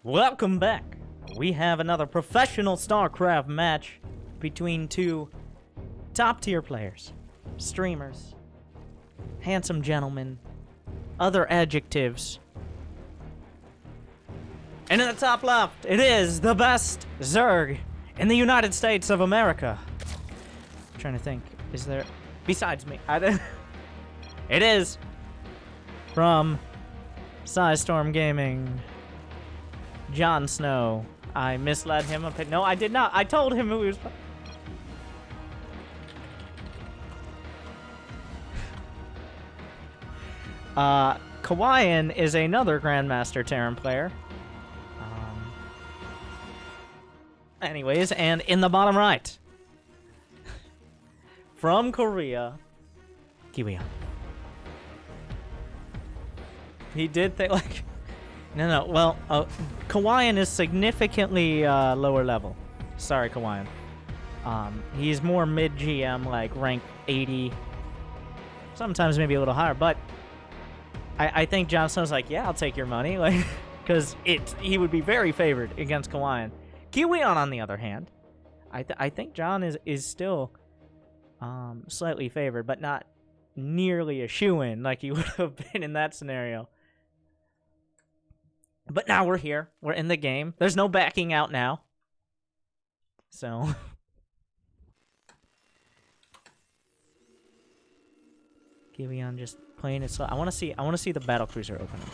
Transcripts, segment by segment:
Welcome back. We have another professional Starcraft match between two top-tier players, streamers, handsome gentlemen, other adjectives. And in the top left, it is the best Zerg in the United States of America. I'm trying to think, is there, besides me, it is from Storm Gaming, Jonsnow. I misled him a bit. No, I did not. I told him who he was. Kiwian is another Grandmaster Terran player. Anyways, and in the bottom right, from Korea, Kiwian. He did think like... No, well, Kiwian is significantly lower level. Sorry, Kiwian. He's more mid-GM, like rank 80. Sometimes maybe a little higher, but I think Jonsnow's like, yeah, I'll take your money, like, because he would be very favored against Kiwian. Kiwian, on the other hand, I think John is still slightly favored, but not nearly a shoo-in like he would have been in that scenario. But now we're here. We're in the game. There's no backing out now. So Kiwian just playing it slow. I want to see the battlecruiser opening.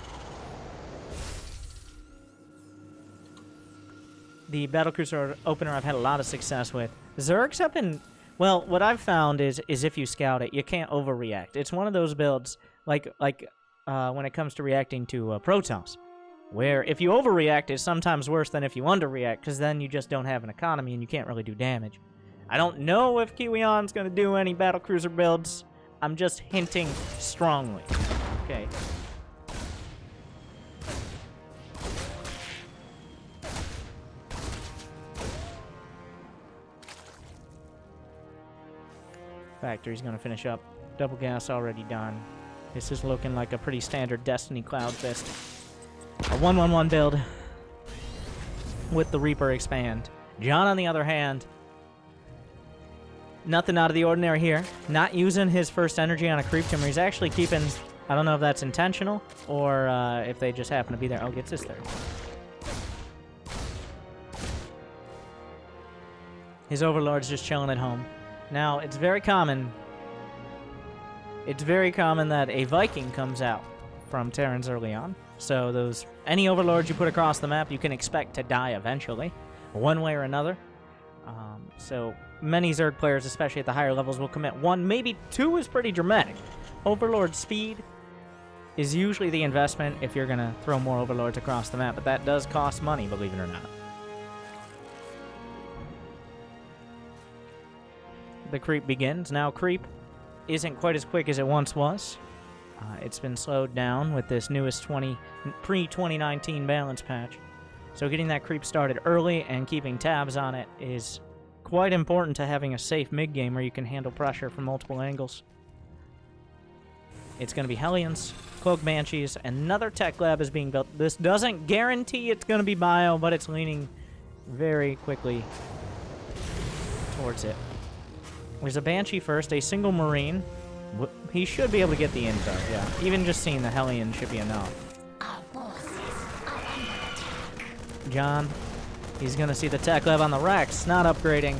The battlecruiser opener I've had a lot of success with. Zergs have been, well, what I've found is if you scout it, you can't overreact. It's one of those builds like when it comes to reacting to Protoss, where if you overreact, it's sometimes worse than if you underreact, because then you just don't have an economy and you can't really do damage. I don't know if Kiwian's going to do any battlecruiser builds. I'm just hinting strongly. Okay. Factory's going to finish up. Double gas already done. This is looking like a pretty standard Destiny Cloud Fist. A 1-1-1 build with the Reaper expand. John, on the other hand, nothing out of the ordinary here. Not using his first energy on a creep timber. He's actually keeping, I don't know if that's intentional or if they just happen to be there. Oh, gets his third. His Overlord's just chilling at home. Now, it's very common that a Viking comes out from Terrans early on. So any Overlords you put across the map, you can expect to die eventually, one way or another. So many Zerg players, especially at the higher levels, will commit 1, maybe 2 is pretty dramatic. Overlord speed is usually the investment if you're going to throw more Overlords across the map, but that does cost money, believe it or not. The creep begins. Now, creep isn't quite as quick as it once was. It's been slowed down with this newest pre-2019 balance patch. So getting that creep started early and keeping tabs on it is quite important to having a safe mid-game where you can handle pressure from multiple angles. It's going to be Hellions, Cloak Banshees, another tech lab is being built. This doesn't guarantee it's going to be bio, but it's leaning very quickly towards it. There's a Banshee first, a single Marine. He should be able to get the info, yeah. Even just seeing the Hellion should be enough. John, he's going to see the tech lab on the Rex, not upgrading.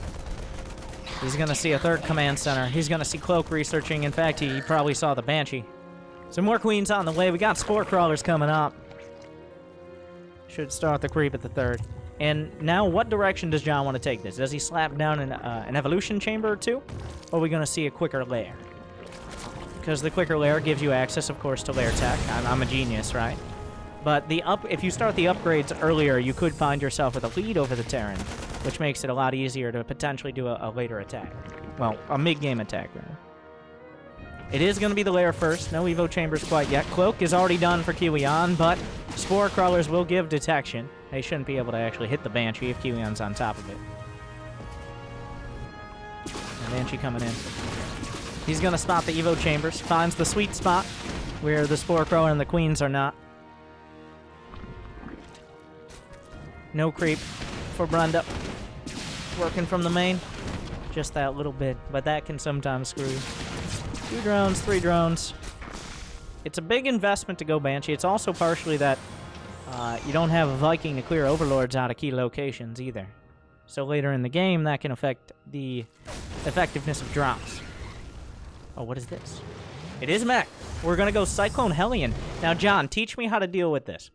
He's going to see a third command center. He's going to see Cloak researching. In fact, he probably saw the Banshee. Some more Queens on the way. We got Spore Crawlers coming up. Should start the creep at the third. And now, what direction does John want to take this? Does he slap down an evolution chamber or two? Or are we going to see a quicker lair? Because the quicker lair gives you access, of course, to lair tech. I'm a genius, right? But if you start the upgrades earlier, you could find yourself with a lead over the Terran, which makes it a lot easier to potentially do a later attack. Well, a mid-game attack, rather. It is going to be the lair first. No Evo chambers quite yet. Cloak is already done for Kiwian, but Spore Crawlers will give detection. They shouldn't be able to actually hit the Banshee if Kiwian's on top of it. And Banshee coming in. He's going to spot the Evo chambers. Finds the sweet spot where the Spore Crawler and the Queens are not. No creep for Brenda. Working from the main. Just that little bit, but that can sometimes screw you. 2 drones, 3 drones. It's a big investment to go Banshee. It's also partially that you don't have a Viking to clear overlords out of key locations either. So later in the game, that can affect the effectiveness of drops. Oh, what is this? It is mech. We're gonna go Cyclone Hellion. Now, John, teach me how to deal with this.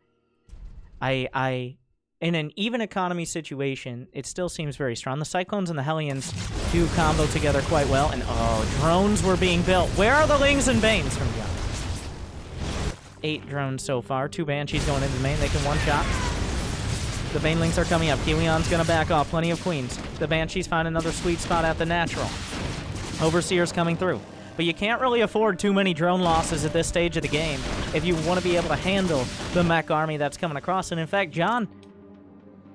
In an even economy situation, it still seems very strong. The Cyclones and the Hellions do combo together quite well. And, oh, drones were being built. Where are the Lings and Banes from John? 8 drones so far. 2 Banshees going into the main. They can one-shot. The Banelings are coming up. Kiwian's going to back off. Plenty of Queens. The Banshees find another sweet spot at the natural. Overseer's coming through. But you can't really afford too many drone losses at this stage of the game if you want to be able to handle the mech army that's coming across. And, in fact, John...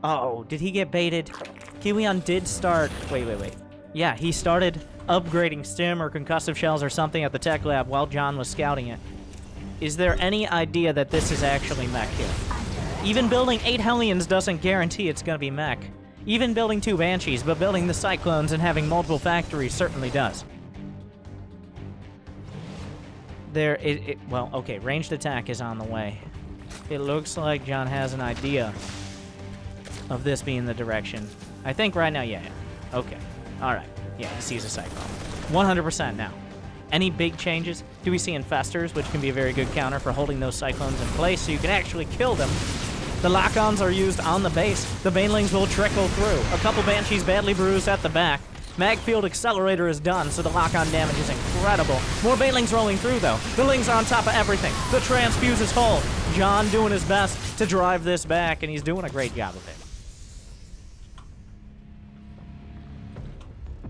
Oh, did he get baited? Kiwian did start... Wait. Yeah, he started upgrading stim or concussive shells or something at the tech lab while John was scouting it. Is there any idea that this is actually mech here? Even building 8 Hellions doesn't guarantee it's going to be mech. Even building 2 Banshees, but building the Cyclones and having multiple factories certainly does. Well, okay, ranged attack is on the way. It looks like John has an idea of this being the direction. I think right now, yeah. Okay. All right. Yeah, he sees a Cyclone. 100% now. Any big changes? Do we see Infestors, which can be a very good counter for holding those Cyclones in place so you can actually kill them? The lock-ons are used on the base. The Banelings will trickle through. A couple Banshees badly bruised at the back. Magfield Accelerator is done, so the lock-on damage is incredible. More Banelings rolling through, though. The Lings are on top of everything. The transfuse is full. John doing his best to drive this back, and he's doing a great job of it.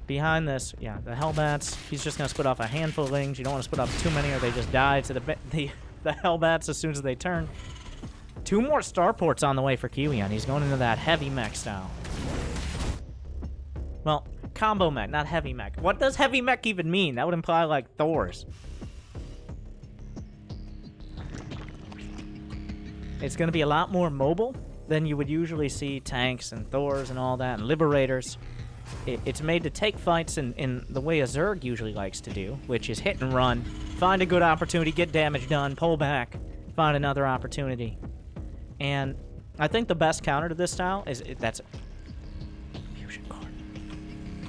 Behind this, yeah, the Hellbats, he's just going to split off a handful of Lings. You don't want to split off too many or they just die to the Hellbats as soon as they turn. 2 more starports on the way for Kiwian. He's going into that heavy mech style. Well, combo mech, not heavy mech. What does heavy mech even mean? That would imply, like, Thor's. It's going to be a lot more mobile than you would usually see tanks and Thors and all that, and Liberators. It's made to take fights in the way a Zerg usually likes to do, which is hit and run, find a good opportunity, get damage done, pull back, find another opportunity. And I think the best counter to this style is fusion core.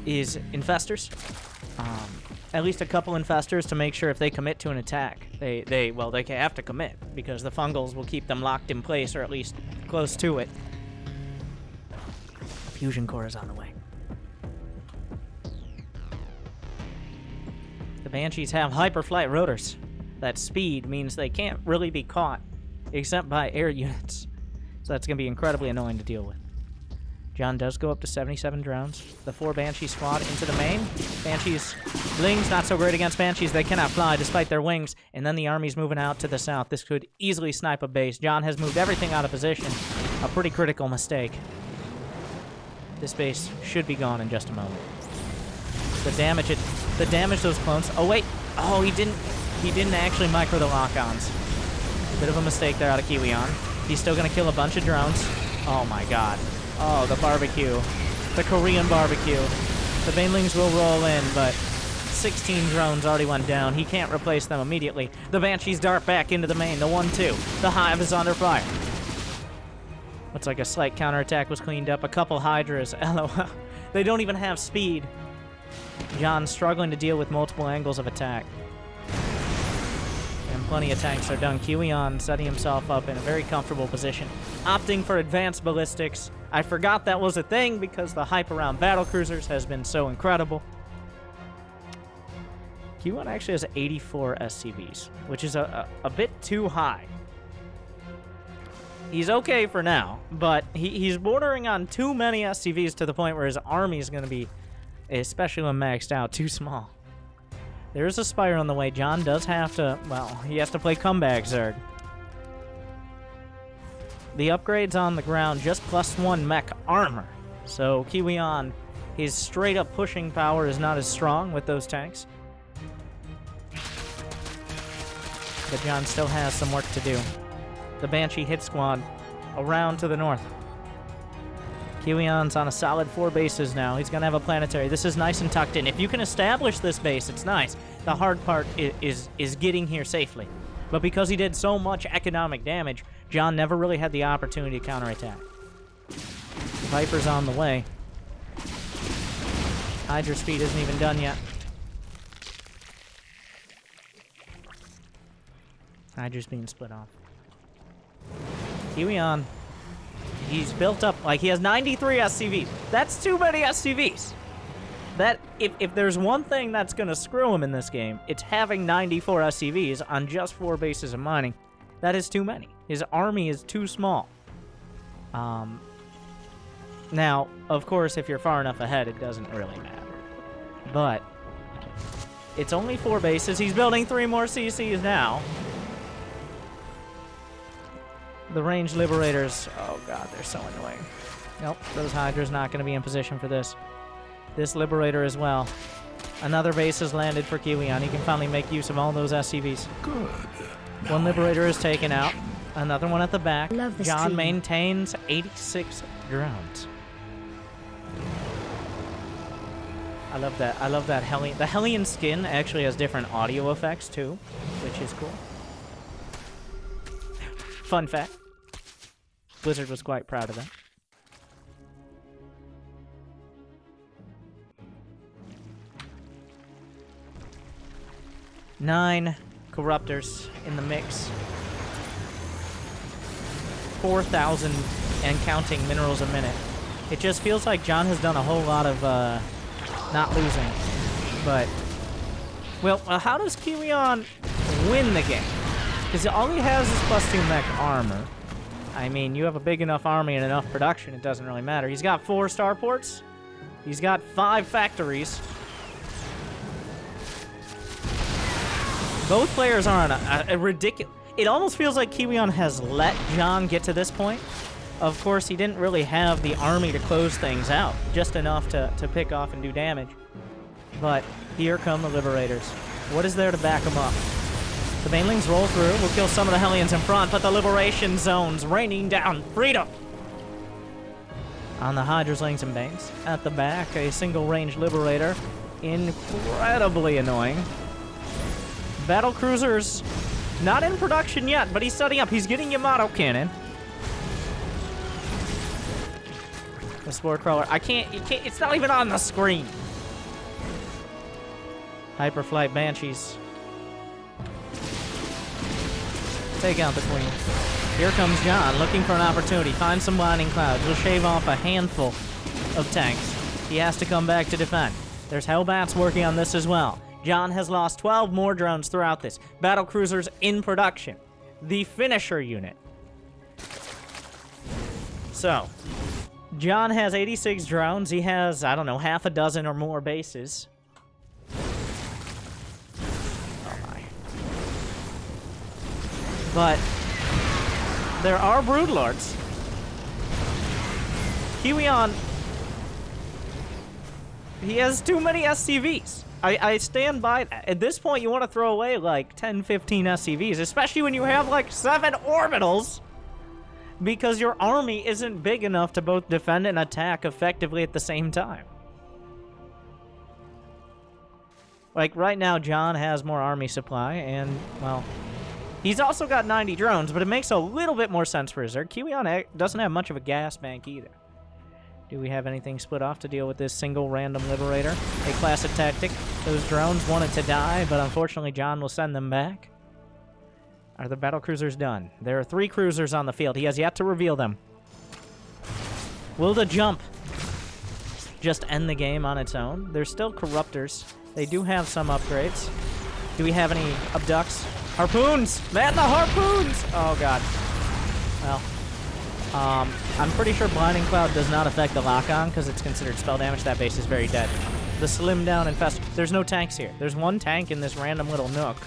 Is Infestors. At least a couple Infestors to make sure if they commit to an attack, they have to commit because the fungals will keep them locked in place or at least close to it. Fusion core is on the way. The Banshees have hyperflight rotors. That speed means they can't really be caught except by air units. So that's going to be incredibly annoying to deal with. John does go up to 77 drones. The 4 Banshee squad into the main. Banshees, Lings not so great against Banshees. They cannot fly despite their wings. And then the army's moving out to the south. This could easily snipe a base. John has moved everything out of position. A pretty critical mistake. This base should be gone in just a moment. The damage those clones. Oh wait. Oh, he didn't actually micro the lock-ons. Bit of a mistake there out of Kiwian. He's still gonna kill a bunch of drones. Oh my god. Oh, the barbecue. The Korean barbecue. The Banelings will roll in, but 16 drones already went down. He can't replace them immediately. The Banshees dart back into the main. The 1-2. The Hive is under fire. Looks like a slight counterattack was cleaned up. A couple Hydras. LOL. They don't even have speed. John's struggling to deal with multiple angles of attack. And plenty of tanks are done. Kiwian setting himself up in a very comfortable position, opting for advanced ballistics. I forgot that was a thing because the hype around battlecruisers has been so incredible. Kiwian actually has 84 SCVs, which is a bit too high. He's okay for now, but he's bordering on too many SCVs to the point where his army is going to be, especially when maxed out, too small. There's a Spire on the way. John does have to, well, he has to play comeback Zerg. The upgrades on the ground, just +1 mech armor. So Kiwian, his straight-up pushing power is not as strong with those tanks. But John still has some work to do. The Banshee hit squad around to the north. Kiwian's on a solid 4 bases now. He's going to have a planetary. This is nice and tucked in. If you can establish this base, it's nice. The hard part is getting here safely. But because he did so much economic damage, John never really had the opportunity to counterattack. Viper's on the way. Hydra speed isn't even done yet. Hydra's being split off. Kiwian, he's built up, like, he has 93 SCVs. That's too many SCVs. That, if there's one thing that's going to screw him in this game, it's having 94 SCVs on just 4 bases of mining. That is too many. His army is too small. Now, of course, if you're far enough ahead, it doesn't really matter. But it's only 4 bases. He's building 3 more CCs now. The ranged liberators, oh god, they're so annoying. Nope, those Hydra's not going to be in position for this. This liberator as well. Another base has landed for Kiwian. He can finally make use of all those SCVs. Good. One liberator is taken out. Another one at the back. John maintains 86 drones. I love that. I love that Hellion. The Hellion skin actually has different audio effects too, which is cool. Fun fact. Blizzard was quite proud of that. Nine corruptors in the mix. 4,000 and counting minerals a minute. It just feels like John has done a whole lot of not losing. But, well, how does Kiwian win the game? Because all he has is +2 mech armor. I mean, you have a big enough army and enough production, it doesn't really matter. He's got 4 starports. He's got 5 factories. Both players are on a ridiculous... It almost feels like Kiwian has let John get to this point. Of course, he didn't really have the army to close things out. Just enough to pick off and do damage. But here come the Liberators. What is there to back them up? The Banelings roll through. We'll kill some of the Hellions in front, but the Liberation Zone's raining down freedom! On the Hydraslings and Banks. At the back, a single-range Liberator. Incredibly annoying. Battlecruisers, not in production yet, but he's setting up. He's getting Yamato Cannon. The Spore Crawler. It's not even on the screen. Hyperflight Banshees. Take out the Queen. Here comes John, looking for an opportunity. Find some blinding clouds. We'll shave off a handful of tanks. He has to come back to defend. There's Hellbats working on this as well. John has lost 12 more drones throughout this. Battlecruisers in production. The finisher unit. So, John has 86 drones. He has, I don't know, half a dozen or more bases. Oh my. But there are Broodlords. Kiwian, he has too many SCVs. I stand by that. At this point, you want to throw away like 10, 15 SCVs, especially when you have like 7 orbitals, because your army isn't big enough to both defend and attack effectively at the same time. Like right now, John has more army supply, and well, he's also got 90 drones, but it makes a little bit more sense for his Zerg. Kiwian doesn't have much of a gas bank either. Do we have anything split off to deal with this single random Liberator? A classic tactic. Those drones wanted to die, but unfortunately John will send them back. Are the battlecruisers done? There are 3 cruisers on the field. He has yet to reveal them. Will the jump just end the game on its own? There's still corruptors. They do have some upgrades. Do we have any abducts? Harpoons! Man, the harpoons! Oh god. Well, I'm pretty sure Blinding Cloud does not affect the lock-on because it's considered spell damage. That base is very dead. The slim down infest. There's no tanks here. There's 1 tank in this random little nook.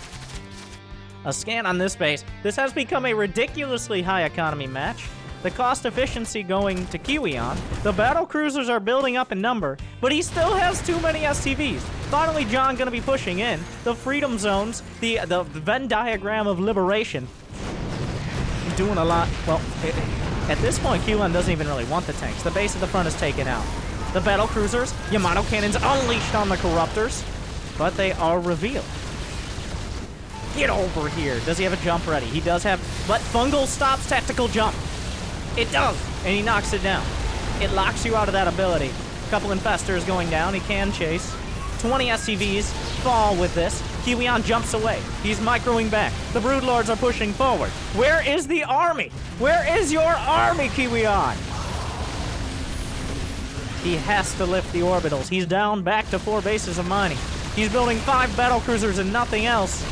A scan on this base. This has become a ridiculously high economy match. The cost efficiency going to Kiwian. The battlecruisers are building up in number, but he still has too many SCVs. Finally, John gonna be pushing in. The freedom zones, the Venn diagram of liberation. Doing a lot. Well, At this point, Kiwian doesn't even really want the tanks. The base at the front is taken out. The battlecruisers, Yamato cannons unleashed on the corruptors, but they are revealed. Get over here. Does he have a jump ready? He does have, but Fungal stops tactical jump. It does, and he knocks it down. It locks you out of that ability. A couple infestors going down. He can chase. 20 SCVs fall with this. Kiwian jumps away. He's microing back. The Broodlords are pushing forward. Where is the army? Where is your army, Kiwian? He has to lift the orbitals. He's down back to 4 bases of mining. He's building 5 battlecruisers and nothing else.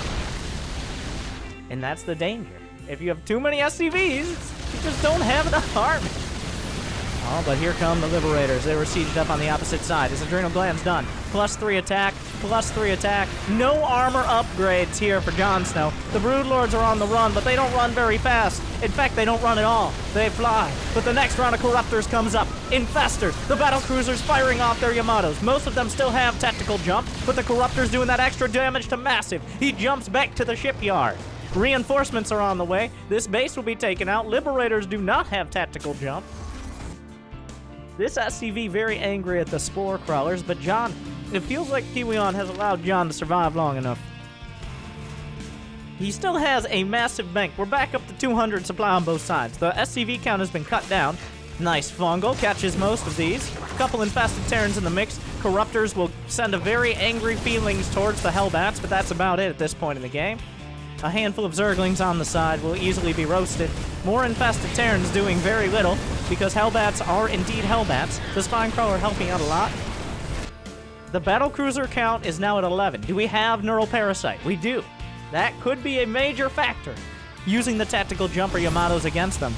And that's the danger. If you have too many SCVs, you just don't have enough army. Oh, but here come the Liberators. They were sieged up on the opposite side. His Adrenal Gland's done. +3 attack, +3 attack. No armor upgrades here for Jonsnow. The Broodlords are on the run, but they don't run very fast. In fact, they don't run at all. They fly. But the next round of Corruptors comes up. Infestors. The Battlecruisers firing off their Yamatos. Most of them still have tactical jump, but the Corruptors doing that extra damage to Massive. He jumps back to the shipyard. Reinforcements are on the way. This base will be taken out. Liberators do not have tactical jump. This SCV very angry at the Spore Crawlers, but John, it feels like Kiwian has allowed John to survive long enough. He still has a massive bank. We're back up to 200 supply on both sides. The SCV count has been cut down. Nice Fungal, catches most of these. A couple infested Terrans in the mix. Corruptors will send a very angry feelings towards the Hellbats, but that's about it at this point in the game. A handful of Zerglings on the side will easily be roasted. More infested Terrans doing very little, because Hellbats are indeed Hellbats. The Spine Crawler helping out a lot. The Battlecruiser count is now at 11. Do we have Neural Parasite? We do. That could be a major factor, using the tactical jumper Yamatos against them.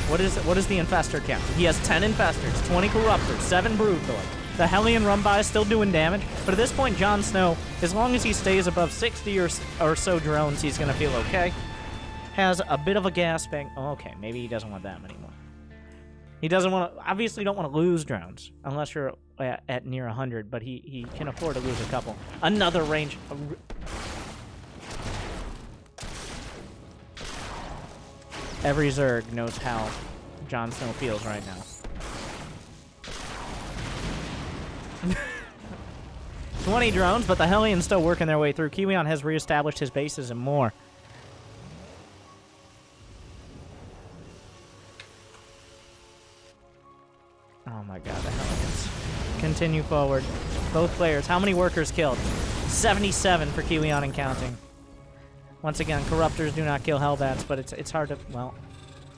What is the Infestor count? He has 10 Infestors, 20 Corruptors, 7 Broodlords. The Hellion run-by is still doing damage, but at this point, Jonsnow, as long as he stays above 60 or so drones, he's going to feel okay. Has a bit of a gas bank. Oh, okay, maybe he doesn't want that many more. He doesn't want to, obviously don't want to lose drones, unless you're at near 100, but he can afford to lose a couple. Another range. Every Zerg knows how Jonsnow feels right now. 20 drones, but the Hellion's still working their way through. Kiwian has reestablished his bases and more. Oh my god, the Hellions. Continue forward. Both players. How many workers killed? 77 for Kiwian and counting. Once again, Corruptors do not kill Hellbats, but it's hard to... Well,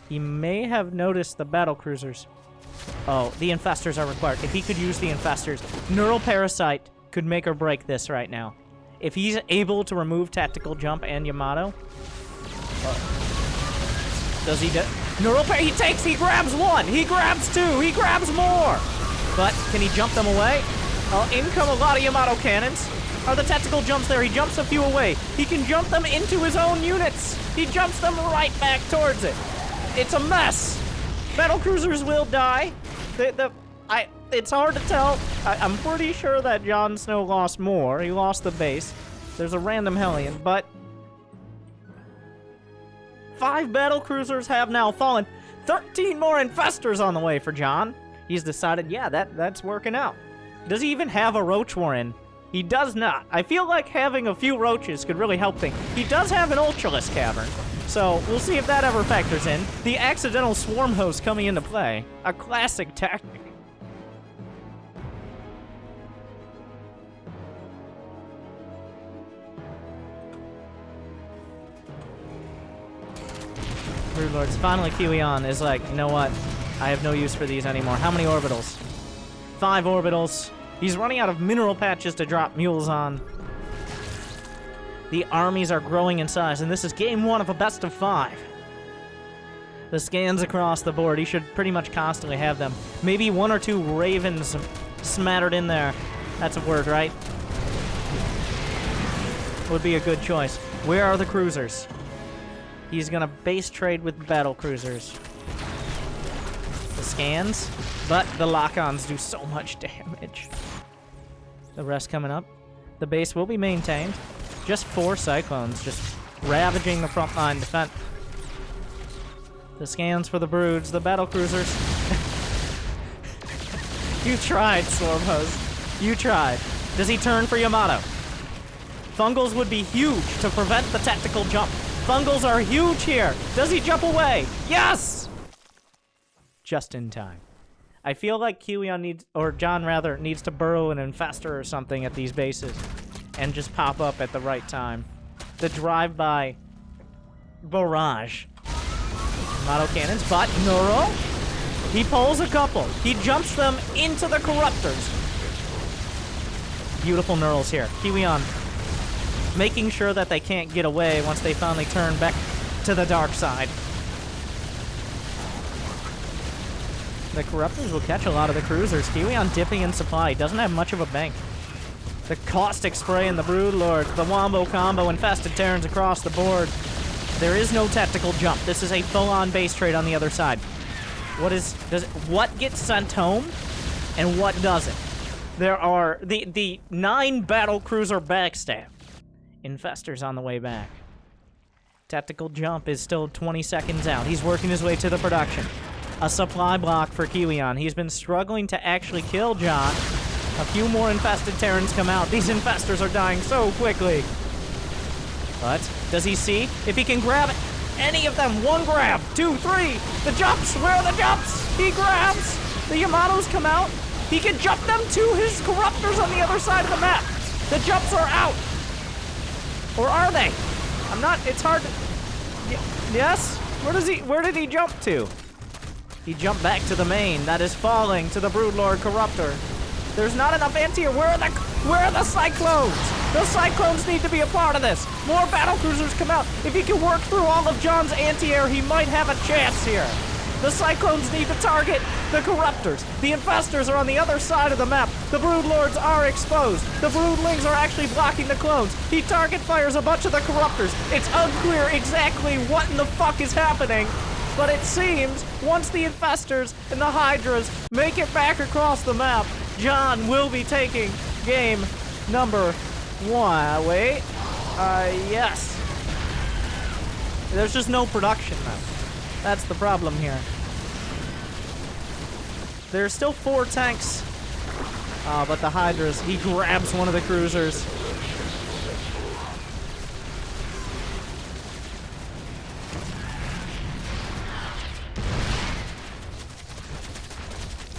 he may have noticed the Battlecruisers. Oh, the Infestors are required. If he could use the Infestors, Neural Parasite could make or break this right now. If he's able to remove Tactical Jump and Yamato... does he do... Neural Parasite, he grabs 1! He grabs 2! He grabs more! But, can he jump them away? Oh, in come a lot of Yamato cannons. Are the tactical jumps there? He jumps a few away. He can jump them into his own units. He jumps them right back towards it. It's a mess. Battlecruisers will die. It's hard to tell. I'm pretty sure that Jonsnow lost more. He lost the base. There's a random Hellion, but 5 battlecruisers have now fallen. 13 more infestors on the way for John. He's decided, yeah, that's working out. Does he even have a Roach War in? He does not. I feel like having a few roaches could really help things. He does have an Ultralisk Cavern, so we'll see if that ever factors in. The accidental Swarm Host coming into play. A classic tactic. Broodlords. Finally, Kiwian is like, you know what? I have no use for these anymore. How many orbitals? 5 orbitals. He's running out of mineral patches to drop mules on. The armies are growing in size, and this is game 1 of a best of 5. The scans across the board, he should pretty much constantly have them. Maybe 1 or 2 ravens smattered in there. That's a word, right? Would be a good choice. Where are the cruisers? He's gonna base trade with battle cruisers. The scans, but the lock-ons do so much damage. The rest coming up. The base will be maintained. Just 4 cyclones, just ravaging the front line defense. The scans for the broods, the battlecruisers. You tried, Stormhose. You tried. Does he turn for Yamato? Fungals would be huge to prevent the tactical jump. Fungals are huge here. Does he jump away? Yes! Just in time. I feel like Kiwian needs, or John rather, needs to burrow an infestor or something at these bases and just pop up at the right time. The drive-by barrage. Yamato cannons, but Neuro. He pulls a couple. He jumps them into the corruptors. Beautiful Neurals here. Kiwian making sure that they can't get away once they finally turn back to the dark side. The Corruptors will catch a lot of the cruisers. Kiwian dipping in supply. Doesn't have much of a bank. The Caustic Spray and the Broodlord. The Wombo combo. Infested Terrans across the board. There is no tactical jump. This is a full-on base trade on the other side. What gets sent home and what doesn't? There are the 9 battlecruiser backstab. Infestors on the way back. Tactical jump is still 20 seconds out. He's working his way to the production. A supply block for Kiwian. He's been struggling to actually kill John. A few more infested Terrans come out. These infestors are dying so quickly. But does he see if he can grab any of them? 1 grab, 2, 3. The jumps. Where are the jumps? He grabs. The Yamatos come out. He can jump them to his corruptors on the other side of the map. The jumps are out. Or are they? I'm not, it's hard to... Yes? Where did he jump to? He jumped back to the main. That is falling to the Broodlord Corruptor. There's not enough anti-air. Where are the Cyclones? The Cyclones need to be a part of this. More battlecruisers come out. If he can work through all of John's anti-air, he might have a chance here. The Cyclones need to target the Corruptors. The Infestors are on the other side of the map. The Broodlords are exposed. The Broodlings are actually blocking the clones. He target fires a bunch of the Corruptors. It's unclear exactly what in the fuck is happening, but it seems once the Infestors and the Hydras make it back across the map, John will be taking game number 1. Wait. Yes. There's just no production now. That's the problem here. There's still 4 tanks. But the Hydras, he grabs one of the cruisers.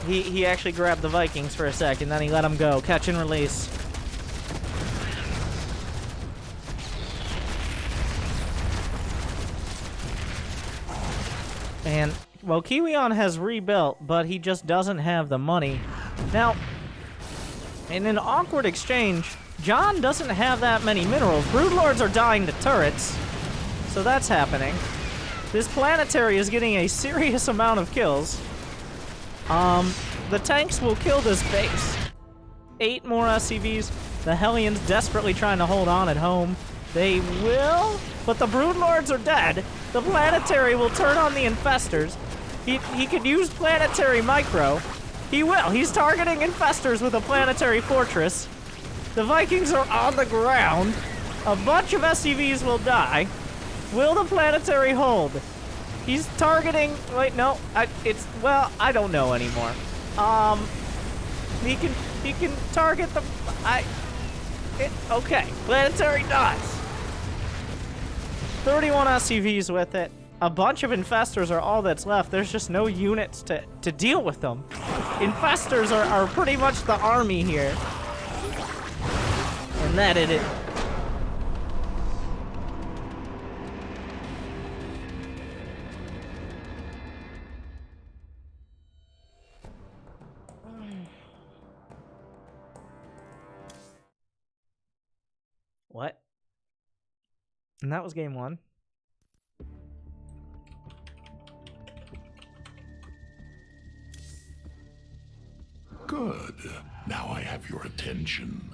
He actually grabbed the Vikings for a second, then he let them go. Catch and release. And, well, Kiwian has rebuilt, but he just doesn't have the money. Now, in an awkward exchange, John doesn't have that many minerals. Broodlords are dying to turrets, so that's happening. This planetary is getting a serious amount of kills. The tanks will kill this base. 8 more SCVs. The Hellions desperately trying to hold on at home. They will, but the Broodlords are dead. The Planetary will turn on the Infestors. He could use Planetary Micro. He will. He's targeting Infestors with a Planetary Fortress. The Vikings are on the ground. A bunch of SCVs will die. Will the Planetary hold? He's targeting... Wait, no. Well, I don't know anymore. He can target the... Okay. Planetary dies. 31 SCVs with it. A bunch of Infestors are all that's left. There's just no units to deal with them. Infestors are pretty much the army here. And that it is. What? And that was game 1. Good. Now I have your attention.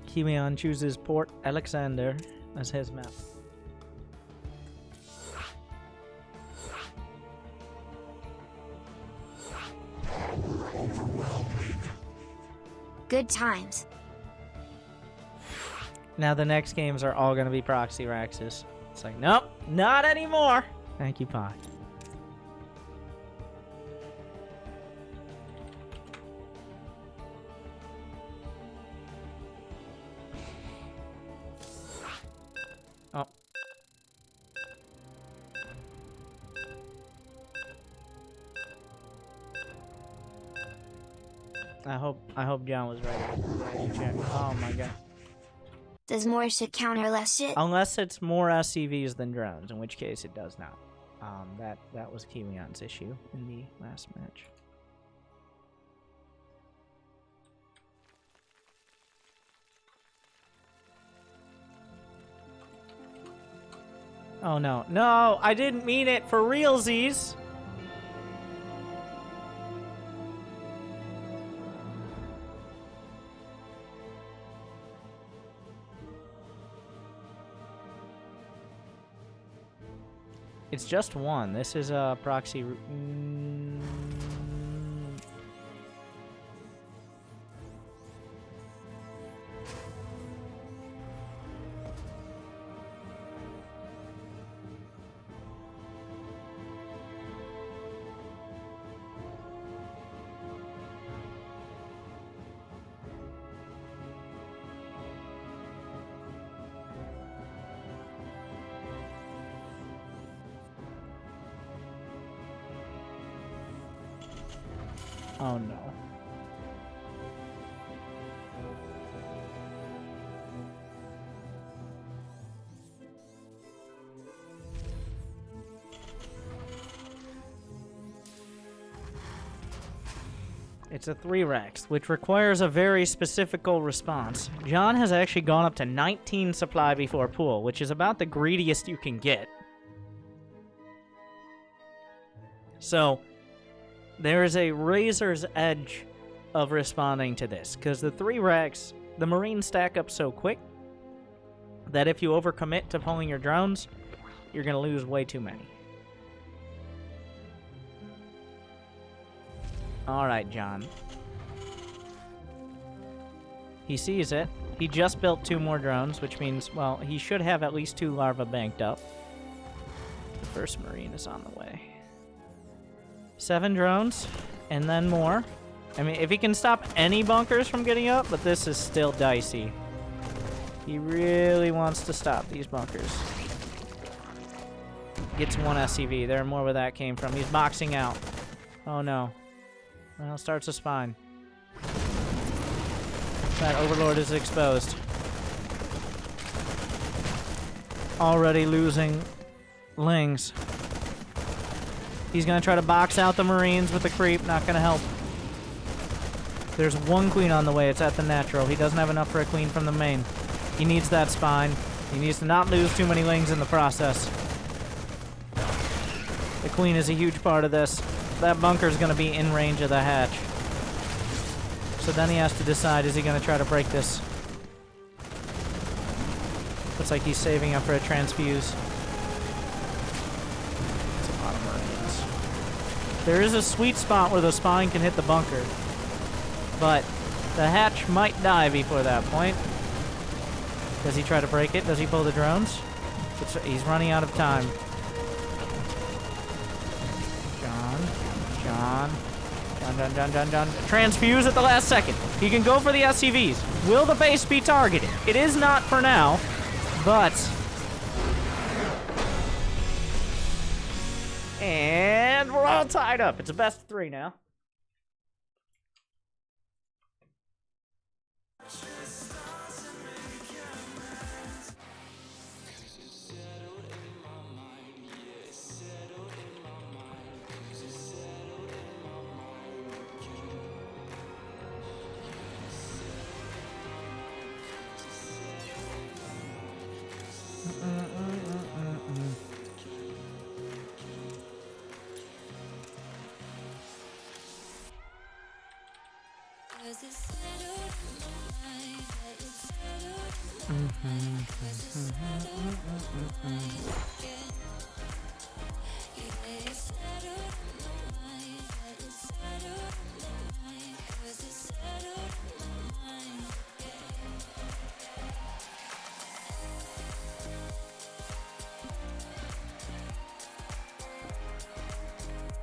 Kiwian chooses Port Alexander as his map. Good times. Now the next games are all going to be proxy Raxes. It's like, nope, not anymore. Thank you, Pi. Oh. I hope John was right. Oh my god. Does more shit counter less shit? Unless it's more SCVs than drones, in which case it does not. That was Kiwian's issue in the last match. Oh no. No, I didn't mean it for realsies. It's just one. This is a proxy. Oh no. It's a 3-Rex, which requires a very specifical response. John has actually gone up to 19 supply before pool, which is about the greediest you can get. So, there is a razor's edge of responding to this, because the 3-Rex, the Marines stack up so quick that if you overcommit to pulling your drones, you're going to lose way too many. Alright, John. He sees it. He just built 2 more drones, which means, well, he should have at least 2 larvae banked up. The first Marine is on the way. 7 drones, and then more. I mean, if he can stop any bunkers from getting up, but this is still dicey. He really wants to stop these bunkers. Gets 1 SCV. There are more where that came from. He's boxing out. Oh no. Well, starts a spine. That Overlord is exposed. Already losing Lings. He's gonna try to box out the Marines with the creep. Not gonna help. There's 1 queen on the way. It's at the natural. He doesn't have enough for a queen from the main. He needs that spine. He needs to not lose too many Lings in the process. The queen is a huge part of this. That bunker's going to be in range of the hatch. So then he has to decide, is he going to try to break this? Looks like he's saving up for a transfuse. That's a lot of Marines. There is a sweet spot where the spine can hit the bunker. But the hatch might die before that point. Does he try to break it? Does he pull the drones? He's running out of time. John. Transfuse at the last second. He can go for the SCVs. Will the base be targeted? It is not for now, but... And we're all tied up. It's a best of 3 now.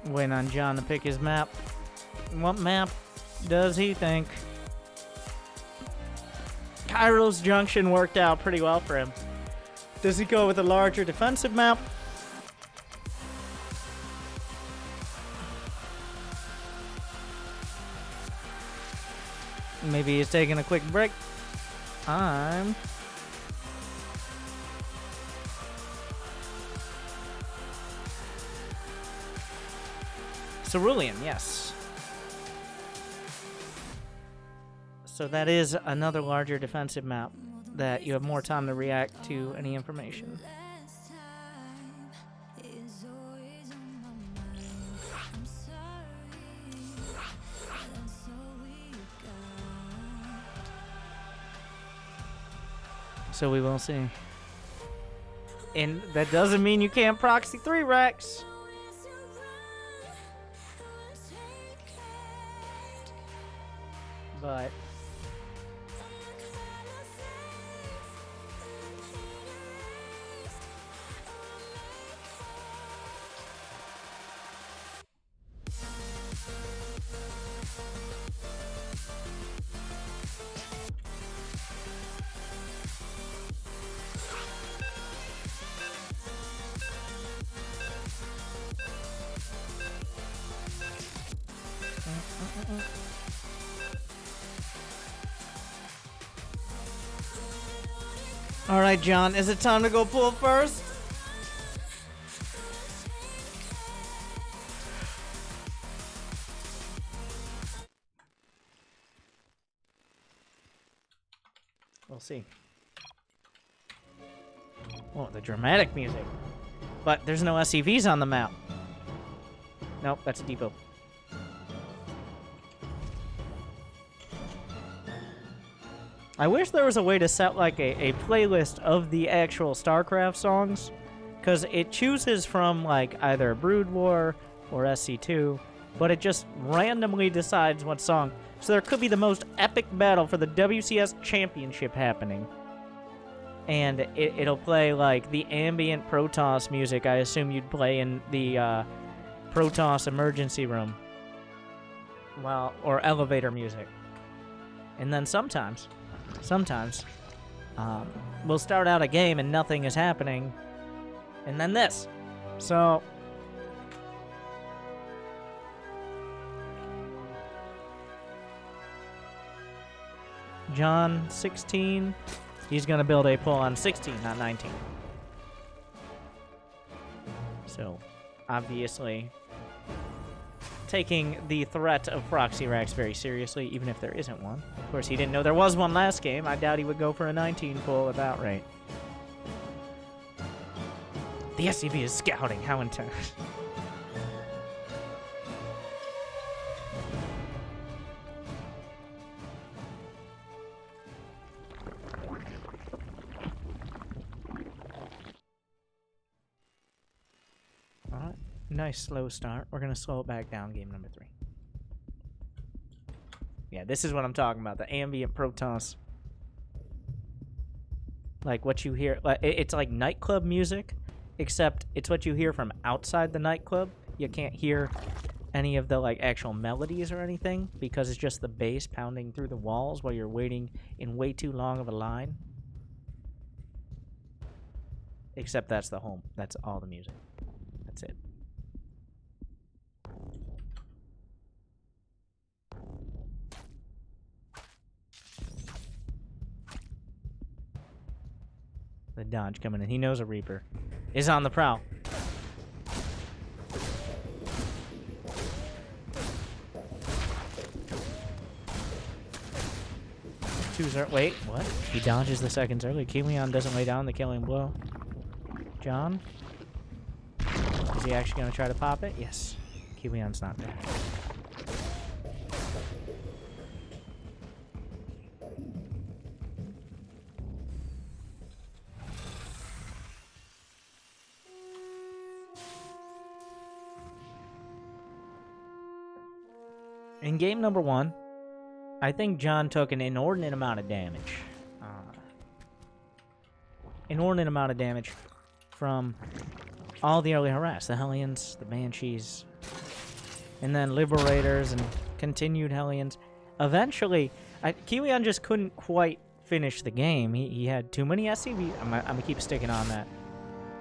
Waiting on John to pick his map. What map does he think? Cairo's Junction worked out pretty well for him. Does he go with a larger defensive map? Maybe he's taking a quick break. I'm... Cerulean, yes. So that is another larger defensive map that you have more time to react to any information. So we will see. And that doesn't mean you can't proxy 3 racks. But all right, John, is it time to go pull first? We'll see. Oh, the dramatic music. But there's no SCVs on the map. Nope, that's a depot. I wish there was a way to set like a playlist of the actual Starcraft songs, because it chooses from like either Brood War or SC2, but it just randomly decides what song. So there could be the most epic battle for the WCS Championship happening, and it'll play like the ambient Protoss music I assume you'd play in the Protoss emergency room, well, or elevator music. And then sometimes we'll start out a game and nothing is happening, and then this. So John 16, he's gonna build a pull on 16, not 19. So obviously taking the threat of proxy racks very seriously, even if there isn't one. Of course, he didn't know there was one last game. I doubt he would go for a 19 pull at that rate. The SCV is scouting. How intense. Alright. Nice slow start. We're going to slow it back down, game number 3. Yeah, this is what I'm talking about. The ambient Protoss. Like what you hear. It's like nightclub music, except it's what you hear from outside the nightclub. You can't hear any of the like actual melodies or anything because it's just the bass pounding through the walls while you're waiting in way too long of a line. Except that's the home. That's all the music. That's it. The dodge coming in. He knows a Reaper is on the prowl. Wait, what? He dodges the seconds early. Kiwian doesn't lay down the killing blow. John? Is he actually going to try to pop it? Yes. Kiwian's not there. In game number 1, I think John took an inordinate amount of damage. Inordinate amount of damage from all the early harass. The Hellions, the Banshees, and then Liberators and continued Hellions. Eventually, Kiwian just couldn't quite finish the game. He had too many SCVs. I'm going to keep sticking on that.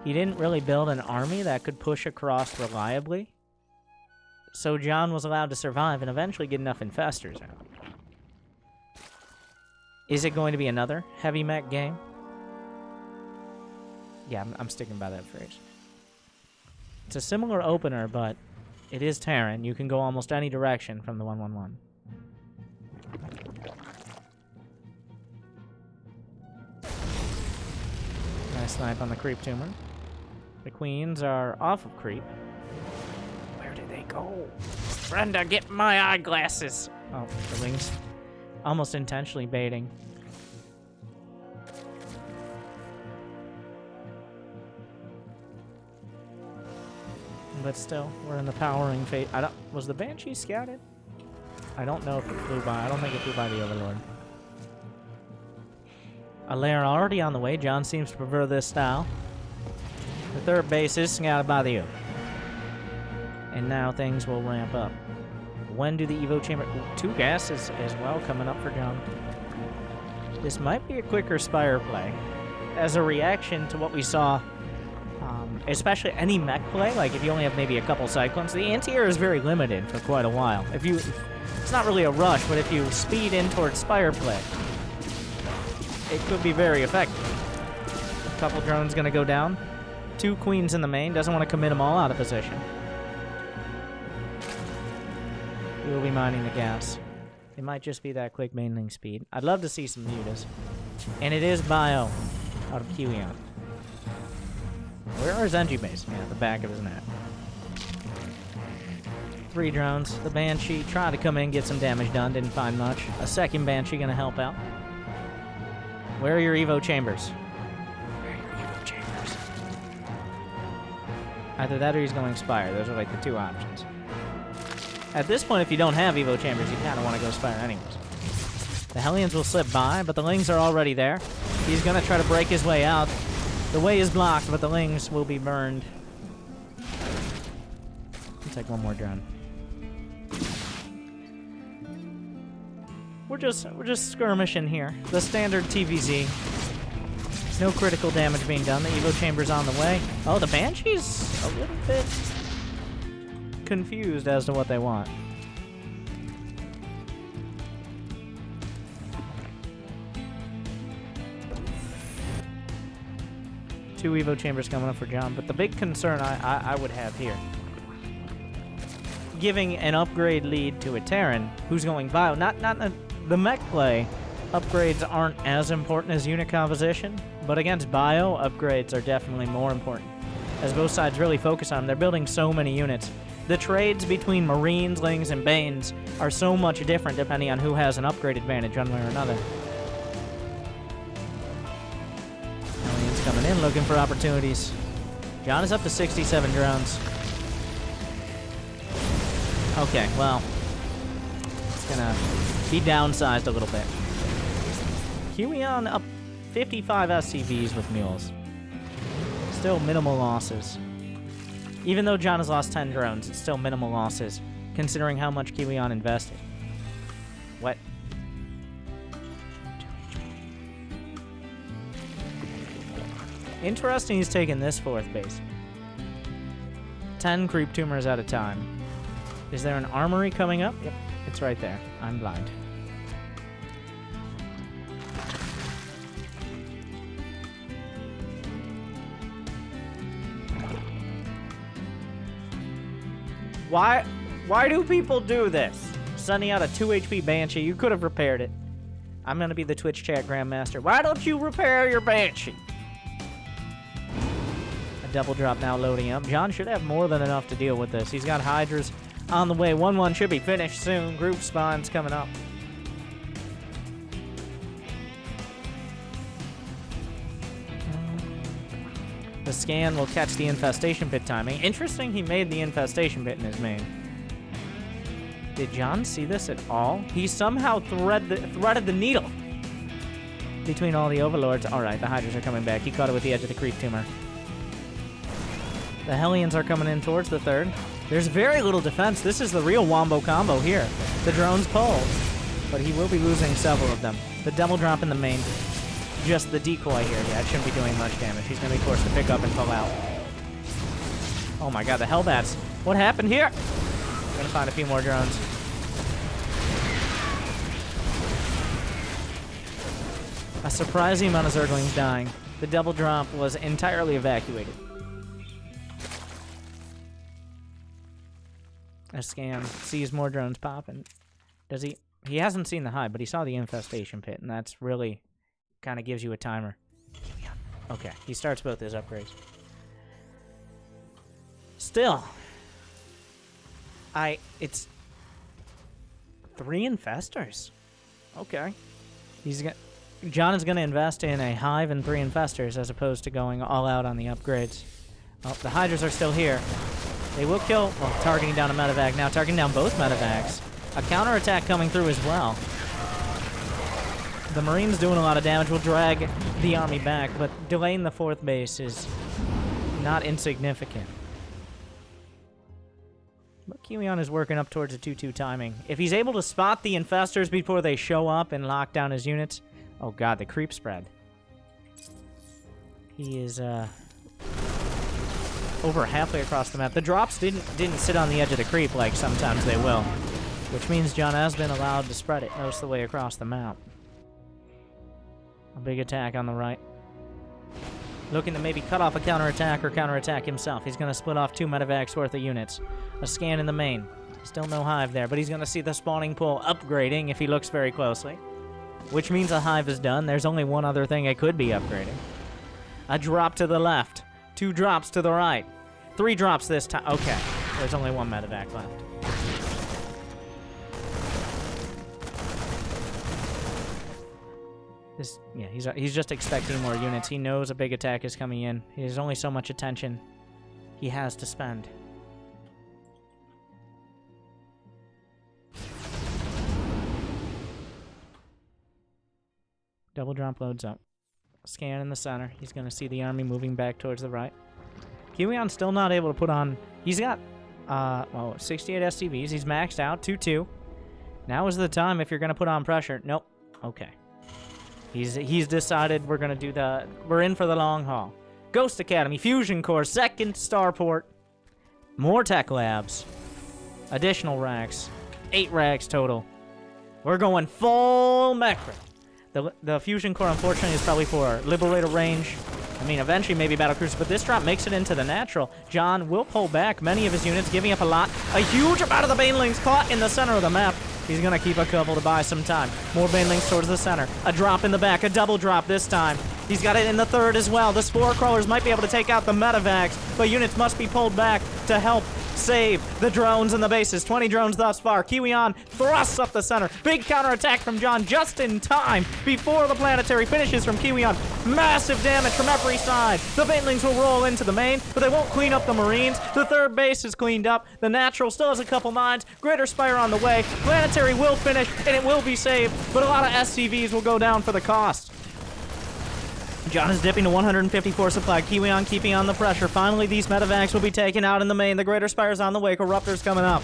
He didn't really build an army that could push across reliably. So John was allowed to survive and eventually get enough infestors out. Is it going to be another heavy mech game? Yeah, I'm sticking by that phrase. It's a similar opener, but it is Terran. You can go almost any direction from the 111. Nice snipe on the creep tumor. The queens are off of creep. Where did they go? Brenda, get my eyeglasses! Oh, the wings. Almost intentionally baiting. But still, we're in the powering phase. Was the Banshee scouted? I don't know if it flew by. I don't think it flew by the Overlord. A lair already on the way. John seems to prefer this style. The third base is scouted by the Oak. And now things will ramp up. When do the Evo Chamber... Ooh, 2 gases as well coming up for John. This might be a quicker Spire play. As a reaction to what we saw, especially any mech play, like if you only have maybe a couple cyclones, the anti-air is very limited for quite a while. It's not really a rush, but if you speed in towards Spire play, it could be very effective. A couple drones gonna go down. 2 queens in the main, doesn't want to commit them all out of position. We will be mining the gas. It might just be that quick mainling speed. I'd love to see some mutas. And it is bio out of Kiwian. Where are his NG base? Yeah, at the back of his net. 3 drones. The Banshee tried to come in, get some damage done. Didn't find much. A second Banshee gonna help out. Where are your Evo chambers? Where are your Evo chambers? Either that or he's going Spire. Those are like the 2 options. At this point, if you don't have Evo chambers, you kind of want to go Spire anyways. The Hellions will slip by, but the Lings are already there. He's going to try to break his way out. The way is blocked, but the Lings will be burned. I'll take one more drone. We're just skirmishing here. The standard TVZ. No critical damage being done. The Evo chamber's on the way. Oh, the Banshee's a little bit confused as to what they want. Two Evo chambers coming up for John, but the big concern I would have here, giving an upgrade lead to a Terran who's going bio, not the mech play, upgrades aren't as important as unit composition, but against bio, upgrades are definitely more important. As both sides really focus on them, they're building so many units. The trades between Marines, Lings, and Banes are so much different depending on who has an upgrade advantage one way or another. Aliens coming in looking for opportunities. John is up to 67 drones. Okay, well, it's gonna be downsized a little bit. Kiwian up 55 SCVs with mules. Still minimal losses. Even though John has lost 10 drones, it's still minimal losses, considering how much Kiwian invested. What? Interesting he's taking this 4th base. 10 creep tumors at a time. Is there an armory coming up? Yep, it's right there. I'm blind. Why do people do this? Sending out a 2 HP Banshee, you could have repaired it. I'm gonna be the Twitch chat Grandmaster. Why don't you repair your Banshee? A double drop now loading up. John should have more than enough to deal with this. He's got Hydras on the way. 1-1 should be finished soon. Group spawns coming up. The scan will catch the infestation pit timing. Interesting he made the infestation pit in his main. Did John see this at all? He somehow threaded the needle between all the overlords. All right, the Hydras are coming back. He caught it with the edge of the creep tumor. The Hellions are coming in towards the third. There's very little defense. This is the real wombo combo here. The drones pull, but he will be losing several of them. The double drop in the main. Just the decoy here. Yeah, it shouldn't be doing much damage. He's going to be forced to pick up and pull out. Oh my god, the Hellbats. What happened here? I'm going to find a few more drones. A surprising amount of Zerglings dying. The double drop was entirely evacuated. A scan sees more drones popping. Does he? He hasn't seen the hive, but he saw the infestation pit, and that's really kind of gives you a timer. Okay, he starts both his upgrades. Still, it's 3 infestors. Okay, John is gonna invest in a hive and 3 infestors as opposed to going all out on the upgrades. Oh, the Hydras are still here. They will kill, well, targeting down a medevac now, targeting down both medevacs. A counterattack coming through as well. The Marines doing a lot of damage will drag the army back, but delaying the 4th base is not insignificant. But Kiwian is working up towards a 2-2 timing. If he's able to spot the infestors before they show up and lock down his units... Oh god, the creep spread. He is, over halfway across the map. The drops didn't sit on the edge of the creep like sometimes they will, which means John has been allowed to spread it most of the way across the map. A big attack on the right. Looking to maybe cut off a counterattack or counterattack himself. He's going to split off 2 medevacs worth of units. A scan in the main. Still no hive there, but he's going to see the spawning pool upgrading if he looks very closely. Which means a hive is done. There's only one other thing it could be upgrading. A drop to the left. 2 drops to the right. 3 drops this time. Okay. There's only 1 medevac left. He's just expecting more units. He knows a big attack is coming in. There's only so much attention he has to spend. Double drop loads up. Scan in the center. He's going to see the army moving back towards the right. Kiwian's still not able to put on... He's got, 68 SCVs. He's maxed out. 2-2. Now is the time if you're going to put on pressure. Nope. Okay. He's decided we're going to do we're in for the long haul. Ghost Academy, Fusion Core, 2nd Starport. More tech labs. Additional racks. 8 racks total. We're going full mech. The Fusion Core, unfortunately, is probably for Liberator range. I mean, eventually maybe battlecruisers, but this drop makes it into the natural. John will pull back many of his units, giving up a lot. A huge amount of the Banelings caught in the center of the map. He's going to keep a couple to buy some time. More Banelings towards the center. A drop in the back, a double drop this time. He's got it in the 3rd as well. The Spore Crawlers might be able to take out the medevacs, but units must be pulled back to help save the drones and the bases. 20 drones thus far. Kiwian thrusts up the center. Big counterattack from John just in time before the planetary finishes from Kiwian. Massive damage from every side. The Banelings will roll into the main, but they won't clean up the Marines. The 3rd base is cleaned up. The natural still has a couple mines. Greater Spire on the way. Planetary will finish, and it will be saved, but a lot of SCVs will go down for the cost. John is dipping to 154 supply. Kiwian keeping on the pressure. Finally, these medevacs will be taken out in the main. The Greater Spire's on the way. Corruptor's coming up.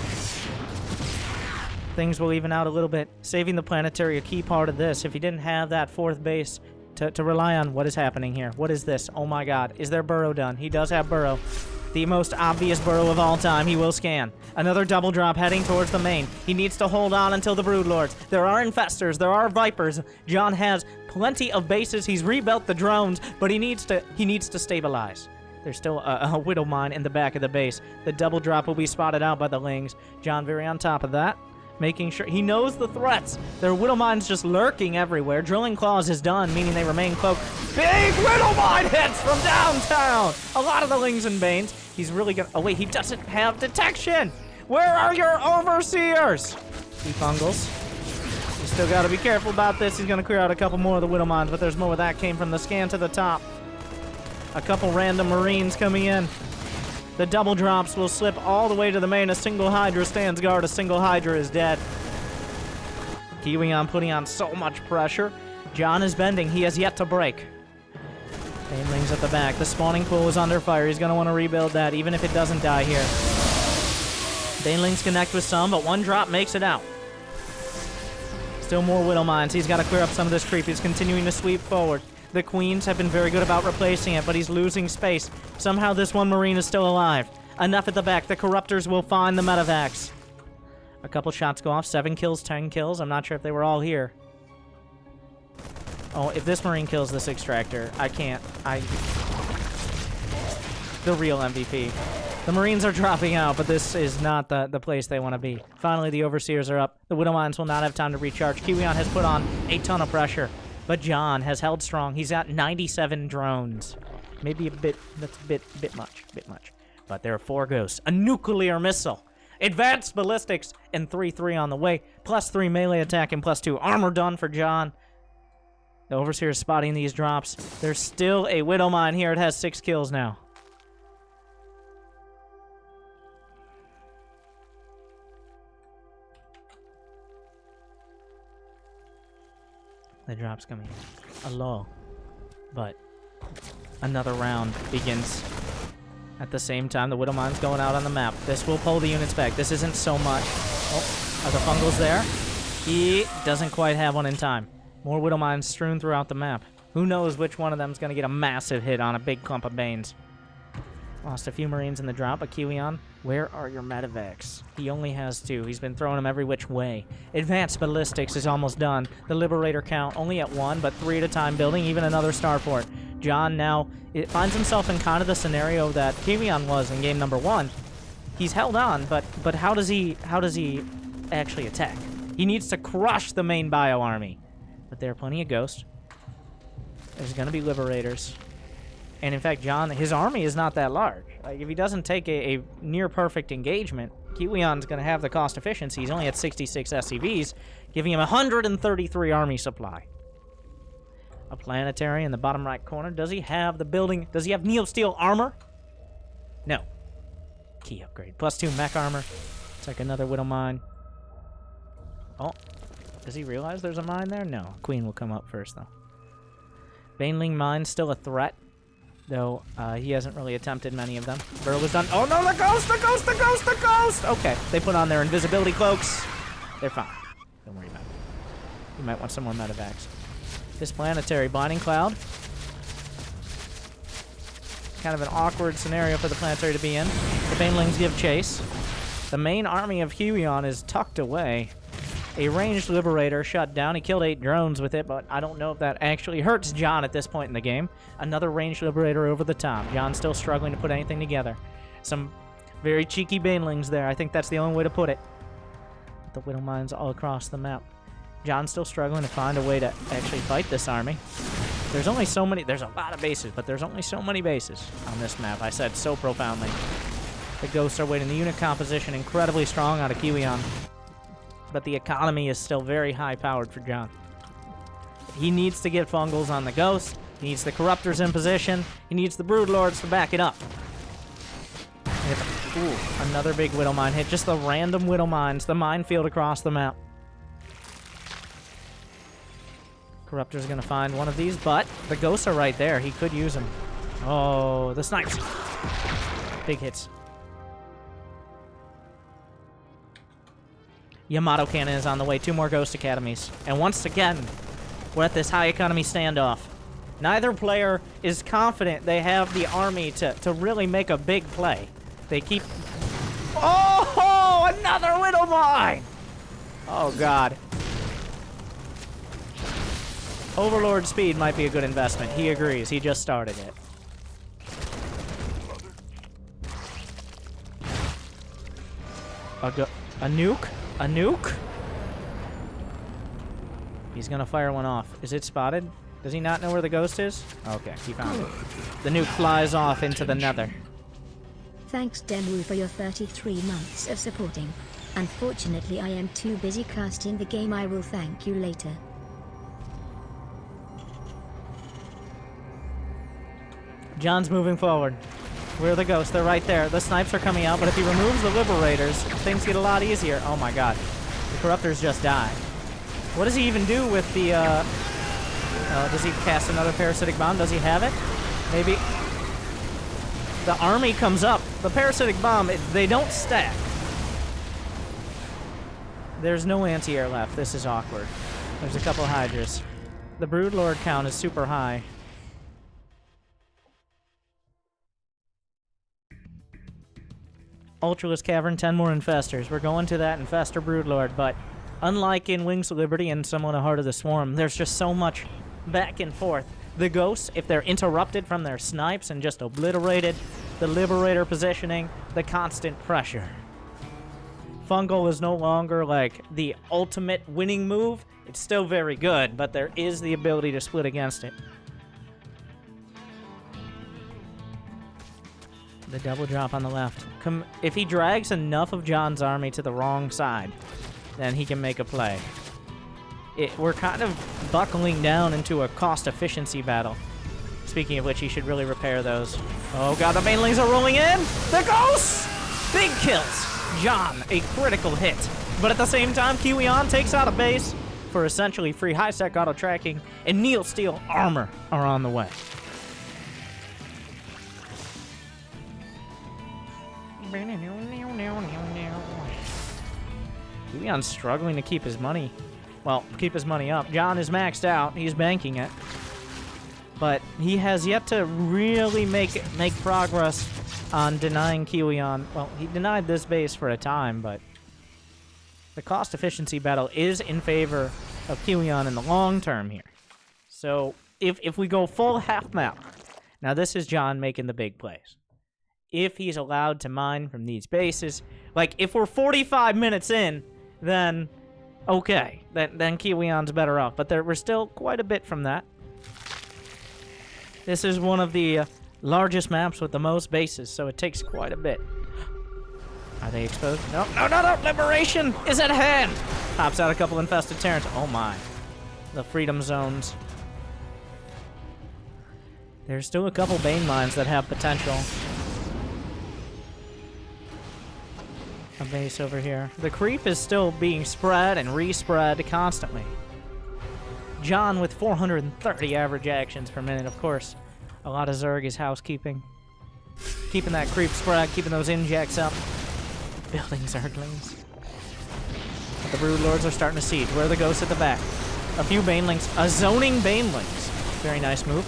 Things will even out a little bit. Saving the planetary, a key part of this. If he didn't have that 4th base to rely on, what is happening here? What is this? Oh my god. Is there burrow done? He does have burrow. The most obvious burrow of all time. He will scan. Another double drop heading towards the main. He needs to hold on until the Broodlords. There are infestors. There are Vipers. John has plenty of bases. He's rebuilt the drones, but he needs to stabilize. There's still a Widow Mine in the back of the base. The double drop will be spotted out by the Lings. John very on top of that, making sure he knows the threats. There are Widow Mines just lurking everywhere. Drilling Claws is done, meaning they remain cloaked. Big Widow Mine hits from downtown. A lot of the Lings and Banes. He's really gonna... Oh, wait, he doesn't have detection. Where are your overseers? He fungals. You still got to be careful about this. He's going to clear out a couple more of the Widow Mines, but there's more where that came from. The scan to the top. A couple random Marines coming in. The double drops will slip all the way to the main. A single Hydra stands guard. A single Hydra is dead. Kiwian putting on so much pressure. John is bending. He has yet to break. Banelings at the back. The spawning pool is under fire. He's going to want to rebuild that, even if it doesn't die here. Banelings connect with some, but one drop makes it out. Still more Widow Mines. He's got to clear up some of this creep. He's continuing to sweep forward. The Queens have been very good about replacing it, but he's losing space. Somehow this one Marine is still alive. Enough at the back. The Corruptors will find the medevacs. A couple shots go off. 7 kills, 10 kills. I'm not sure if they were all here. Oh, if this Marine kills this Extractor, I can't. The real MVP. The Marines are dropping out, but this is not the place they want to be. Finally, the Overseers are up. The Widow Mines will not have time to recharge. Kiwian has put on a ton of pressure, but John has held strong. He's got 97 drones. Maybe a bit, that's a bit much. But there are 4 ghosts. A nuclear missile. Advanced ballistics, and 3/3 on the way. +3 melee attack and +2 armor done for John. The Overseer is spotting these drops. There's still a Widow Mine here. It has 6 kills now. The drop's coming in. A lull. But another round begins. At the same time, the Widow Mine's going out on the map. This will pull the units back. This isn't so much. Oh, are the Fungals there? He doesn't quite have one in time. More Widow Mines strewn throughout the map. Who knows which one of them is going to get a massive hit on a big clump of Banes. Lost a few Marines in the drop. But Kiwian, where are your medevacs? He only has 2. He's been throwing them every which way. Advanced ballistics is almost done. The Liberator count only at 1, but 3 at a time, building even another starport. John now finds himself in kind of the scenario that Kiwian was in game number 1. He's held on, but how does he actually attack? He needs to crush the main bio army. But there are plenty of ghosts. There's going to be Liberators. And in fact, John, his army is not that large. Like, if he doesn't take a near-perfect engagement, Kiwian's going to have the cost efficiency. He's only at 66 SCVs, giving him 133 army supply. A Planetary in the bottom right corner. Does he have the building? Does he have Neo-Steel armor? No. Key upgrade. +2 mech armor. It's like another Widow Mine. Oh. Does he realize there's a mine there? No. Queen will come up first, though. Baneling Mine still a threat. Though, he hasn't really attempted many of them. Burrow was done. Oh, no, the ghost, the ghost, the ghost, the ghost! Okay, they put on their invisibility cloaks. They're fine. Don't worry about it. You might want some more medevacs. This Planetary Binding Cloud. Kind of an awkward scenario for the Planetary to be in. The Banelings give chase. The main army of Hellion is tucked away. A ranged Liberator shut down. He killed 8 drones with it, but I don't know if that actually hurts John at this point in the game. Another ranged Liberator over the top. John's still struggling to put anything together. Some very cheeky Banelings there. I think that's the only way to put it. The Widow Mines all across the map. John's still struggling to find a way to actually fight this army. There's only so many... There's a lot of bases, but there's only so many bases on this map. I said so profoundly. The Ghosts are waiting. The unit composition incredibly strong out of Kiwian. But the economy is still very high-powered for John. He needs to get Fungals on the Ghost. He needs the Corruptors in position. He needs the Broodlords to back it up. Ooh, another big Widow Mine hit. Just the random Widow Mines. The minefield across the map. Corruptor's going to find one of these, but the Ghosts are right there. He could use them. Oh, the snipes. Big hits. Yamato Cannon is on the way. 2 more Ghost Academies. And once again, we're at this high economy standoff. Neither player is confident they have the army to really make a big play. They keep... Oh! Another Widow Mine! Oh, God. Overlord speed might be a good investment. He agrees. He just started it. A nuke? A nuke? He's gonna fire one off. Is it spotted? Does he not know where the Ghost is? Okay, he found it. The nuke flies off into the nether. Thanks Demu for your 33 months of supporting. Unfortunately I am too busy casting the game. I will thank you later. John's moving forward. Where are the ghosts? They're right there. The snipes are coming out, but if he removes the liberators, things get a lot easier. Oh my god. The corruptors just die. What does he even do with the, does he cast another parasitic bomb? Does he have it? Maybe. The army comes up. The parasitic bomb, they don't stack. There's no anti-air left. This is awkward. There's a couple Hydras. The Broodlord count is super high. Ultralisk Cavern, 10 more Infestors. We're going to that Infestor Broodlord, but unlike in Wings of Liberty and somewhat a Heart of the Swarm, there's just so much back and forth. The Ghosts, if they're interrupted from their snipes and just obliterated, the Liberator positioning, the constant pressure. Fungal is no longer like the ultimate winning move. It's still very good, but there is the ability to split against it. The double drop on the left. If he drags enough of John's army to the wrong side, then he can make a play. We're kind of buckling down into a cost efficiency battle. Speaking of which, he should really repair those. Oh god, the mainlings are rolling in! The ghosts! Big kills! John, a critical hit. But at the same time, Kiwian takes out a base for essentially free high-sec auto-tracking, and Neil Steel armor are on the way. Kiwian's struggling to keep his money. Well, keep his money up. John is maxed out. He's banking it. But he has yet to really make progress on denying Kiwian. Well, he denied this base for a time, but the cost efficiency battle is in favor of Kiwian in the long term here. So if we go full half map, now this is John making the big plays. If he's allowed to mine from these bases, like if we're 45 minutes in, then okay, then Kiwian's better off. But we're still quite a bit from that. This is one of the largest maps with the most bases, so it takes quite a bit. Are they exposed? No, no, no, no! Liberation is at hand! Pops out a couple infested Terrans. Oh my. The freedom zones. There's still a couple Bane mines that have potential. A base over here. The creep is still being spread and respread constantly. John with 430 average actions per minute, of course. A lot of Zerg is housekeeping. Keeping that creep spread, keeping those injects up. Building Zerglings. But the Broodlords are starting to siege. Where are the ghosts at the back? A few Banelings. A zoning Banelings. Very nice move.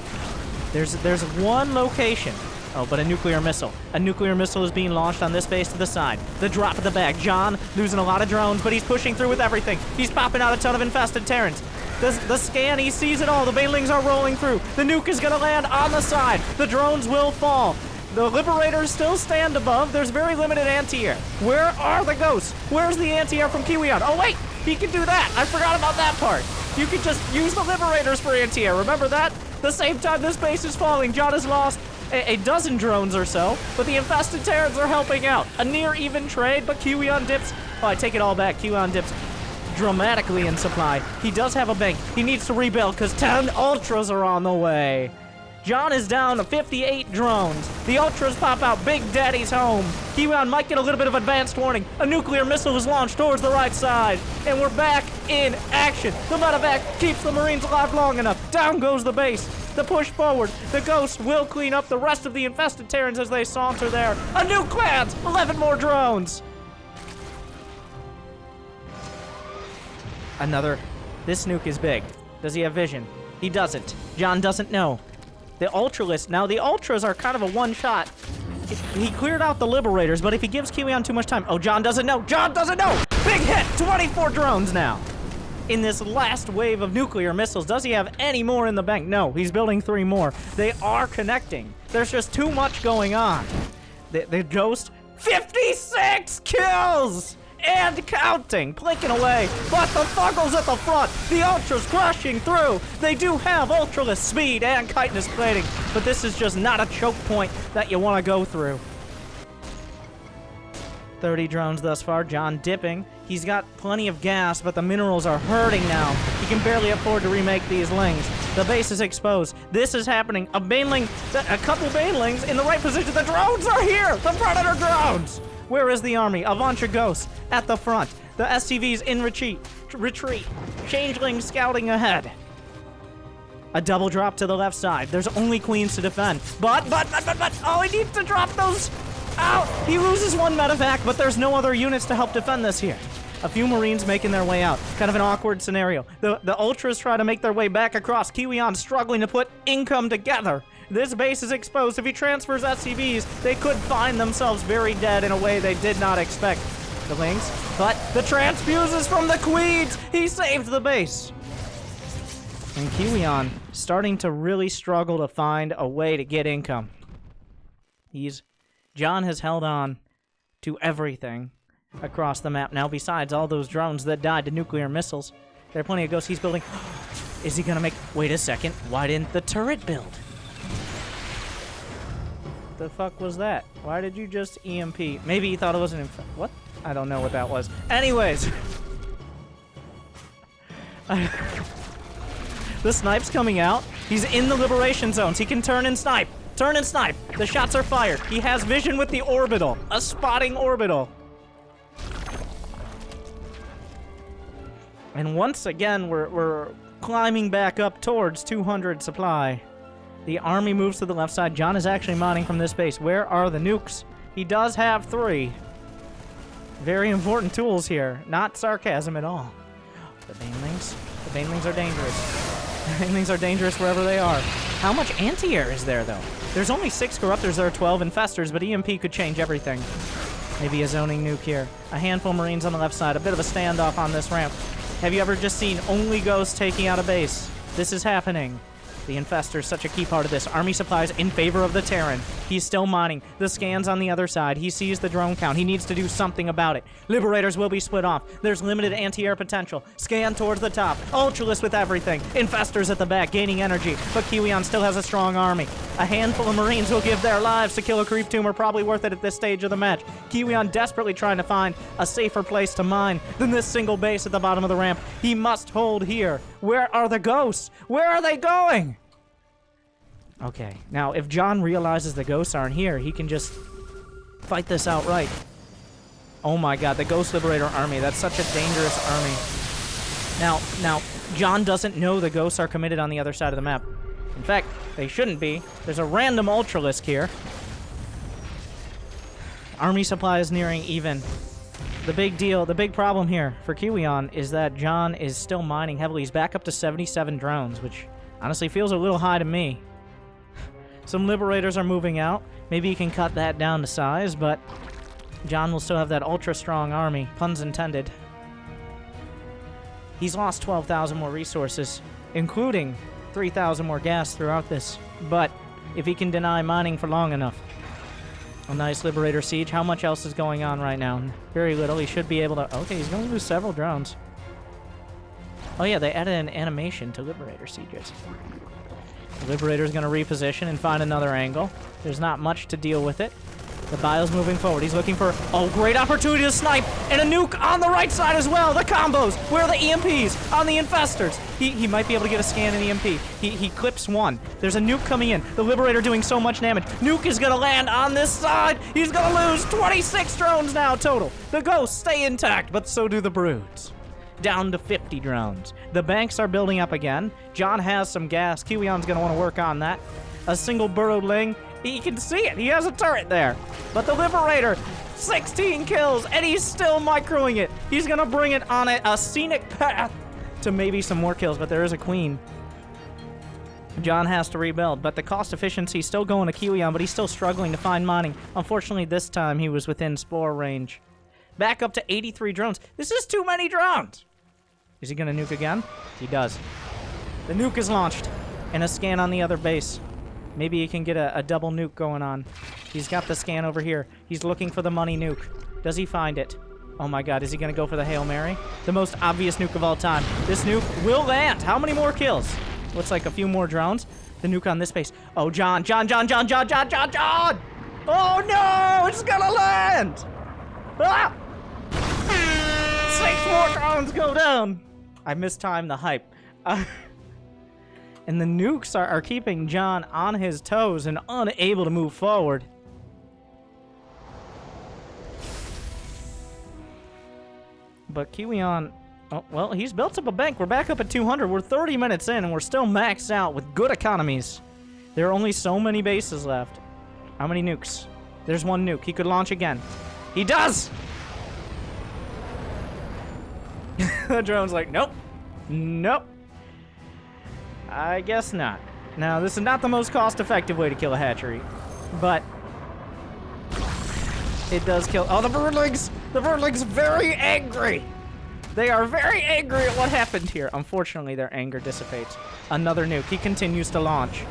There's one location. Oh, but a nuclear missile. A nuclear missile is being launched on this base to the side. The drop at the back. John losing a lot of drones, but he's pushing through with everything. He's popping out a ton of infested Terrans. The scan, he sees it all. The Banelings are rolling through. The nuke is going to land on the side. The drones will fall. The Liberators still stand above. There's very limited anti-air. Where are the ghosts? Where's the anti-air from Kiwian? Oh, wait! He can do that! I forgot about that part. You can just use the Liberators for anti-air. Remember that? The same time this base is falling, John has lost a dozen drones or so, but the infested Terrans are helping out. A near even trade, but Kiwian dips. Oh, I take it all back. Kiwian dips dramatically in supply. He does have a bank. He needs to rebuild because 10 Ultras are on the way. John is down to 58 drones. The Ultras pop out. Big Daddy's home. Kiwian might get a little bit of advanced warning. A nuclear missile is launched towards the right side. And we're back in action. The medevac keeps the Marines alive long enough. Down goes the base. The push forward. The Ghosts will clean up the rest of the infested Terrans as they saunter there. A nuke lands. 11 more drones. Another. This nuke is big. Does he have vision? He doesn't. John doesn't know. The Ultralisk. Now, the Ultras are kind of a one-shot. He cleared out the Liberators, but if he gives Kiwian too much time... Oh, John doesn't know. John doesn't know. Big hit. 24 drones now. In this last wave of nuclear missiles, does he have any more in the bank? No, he's building 3 more. They are connecting. There's just too much going on. The Ghost, 56 kills! And counting, blinking away, but the Fuggles at the front, the Ultras crashing through. They do have Ultralisk speed and chitinous plating, but this is just not a choke point that you want to go through. 30 drones thus far, John dipping. He's got plenty of gas, but the minerals are hurting now. He can barely afford to remake these lings. The base is exposed. This is happening. A couple banelings in the right position. The drones are here! The Predator drones! Where is the army? A bunch of ghosts at the front. The SCVs in retreat. Changeling scouting ahead. A double drop to the left side. There's only queens to defend. But, oh, he needs to drop those out. He loses one medevac, but there's no other units to help defend this here. A few Marines making their way out. Kind of an awkward scenario. The Ultras try to make their way back across. Kiwian struggling to put income together. This base is exposed. If he transfers SCVs, they could find themselves very dead in a way they did not expect. The Lings, but the transfuses from the Queens! He saved the base! And Kiwian starting to really struggle to find a way to get income. John has held on to everything across the map now, besides all those drones that died to nuclear missiles. There are plenty of ghosts he's building. Is he gonna make... Wait a second. Why didn't the turret build? The fuck was that? Why did you just EMP? Maybe he thought it wasn't... What? I don't know what that was. Anyways. The snipe's coming out. He's in the liberation zones. He can turn and snipe. Turn and snipe. The shots are fired. He has vision with the orbital. A spotting orbital. And once again, we're climbing back up towards 200 supply. The army moves to the left side. John is actually mining from this base. Where are the nukes? He does have 3. Very important tools here. Not sarcasm at all. The banelings. The banelings are dangerous. The banelings are dangerous wherever they are. How much anti-air is there, though? There's only 6 corruptors. There are 12 infestors, but EMP could change everything. Maybe a zoning nuke here. A handful of Marines on the left side. A bit of a standoff on this ramp. Have you ever just seen only ghosts taking out a base? This is happening. The infestor is such a key part of this. Army supplies in favor of the Terran. He's still mining. The scan's on the other side. He sees the drone count. He needs to do something about it. Liberators will be split off. There's limited anti-air potential. Scan towards the top. Ultralist with everything. Infestors at the back, gaining energy. But Kiwian still has a strong army. A handful of Marines will give their lives to kill a creep tumor. Probably worth it at this stage of the match. Kiwian desperately trying to find a safer place to mine than this single base at the bottom of the ramp. He must hold here. Where are the ghosts? Where are they going? Okay, now if John realizes the ghosts aren't here, he can just fight this outright. Oh my god, the Ghost Liberator army, that's such a dangerous army. Now, John doesn't know the ghosts are committed on the other side of the map. In fact, they shouldn't be. There's a random Ultralisk here. Army supply is nearing even. The big problem here for Kiwian is that John is still mining heavily. He's back up to 77 drones, which honestly feels a little high to me. Some Liberators are moving out. Maybe he can cut that down to size, but John will still have that ultra-strong army. Puns intended. He's lost 12,000 more resources, including 3,000 more gas throughout this. But if he can deny mining for long enough. A nice Liberator siege. How much else is going on right now? Very little. He should be able to... Okay, he's going to lose several drones. Oh yeah, they added an animation to Liberator sieges. The Liberator's going to reposition and find another angle. There's not much to deal with it. The Bio's moving forward. He's looking for, great opportunity to snipe, and a nuke on the right side as well. The combos. Where are the EMPs? On the infestors. He might be able to get a scan in EMP. He clips one. There's a nuke coming in. The Liberator doing so much damage. Nuke is going to land on this side. He's going to lose 26 drones now total. The ghosts stay intact, but so do the broods. Down to 50 drones. The banks are building up again. John has some gas. Kiwian's going to want to work on that. A single burrowed ling. He can see it. He has a turret there. But the Liberator, 16 kills, and he's still microing it. He's going to bring it on a scenic path to maybe some more kills, but there is a queen. John has to rebuild, but the cost efficiency is still going to Kiwian, but he's still struggling to find mining. Unfortunately, this time he was within spore range. Back up to 83 drones. This is too many drones. Is he going to nuke again? He does. The nuke is launched. And a scan on the other base. Maybe he can get a double nuke going on. He's got the scan over here. He's looking for the money nuke. Does he find it? Oh my god, is he going to go for the Hail Mary? The most obvious nuke of all time. This nuke will land. How many more kills? Looks like a few more drones. The nuke on this base. Oh, John. Oh no! It's going to land! Ah! more drones go down! I mistimed the hype. And the nukes are keeping John on his toes and unable to move forward. But Kiwian... Oh, well, he's built up a bank. We're back up at 200. We're 30 minutes in, and we're still maxed out with good economies. There are only so many bases left. How many nukes? There's one nuke. He could launch again. He does! The drone's like, nope. Nope. I guess not. Now, this is not the most cost-effective way to kill a hatchery, but it does kill... Oh, the birdlings! The birdlings very angry! They are very angry at what happened here. Unfortunately, their anger dissipates. Another nuke. He continues to launch.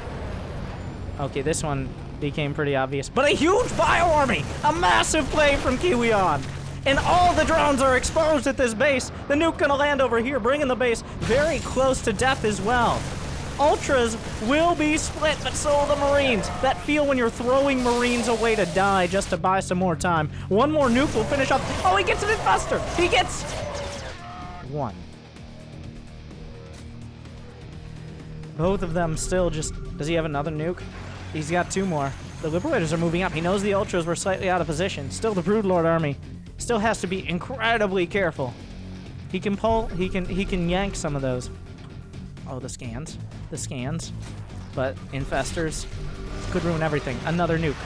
Okay, this one became pretty obvious. But a huge bio-army! A massive play from Kiwian! And all the drones are exposed at this base. The nuke gonna land over here, bringing the base very close to death as well. Ultras will be split, but so will the Marines. That feel when you're throwing Marines away to die just to buy some more time. One more nuke will finish up. Oh, he gets an Infester! He gets... one. Both of them still just... Does he have another nuke? He's got two more. The Liberators are moving up. He knows the Ultras were slightly out of position. Still the Broodlord army. Still has to be incredibly careful. He can pull... He can yank some of those. Oh, the scans. The scans. But Infestors could ruin everything. Another nuke.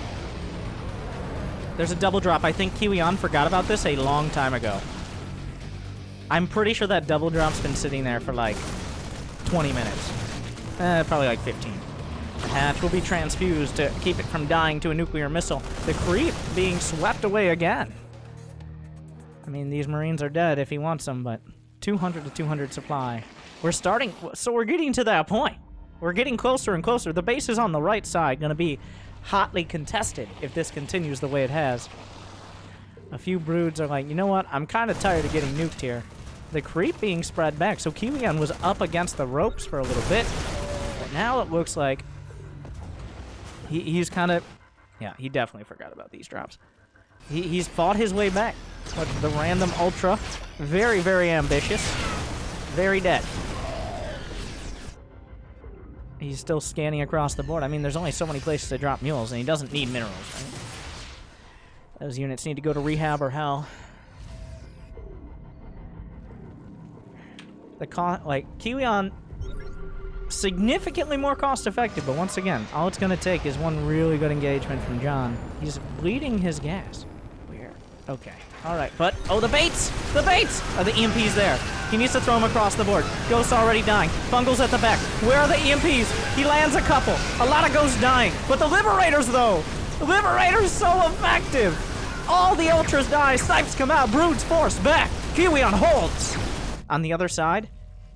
There's a double drop. I think Kiwian forgot about this a long time ago. I'm pretty sure that double drop's been sitting there for like 20 minutes. Probably like 15. The hatch will be transfused to keep it from dying to a nuclear missile. The creep being swept away again. I mean, these Marines are dead if he wants them, but 200 to 200 supply. We're starting, so we're getting to that point. We're getting closer and closer. The base is on the right side, gonna be hotly contested if this continues the way it has. A few broods are like, you know what? I'm kind of tired of getting nuked here. The creep being spread back. So Kiwian was up against the ropes for a little bit. But now it looks like he's kind of... Yeah, he definitely forgot about these drops. He's fought his way back. But the random Ultra, very, very ambitious. Very dead. He's still scanning across the board. I mean, there's only so many places to drop mules, and he doesn't need minerals, right? Those units need to go to rehab or hell. Kiwian, significantly more cost-effective, but once again, all it's going to take is one really good engagement from John. He's bleeding his gas. Weird. Okay. All right, but... Oh, the baits! The baits! Are the EMPs there? He needs to throw them across the board. Ghosts already dying. Fungal's at the back. Where are the EMPs? He lands a couple. A lot of ghosts dying. But the Liberators, though! The Liberator's so effective! All the Ultras die. Snipes come out. Broods forced back. Kiwian holds. On the other side,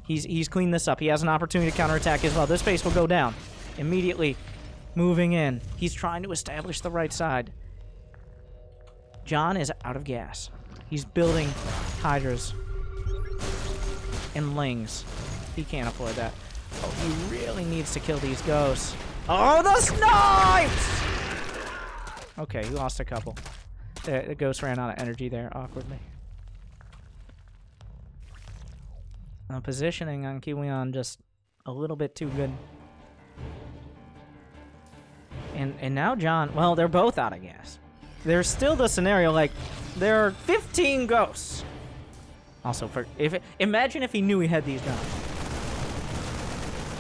he's cleaned this up. He has an opportunity to counterattack as well. This base will go down. Immediately moving in. He's trying to establish the right side. John is out of gas. He's building Hydras and Lings. He can't afford that. Oh, he really needs to kill these ghosts. Oh, the snipes! Okay, he lost a couple. The ghost ran out of energy there, awkwardly. Positioning on Kiwian just a little bit too good. And now John, well, they're both out of gas. There's still the scenario, like, there are 15 ghosts. Also, imagine if he knew he had these guns.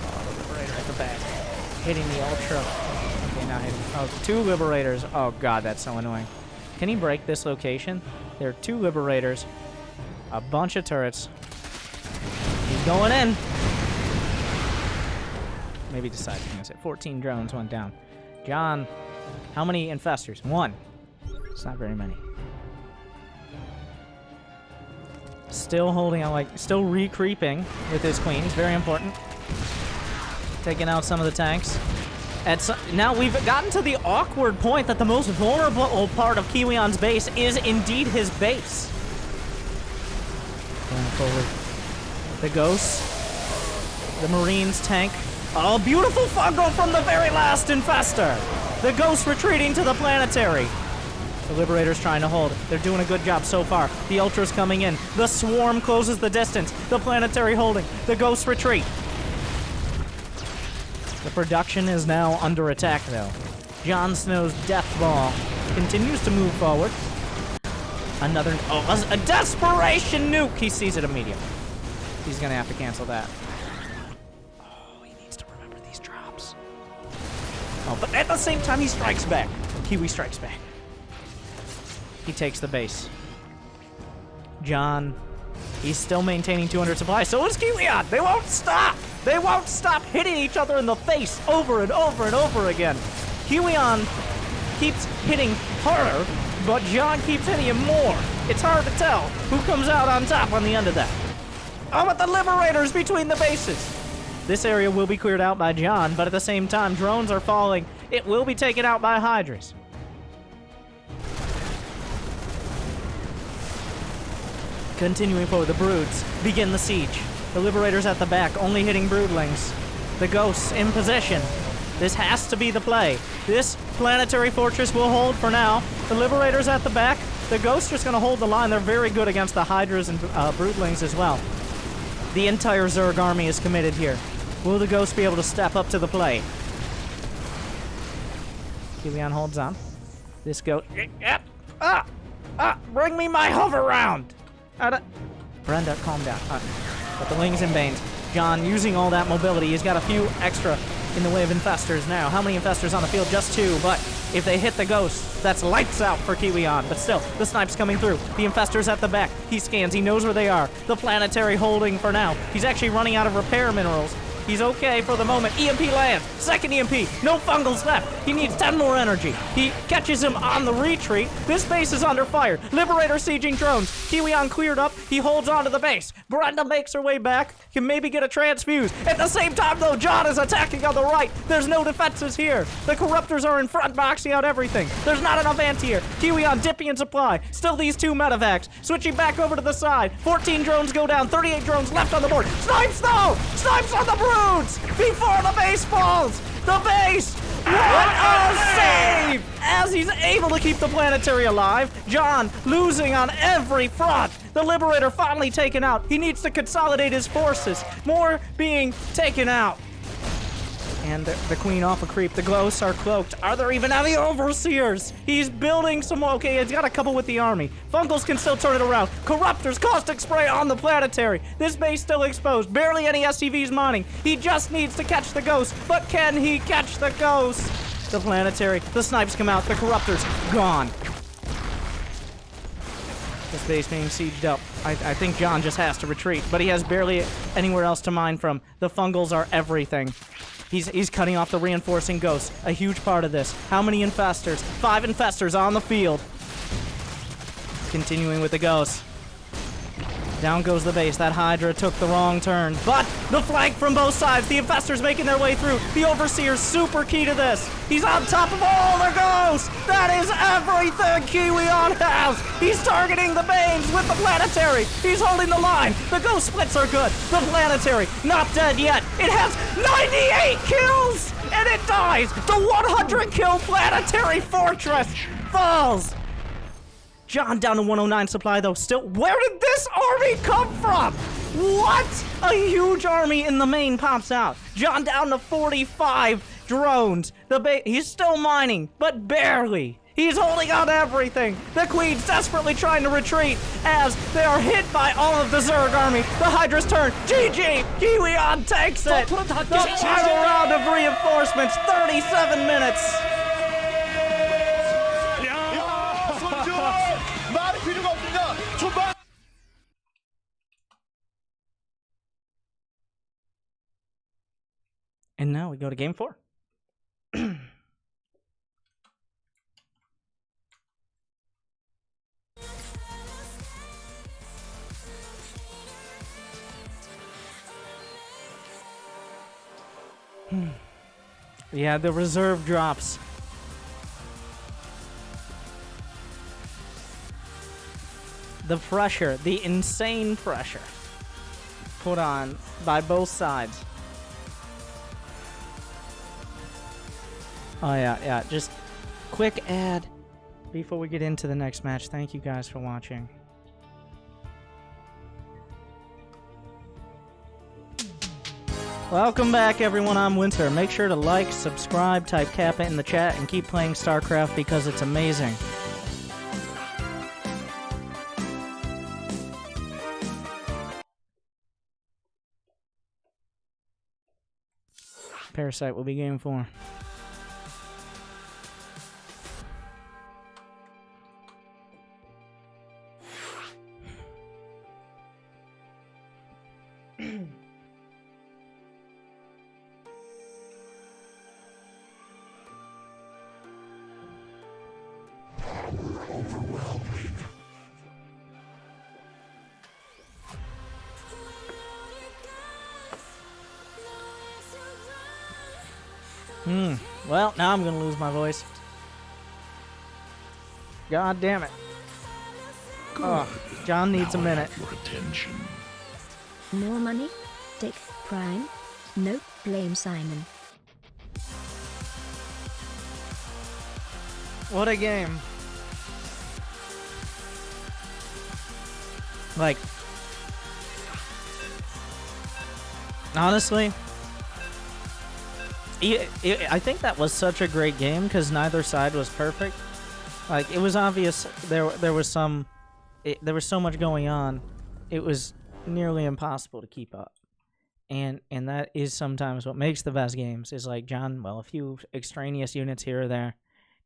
Oh, the Liberator at the back. Hitting the Ultra. Okay, now hitting. Oh, 2 Liberators. Oh, God, that's so annoying. Can he break this location? There are 2 Liberators. A bunch of turrets. He's going in. Maybe decide to miss it. 14 drones went down. John, how many Infestors? 1. It's not very many. Still holding out, like, still re-creeping with his queens. Very important. Taking out some of the tanks. Now we've gotten to the awkward point that the most vulnerable part of Kiwian's base is indeed his base. Going forward. The ghosts. The Marines tank. Oh, beautiful fungal from the very last Infestor. The ghosts retreating to the planetary. The Liberator's trying to hold. They're doing a good job so far. The Ultra's coming in. The Swarm closes the distance. The Planetary holding. The Ghosts retreat. The production is now under attack, though. Jonsnow's Death Ball continues to move forward. Another... Oh, a Desperation Nuke! He sees it immediately. He's gonna have to cancel that. Oh, he needs to remember these drops. Oh, but at the same time, he strikes back. Kiwi strikes back. He takes the base. John, he's still maintaining 200 supply. So is Kiwian! They won't stop! They won't stop hitting each other in the face over and over and over again. Kiwian keeps hitting harder, but John keeps hitting him more. It's hard to tell who comes out on top on the end of that. Oh, but the Liberator's between the bases. This area will be cleared out by John, but at the same time, drones are falling. It will be taken out by Hydras. Continuing forward, the Broods begin the siege. The Liberator's at the back, only hitting Broodlings. The Ghosts in position. This has to be the play. This Planetary Fortress will hold for now. The Liberator's at the back. The Ghosts just going to hold the line. They're very good against the Hydras and Broodlings as well. The entire Zerg army is committed here. Will the Ghosts be able to step up to the play? Kiwian holds on. This Ghost... Bring me my hover round! Brenda, calm down. But the Lings and Banes. John using all that mobility. He's got a few extra in the way of Infestors now. How many Infestors on the field? Just 2, but if they hit the Ghosts, that's lights out for Kiwian. But still, the Snipe's coming through. The Infestors at the back. He scans. He knows where they are. The Planetary holding for now. He's actually running out of repair minerals. He's okay for the moment. EMP lands. Second EMP. No fungals left. He needs 10 more energy. He catches him on the retreat. This base is under fire. Liberator sieging drones. Kiwian cleared up. He holds onto the base. Brenda makes her way back. Can maybe get a transfuse. At the same time, though, John is attacking on the right. There's no defenses here. The Corruptors are in front, boxing out everything. There's not enough anti-air. Kiwian dipping in supply. Still these 2 medevacs. Switching back over to the side. 14 drones go down. 38 drones left on the board. Snipes, though! Snipes on the Broods! Before the base falls! The base! What a save! As he's able to keep the Planetary alive, John losing on every front. The Liberator finally taken out. He needs to consolidate his forces. More being taken out. And the Queen off a creep. The Ghosts are cloaked. Are there even any Overseers? He's building some more. Okay, he's got a couple with the army. Fungals can still turn it around. Corruptors, caustic spray on the Planetary. This base still exposed. Barely any SCVs mining. He just needs to catch the Ghosts. But can he catch the Ghosts? The Planetary. The Snipes come out. The Corruptors gone. This base being sieged up. I think John just has to retreat. But he has barely anywhere else to mine from. The Fungals are everything. He's cutting off the reinforcing Ghosts. A huge part of this. How many Infestors? 5 Infestors on the field. Continuing with the Ghosts. Down goes the base. That Hydra took the wrong turn. But the flank from both sides. The Infestors making their way through. The Overseer's super key to this. He's on top of all the Ghosts. That is everything Kiwian has. He's targeting the Banes with the Planetary. He's holding the line. The Ghost splits are good. The Planetary not dead yet. It has 98 kills. And it dies. The 100 kill Planetary Fortress falls. John down to 109 supply, though. Still, where did this army come from? What? A huge army in the main pops out. John down to 45 drones. He's still mining, but barely. He's holding on to everything. The Queen's desperately trying to retreat as they are hit by all of the Zerg army. The Hydra's turn. GG! Kiwian takes it. The final round of reinforcements. 37 minutes. And now we go to game 4. Yeah, the reserve drops. The pressure, the insane pressure put on by both sides. Oh yeah, just quick ad. before we get into the next match, thank you guys for watching. Welcome back, everyone. I'm Winter. Make sure to like, subscribe, type Kappa in the chat, and keep playing Starcraft because it's amazing. Parasite will be game 4. Well, now I'm gonna lose my voice. God damn it. Oh, John needs a minute. Your attention. More money? Dick Prime? Nope, blame Simon. What a game. Like, honestly, I think that was such a great game because neither side was perfect. Like, it was obvious there was so much going on. It was nearly impossible to keep up. And that is sometimes what makes the best games, is like John, well, a few extraneous units here or there.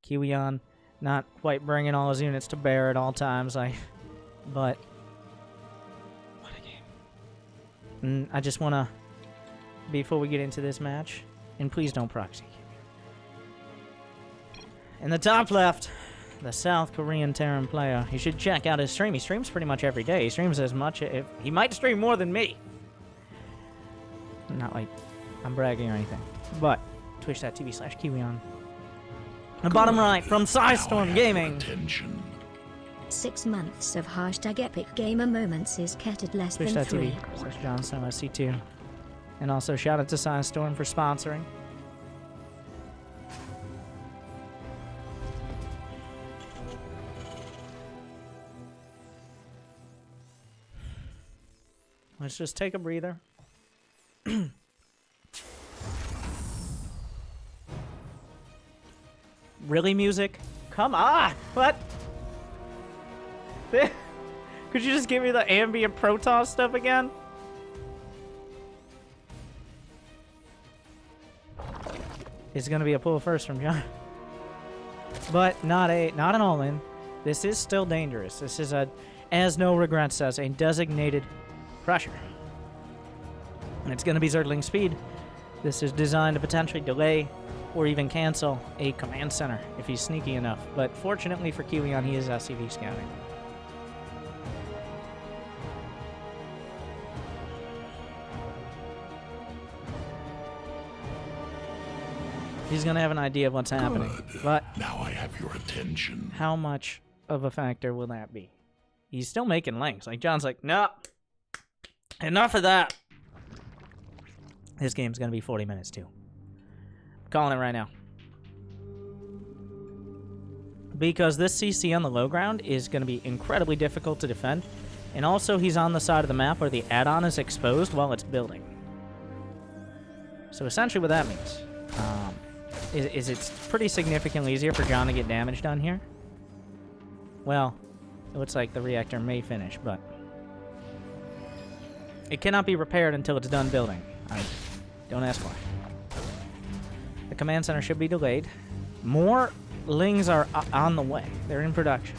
Kiwian not quite bringing all his units to bear at all times, but what a game. And I just want to, before we get into this match, and please don't proxy. In the top left, the South Korean Terran player. You should check out his stream. He streams pretty much every day. He streams as much, he might stream more than me. Not like I'm bragging or anything. But twitch.tv/Kiwian. The bottom right from Storm Gaming. Attention. 6 months of #epic gamer moments is ketted less than 3. Twitch.tv/Jonsnow SC2. And also shout out to Storm for sponsoring. Let's just take a breather. Really, music? Come on! What? Could you just give me the ambient Protoss stuff again? It's gonna be a pull first from John. But not an all-in. This is still dangerous. This is a, as No Regret says, a designated pressure. And it's gonna be Zergling speed. This is designed to potentially delay or even cancel a command center if he's sneaky enough. But fortunately for Kiwian, he is SCV scouting. He's gonna have an idea of what's happening. Good. But Now I have your attention. how much of a factor will that be? He's still making links. Like, John's like, no, enough of that. This game's gonna be 40 minutes too. I'm calling it right now. Because this CC on the low ground is gonna be incredibly difficult to defend. And also he's on the side of the map where the add-on is exposed while it's building. So essentially what that means is it's pretty significantly easier for John to get damage done here. Well, it looks like the reactor may finish, but it cannot be repaired until it's done building. Don't ask why. The command center should be delayed. More Lings are on the way. They're in production.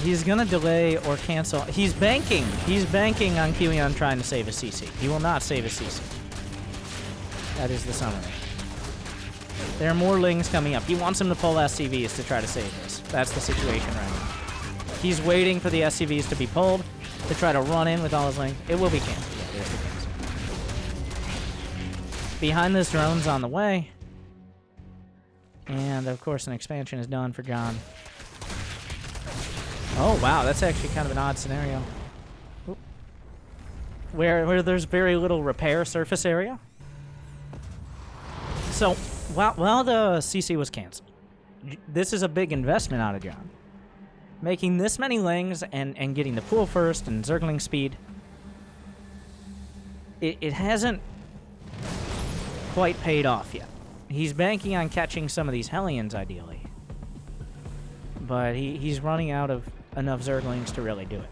He's gonna delay or cancel. He's banking. He's banking on Kiwian trying to save a CC. He will not save a CC. That is the summary. There are more Lings coming up. He wants him to pull SCVs to try to save this. That's the situation right now. He's waiting for the SCVs to be pulled to try to run in with all his Lings. It will be canceled. Yeah, there's the cancel. Behind this drone's on the way. And, of course, an expansion is done for John. Oh, wow, that's actually kind of an odd scenario. Oop. where there's very little repair surface area. So, while the CC was canceled, this is a big investment out of John. Making this many lings and getting the pool first and Zergling speed, it hasn't quite paid off yet. He's banking on catching some of these Hellions, ideally. But he's running out of enough Zerglings to really do it.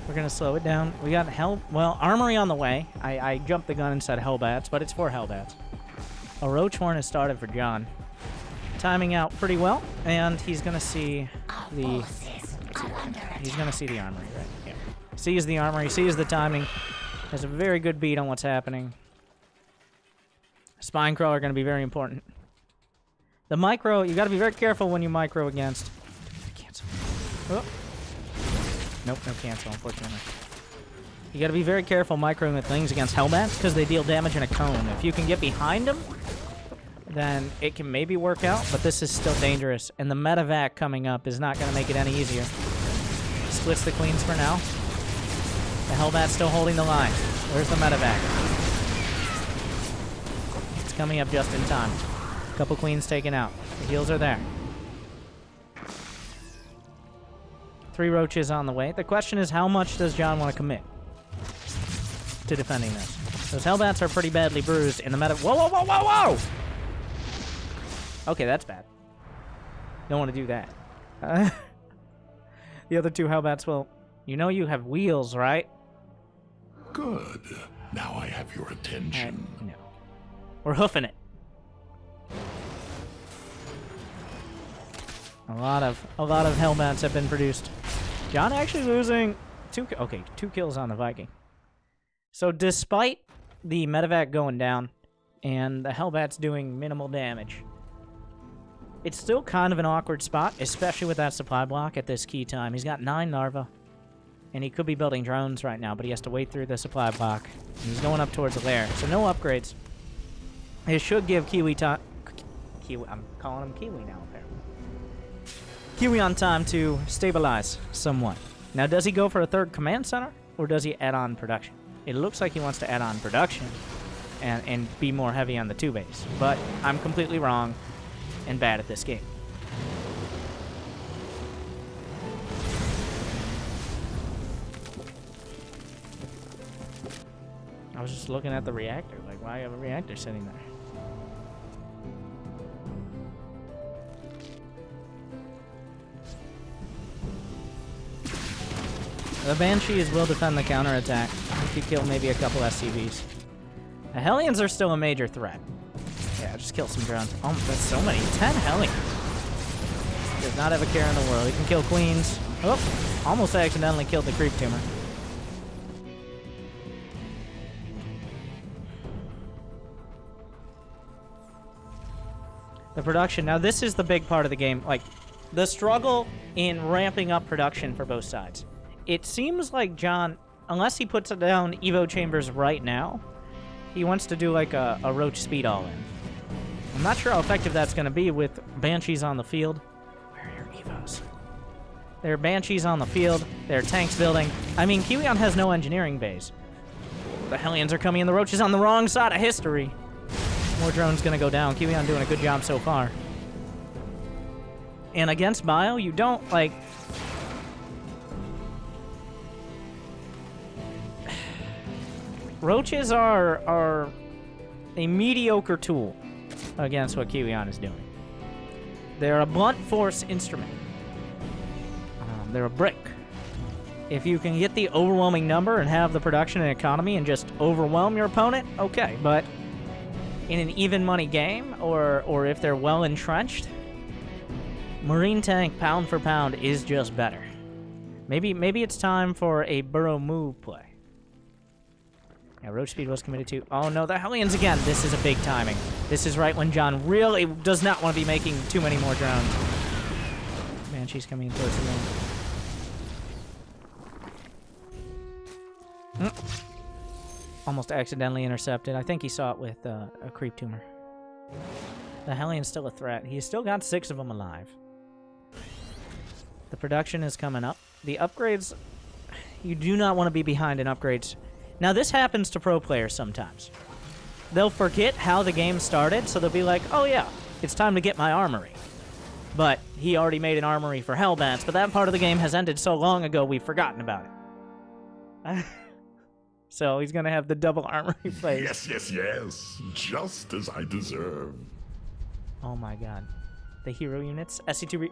We're gonna slow it down. We got armory on the way. I jumped the gun and said Hellbats, but it's 4 Hellbats. A Roach Horn has started for John. Timing out pretty well, and he's gonna see the... He's gonna see the armory, right? Yeah. Sees the armory, sees the timing. Has a very good beat on what's happening. Spine Crawler are gonna be very important. The micro, you gotta be very careful when you micro against... Cancel. Oh. Nope, no cancel, unfortunately. You gotta be very careful microing with things against Hellbats, because they deal damage in a cone. If you can get behind them, then it can maybe work out, but this is still dangerous. And the medevac coming up is not gonna make it any easier. Splits the queens for now. The Hellbat's still holding the line. Where's the medevac? It's coming up just in time. Couple queens taken out. The heals are there. 3 roaches on the way. The question is, how much does John want to commit to defending this? Those Hellbats are pretty badly bruised in the meta. Whoa, whoa, whoa, whoa, whoa! Okay, that's bad. Don't want to do that. The other 2 Hellbats, well, you know you have wheels, right? Good. Now I have your attention. No. We're hoofing it. A lot of Hellbats have been produced. John actually losing 2 kills on the Viking. So despite the medevac going down and the Hellbats doing minimal damage, it's still kind of an awkward spot, especially with that supply block at this key time. He's got 9 Narva, and he could be building drones right now, but he has to wait through the supply block. He's going up towards the lair, so no upgrades. It should give Kiwi time. I'm calling him Kiwi now, apparently. Kiwian time to stabilize somewhat. Now, does he go for a 3rd command center, or does he add on production? It looks like he wants to add on production and be more heavy on the 2 base, but I'm completely wrong and bad at this game. I was just looking at the reactor, like, why have a reactor sitting there? The Banshees will defend the counterattack if you kill maybe a couple SCVs. The Hellions are still a major threat. Yeah, just kill some drones. Oh, that's so many. 10 Hellions. Does not have a care in the world. He can kill queens. Oh, almost accidentally killed the creep tumor. The production. Now, this is the big part of the game. Like, the struggle in ramping up production for both sides. It seems like John, unless he puts it down Evo chambers right now, he wants to do like a Roach speed all-in. I'm not sure how effective that's going to be with Banshees on the field. Where are your Evos? There are Banshees on the field. There are tanks building. I mean, Kiwian has no engineering base. The Hellions are coming in. The Roach is on the wrong side of history. More drones going to go down. Kiwian doing a good job so far. And against Bio, you don't, like... Roaches are a mediocre tool against what Kiwian is doing. They're a blunt force instrument. They're a brick. If you can get the overwhelming number and have the production and economy and just overwhelm your opponent, okay. But in an even money game, or if they're well entrenched, Marine tank pound for pound is just better. Maybe it's time for a burrow move play. Yeah, Roach speed was committed to. Oh no, the Hellions again. This is a big timing. This is right when John really does not want to be making too many more drones. Banshee's coming towards the main. Almost accidentally intercepted. I think he saw it with a creep tumor. The Hellion's still a threat. He's still got 6 of them alive. The production is coming up. The upgrades, you do not want to be behind in upgrades. Now, this happens to pro players sometimes. They'll forget how the game started, so they'll be like, oh yeah, it's time to get my armory. But he already made an armory for Hellbats, but that part of the game has ended so long ago we've forgotten about it. So he's going to have the double armory place. Yes, yes, yes. Just as I deserve. Oh my god. The hero units? SC2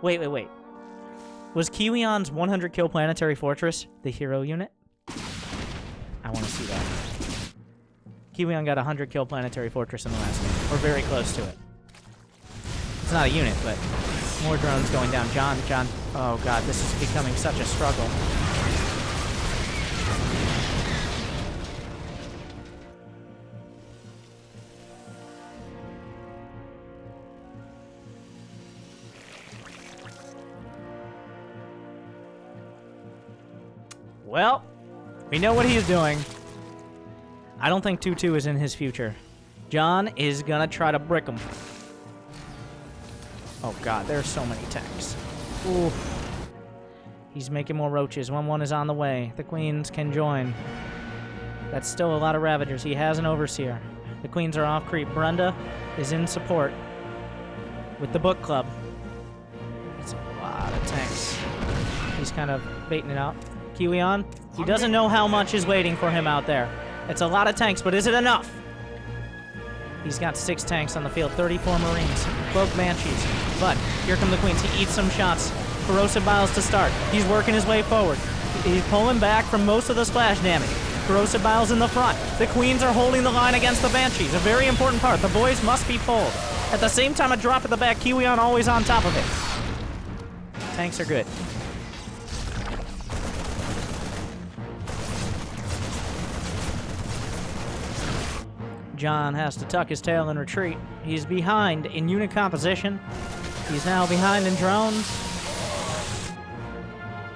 Wait. Was Kiwian's 100 kill planetary fortress the hero unit? I want to see that. Kiwian got 100 kill planetary fortress in the last game. We're very close to it. It's not a unit, but more drones going down. John. Oh god, this is becoming such a struggle. Well, we know what he's doing. I don't think 2-2 is in his future. John is gonna try to brick him. Oh god, there's so many tanks. Oof. He's making more roaches. 1-1 is on the way. The queens can join. That's still a lot of Ravagers. He has an Overseer. The queens are off creep. Brenda is in support with the book club. It's a lot of tanks. He's kind of baiting it out. Kiwian, he doesn't know how much is waiting for him out there. It's a lot of tanks, but is it enough? He's got 6 tanks on the field, 34 Marines, Cloak Banshees. But here come the queens. He eats some shots. Corrosive Biles to start. He's working his way forward. He's pulling back from most of the splash damage. Corrosive Biles in the front. The queens are holding the line against the Banshees. A very important part. The boys must be pulled. At the same time, a drop at the back. Kiwian always on top of it. Tanks are good. John has to tuck his tail and retreat. He's behind in unit composition. He's now behind in drones.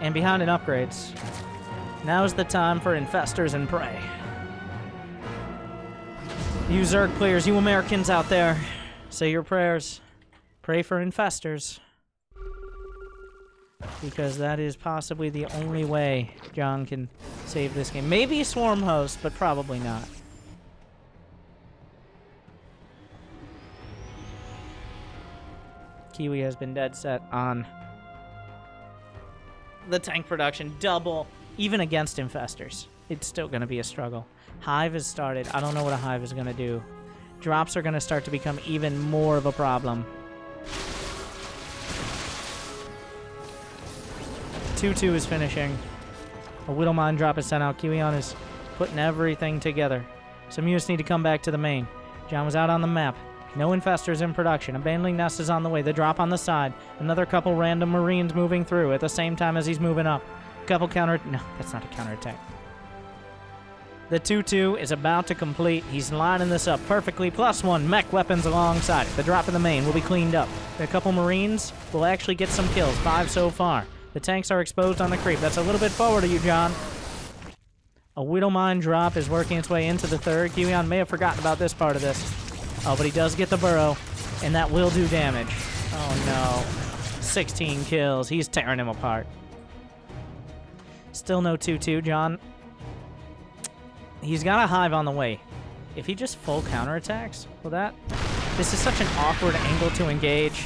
And behind in upgrades. Now's the time for infestors and prey. You Zerg players, you Americans out there, say your prayers. Pray for infestors. Because that is possibly the only way John can save this game. Maybe Swarm Host, but probably not. Kiwi has been dead set on the tank production. Double, even against infestors. It's still going to be a struggle. Hive has started. I don't know what a Hive is going to do. Drops are going to start to become even more of a problem. 2-2 is finishing. A Widowmine drop is sent out. Kiwian is putting everything together. Some units need to come back to the main. John was out on the map. No infestors in production. Abandoning nest is on the way. The drop on the side. Another couple random Marines moving through at the same time as he's moving up. Couple counter... No, that's not a counterattack. The 2-2 is about to complete. He's lining this up perfectly. +1 mech weapons alongside it. The drop in the main will be cleaned up. A couple Marines will actually get some kills. 5 so far. The tanks are exposed on the creep. That's a little bit forward of you, John. A Widowmine drop is working its way into the third. Kiwian may have forgotten about this part of this. Oh, but he does get the burrow, and that will do damage. Oh, no. 16 kills. He's tearing him apart. Still no 2-2. John, he's got a Hive on the way. If he just full counterattacks, well, that... This is such an awkward angle to engage.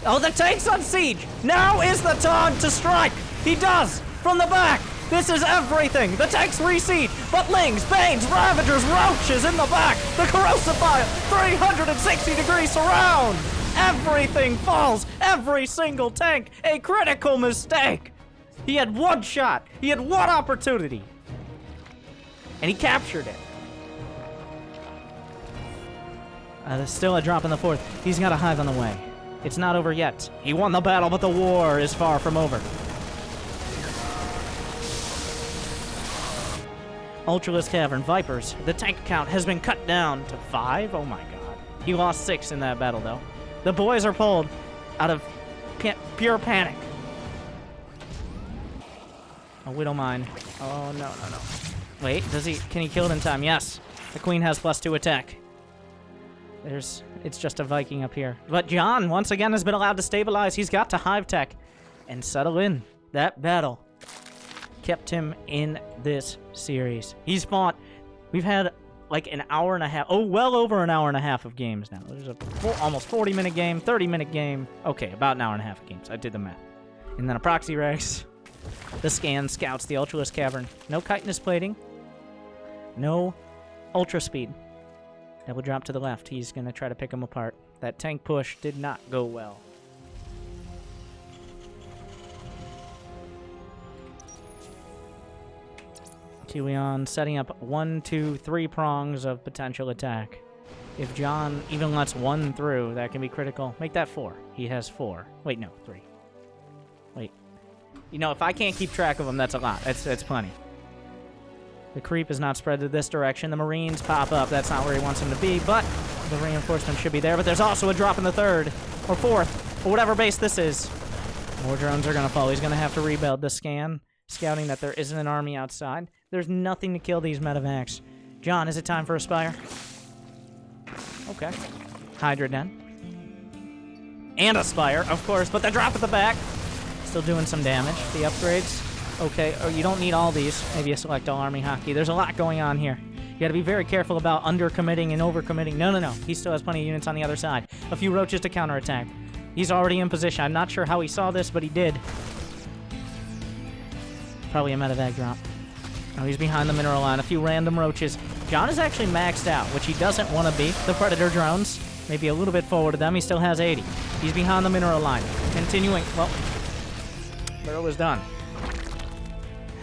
Oh, the tank's on siege! Now is the time to strike! He does! From the back! This is everything! The tanks re-siege! But Lings, Banes, Ravagers, Roaches in the back! The Corrosive Fire! 360-degree surround! Everything falls! Every single tank! A critical mistake! He had one shot! He had one opportunity! And he captured it. There's still a drop in the fourth. He's got a Hive on the way. It's not over yet. He won the battle, but the war is far from over. Ultralisk Cavern, Vipers. The tank count has been cut down to 5. Oh my god. He lost 6 in that battle, though. The boys are pulled out of pure panic. A Widow Mine. Oh, no. Wait, can he kill it in time? Yes. The Queen has +2 attack. It's just a Viking up here. But Jon, once again, has been allowed to stabilize. He's got to Hive Tech and settle in. That battle kept him in this series. He's fought. We've had like an hour and a half. Oh, well over an hour and a half of games now. There's a almost 40-minute game, 30-minute game. Okay, about an hour and a half of games. I did the math. And then a proxy race. The scan scouts the Ultralisk Cavern. No chitinous plating. No ultra speed. Double drop to the left. He's going to try to pick them apart. That tank push did not go well. Kiwian setting up 1, 2, 3 prongs of potential attack. If Jon even lets 1 through, that can be critical. Make that 4. He has 4. Wait, no, 3. Wait. You know, if I can't keep track of them, that's a lot. That's plenty. The creep is not spread to this direction. The Marines pop up. That's not where he wants them to be, but the reinforcement should be there. But there's also a drop in the 3rd, or 4th, or whatever base this is. More drones are going to fall. He's going to have to rebuild the scan, scouting that there isn't an army outside. There's nothing to kill these medevacs. Jon, is it time for a Spire? Okay. Hydra Den. And a Spire, of course, but the drop at the back. Still doing some damage. The upgrades. Okay, oh, you don't need all these. Maybe a select all army hockey. There's a lot going on here. You gotta be very careful about under-committing and over-committing. No. He still has plenty of units on the other side. A few roaches to counterattack. He's already in position. I'm not sure how he saw this, but he did. Probably a medevac drop. Oh, he's behind the mineral line. A few random roaches. Jon is actually maxed out, which he doesn't want to be. The Predator drones, maybe a little bit forward of them. He still has 80. He's behind the mineral line. Continuing. Well, barrel is done.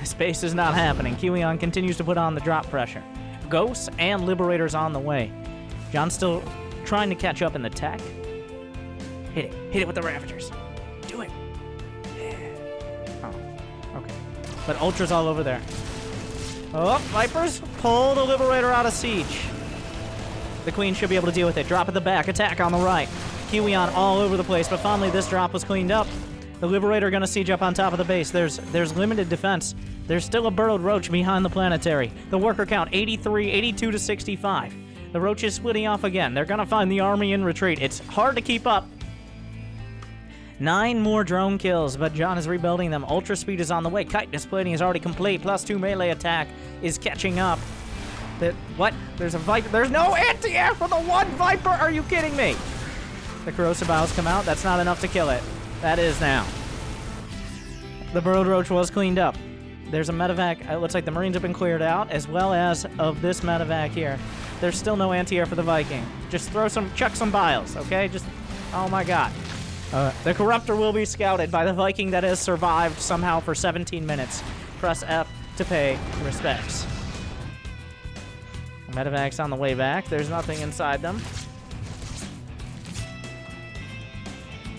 Space is not happening. Kiwian continues to put on the drop pressure. Ghosts and Liberators on the way. Jon's still trying to catch up in the tech. Hit it. Hit it with the Ravagers. Do it. Oh, okay. But Ultra's all over there. Oh, Vipers pull the Liberator out of siege. The Queen should be able to deal with it. Drop at the back. Attack on the right. Kiwian all over the place, but finally this drop was cleaned up. The Liberator gonna siege up on top of the base. There's limited defense. There's still a burrowed roach behind the planetary. The worker count, 83, 82 to 65. The roach is splitting off again. They're gonna find the army in retreat. It's hard to keep up. 9 more drone kills, but Jon is rebuilding them. Ultra speed is on the way. Chitinous plating is already complete. +2 melee attack is catching up. What? There's a Viper. There's no anti-air for the 1 Viper. Are you kidding me? The corrosive vials come out. That's not enough to kill it. That is now. The burrowed roach was cleaned up. There's a medevac. It looks like the Marines have been cleared out, as well as of this medevac here. There's still no anti-air for the Viking. Just chuck some biles, okay? Oh my god. The Corruptor will be scouted by the Viking that has survived somehow for 17 minutes. Press F to pay respects. Medevac's on the way back. There's nothing inside them.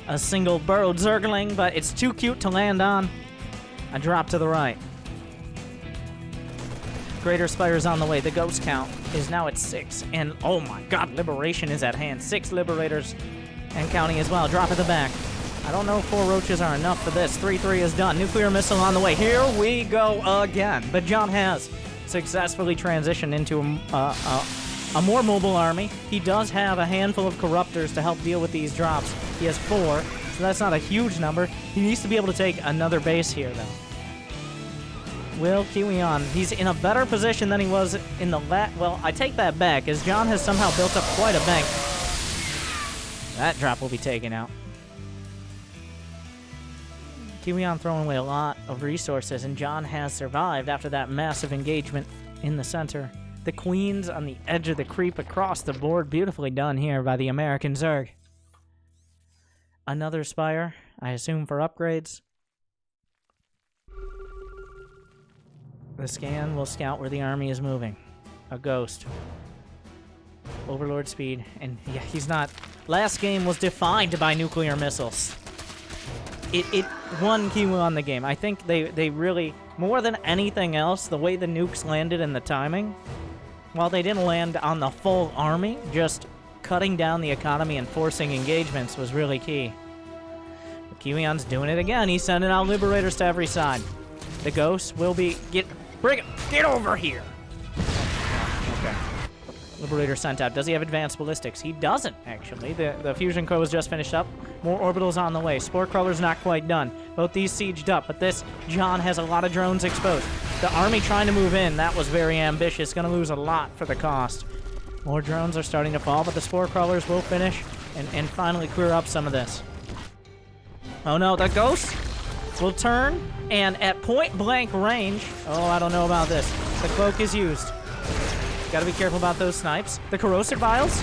A single burrowed Zergling, but it's too cute to land on. A drop to the right. Greater Spire's on the way. The ghost count is now at 6. And oh my god, Liberation is at hand. 6 Liberators and counting as well. Drop at the back. I don't know if 4 roaches are enough for this. 3-3 is done. Nuclear missile on the way. Here we go again. But Jon has successfully transitioned into a more mobile army. He does have a handful of Corruptors to help deal with these drops. He has 4, so that's not a huge number. He needs to be able to take another base here, though. Will Kiwian. He's in a better position than he was in the well, I take that back, as Jon has somehow built up quite a bank. That drop will be taken out. Kiwian throwing away a lot of resources, and Jon has survived after that massive engagement in the center. The Queens on the edge of the creep across the board. Beautifully done here by the American Zerg. Another Spire, I assume for upgrades. The scan will scout where the army is moving. A ghost. Overlord speed. And yeah, he's not... Last game was defined by nuclear missiles. It won Kiwian the game. I think they really... More than anything else, the way the nukes landed and the timing... While they didn't land on the full army, just cutting down the economy and forcing engagements was really key. But Kiwian's doing it again. He's sending out liberators to every side. The ghosts will be... Get over here! Okay. Liberator sent out. Does he have advanced ballistics? He doesn't, actually. The fusion core was just finished up. More orbitals on the way. Spore crawler's not quite done. Both these sieged up, but this John has a lot of drones exposed. The army trying to move in, that was very ambitious. Gonna lose a lot for the cost. More drones are starting to fall, but the spore crawlers will finish and finally clear up some of this. Oh no, the ghosts will turn, and at point blank range, oh, I don't know about this. The cloak is used. Gotta be careful about those snipes. The corrosive vials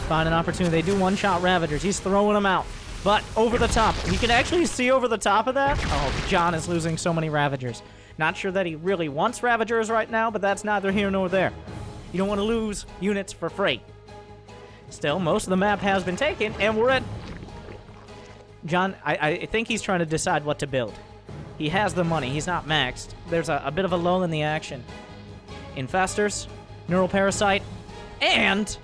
find an opportunity. They do one-shot Ravagers. He's throwing them out. But over the top. You can actually see over the top of that. Oh, John is losing so many Ravagers. Not sure that he really wants Ravagers right now, but that's neither here nor there. You don't want to lose units for free. Still, most of the map has been taken, and we're at... John, I think he's trying to decide what to build. He has the money. He's not maxed. There's a bit of a lull in the action. Infestors, Neural Parasite, and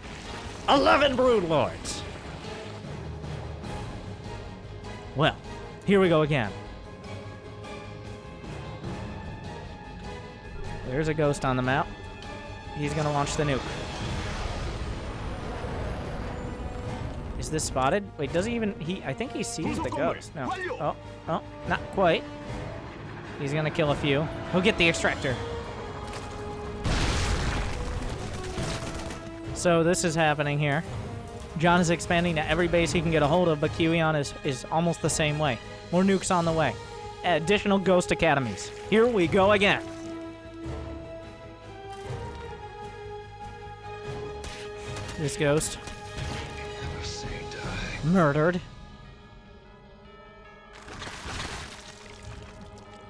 11 Broodlords. Well, here we go again. There's a ghost on the map. He's gonna launch the nuke. Is this spotted? Wait, does he even... I think he sees the ghost. No. Oh, not quite. He's gonna kill a few. He'll get the extractor. So this is happening here. John is expanding to every base he can get a hold of, but Kiwian is almost the same way. More nukes on the way. Additional ghost academies. Here we go again. This ghost. Murdered.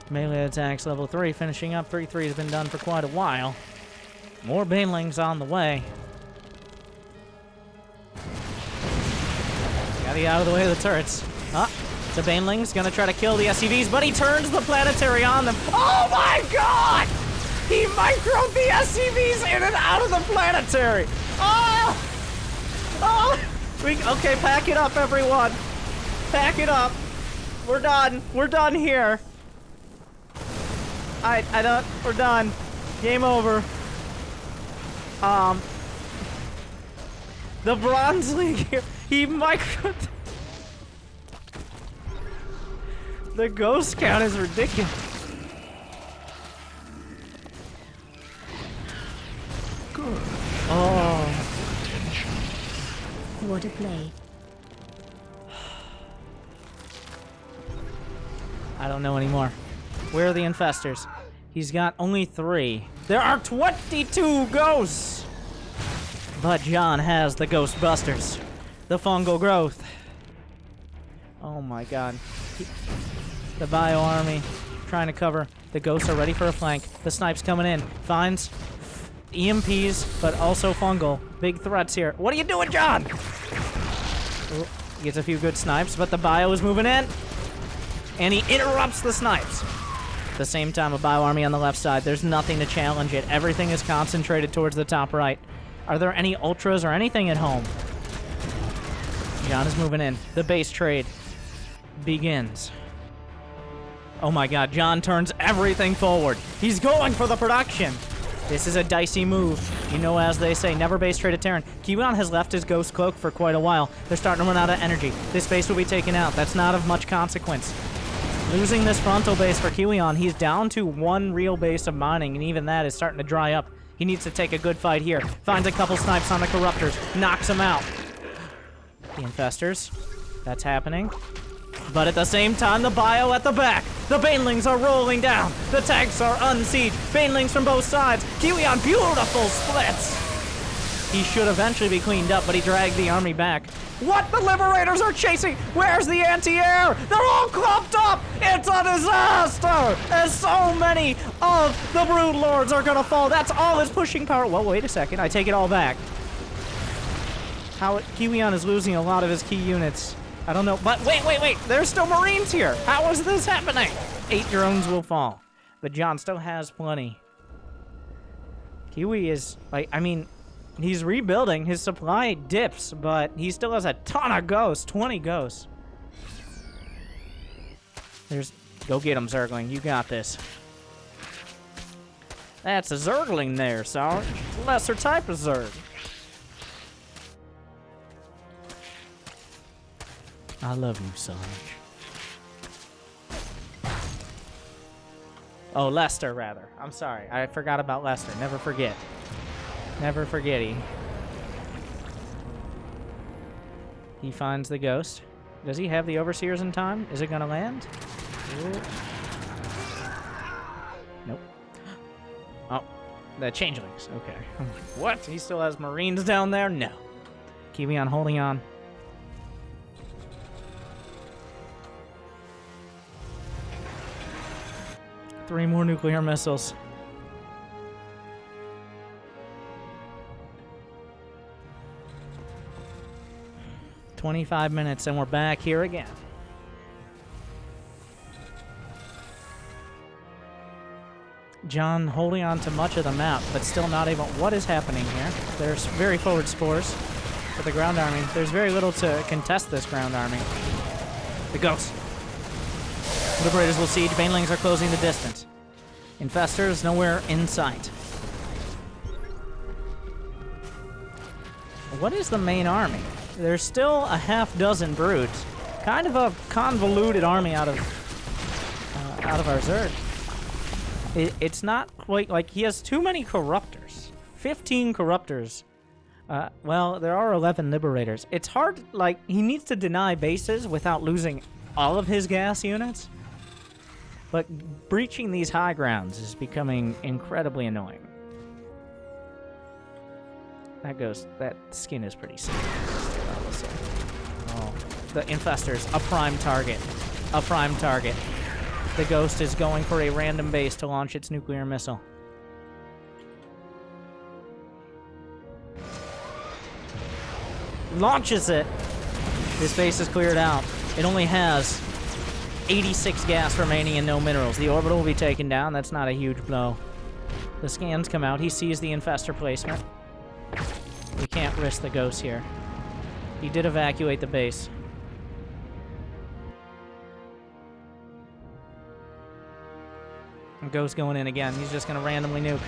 Melee attacks level 3, finishing up. 3-3 has been done for quite a while. More banelings on the way. Gotta get out of the way of the turrets. The baneling's gonna try to kill the SCVs, but he turns the planetary on them. Oh my god! He microed the SCVs in and out of the planetary! Oh! Oh! Okay, pack it up, everyone. Pack it up. We're done. We're done here. We're done. Game over. The Bronze League here. He microed. The ghost count is ridiculous. Good. Oh. What a play. I don't know anymore. Where are the infestors? He's got only 3. There are 22 ghosts! But John has the Ghostbusters. The fungal growth. Oh my god. The bio army trying to cover. The ghosts are ready for a flank. The snipes coming in. Finds EMPs, but also fungal. Big threats here. What are you doing, John? Ooh, gets a few good snipes, but the bio is moving in. And he interrupts the snipes. At the same time, a bio army on the left side. There's nothing to challenge it. Everything is concentrated towards the top right. Are there any ultras or anything at home? John is moving in. The base trade begins. Oh my god, John turns everything forward. He's going for the production. This is a dicey move. You know, as they say, never base trade a Terran. Kiwian has left his ghost cloak for quite a while. They're starting to run out of energy. This base will be taken out. That's not of much consequence. Losing this frontal base for Kiwian, he's down to 1 real base of mining, and even that is starting to dry up. He needs to take a good fight here. Finds a couple snipes on the Corruptors. Knocks them out. The Infestors. That's happening. But at the same time, the bio at the back. The Banelings are rolling down. The tanks are unsieged. Banelings from both sides. Kiwian, beautiful splits. He should eventually be cleaned up, but he dragged the army back. What? The Liberators are chasing! Where's the anti-air? They're all clumped up! It's a disaster! As so many of the Broodlords are gonna fall. That's all his pushing power. Well, wait a second. I take it all back. Kiwian is losing a lot of his key units. I don't know, but wait! There's still Marines here! How is this happening? 8 drones will fall, but John still has plenty. Kiwi is, like, I mean, He's rebuilding. His supply dips, but he still has a ton of ghosts. 20 ghosts. Go get him, Zergling. You got this. That's a Zergling there, Sarge. Lesser type of Zerg. I love you, Sarge. Oh, Lester, rather. I'm sorry. I forgot about Lester. Never forget. Never forget. He finds the ghost. Does he have the overseers in time? Is it gonna land? Ooh. Nope. Oh, the changelings. Okay. I'm like, what? He still has marines down there? No. Kiwian holding on. Three more nuclear missiles. "25 minutes and we're back here again." John holding on to much of the map, but still not able... What is happening here? There's very forward spores for the ground army. There's very little to contest this ground army. The ghost. Liberators will siege. Banelings are closing the distance. Infestors nowhere in sight. What is the main army? There's still a half-dozen broods. Kind of a convoluted army out of our Zerg. It's not quite like he has too many corruptors. 15 corruptors. Well, there are 11 liberators. It's hard, like, he needs to deny bases without losing all of his gas units. But breaching these high grounds is becoming incredibly annoying. That skin is pretty sick. Oh, the infestors, a prime target. A prime target. The ghost is going for a random base to launch its nuclear missile. Launches it! This base is cleared out. It only has 86 gas remaining and no minerals. The orbital will be taken down. That's not a huge blow. The scans come out. He sees the infestor placement. We can't risk the ghost here. He did evacuate the base. Ghost going in again. He's just going to randomly nuke.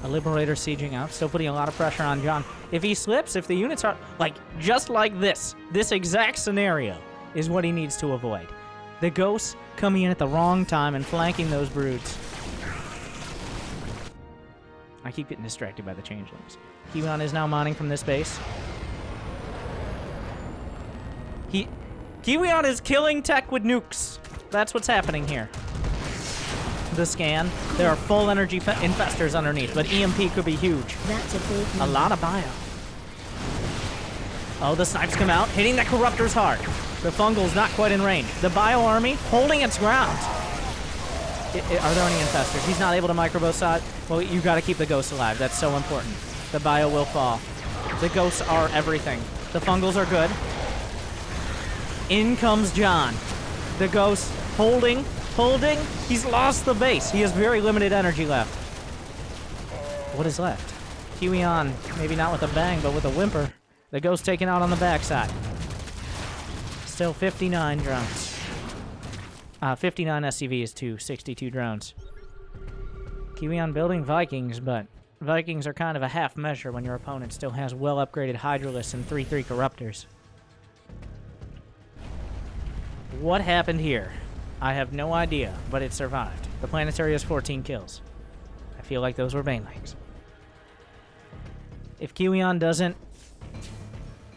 A Liberator sieging out. Still putting a lot of pressure on John. If he slips, if the units are... Like, just like this exact scenario is what he needs to avoid. The ghosts coming in at the wrong time and flanking those broods. I keep getting distracted by the changelings. Kiwian is now mining from this base. Kiwian is killing tech with nukes. That's what's happening here. The scan. There are full energy infestors underneath, but EMP could be huge. That's a big A lot of bio. Oh, the snipes come out, hitting the corruptors hard. The fungal's not quite in range. The bio army holding its ground. Are there any infestors? He's not able to micro both sides. Well, you got to keep the ghosts alive. That's so important. The bio will fall. The ghosts are everything. The fungals are good. In comes John. The ghost holding. He's lost the base. He has very limited energy left. What is left? Kiwian, maybe not with a bang, but with a whimper. The ghost taken out on the backside. Still 59 drones. 59 SCVs to 62 drones. Kiwian building Vikings, but Vikings are kind of a half measure when your opponent still has well-upgraded Hydralisks and 3-3 Corruptors. What happened here? I have no idea, but it survived. The Planetary has 14 kills. I feel like those were Banelings. If Kiwian doesn't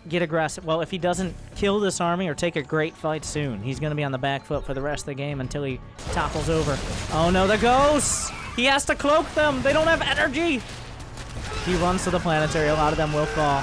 get aggressive, well, if he doesn't kill this army or take a great fight soon, he's going to be on the back foot for the rest of the game until he topples over. Oh no, the ghosts! He has to cloak them! They don't have energy! He runs to the Planetary. A lot of them will fall.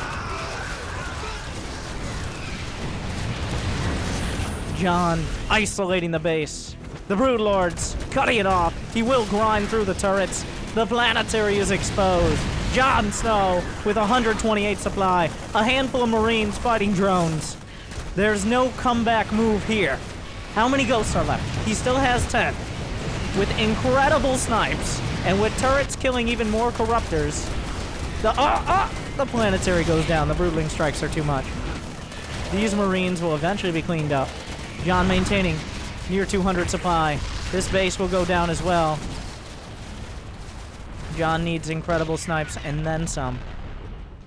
John isolating the base. The Broodlords cutting it off. He will grind through the turrets. The Planetary is exposed. Jonsnow with 128 supply. A handful of Marines fighting drones. There's no comeback move here. How many ghosts are left? He still has 10. With incredible snipes. And with turrets killing even more corruptors, the planetary goes down. The broodling strikes are too much. These Marines will eventually be cleaned up. John maintaining near 200 supply. This base will go down as well. John needs incredible snipes and then some.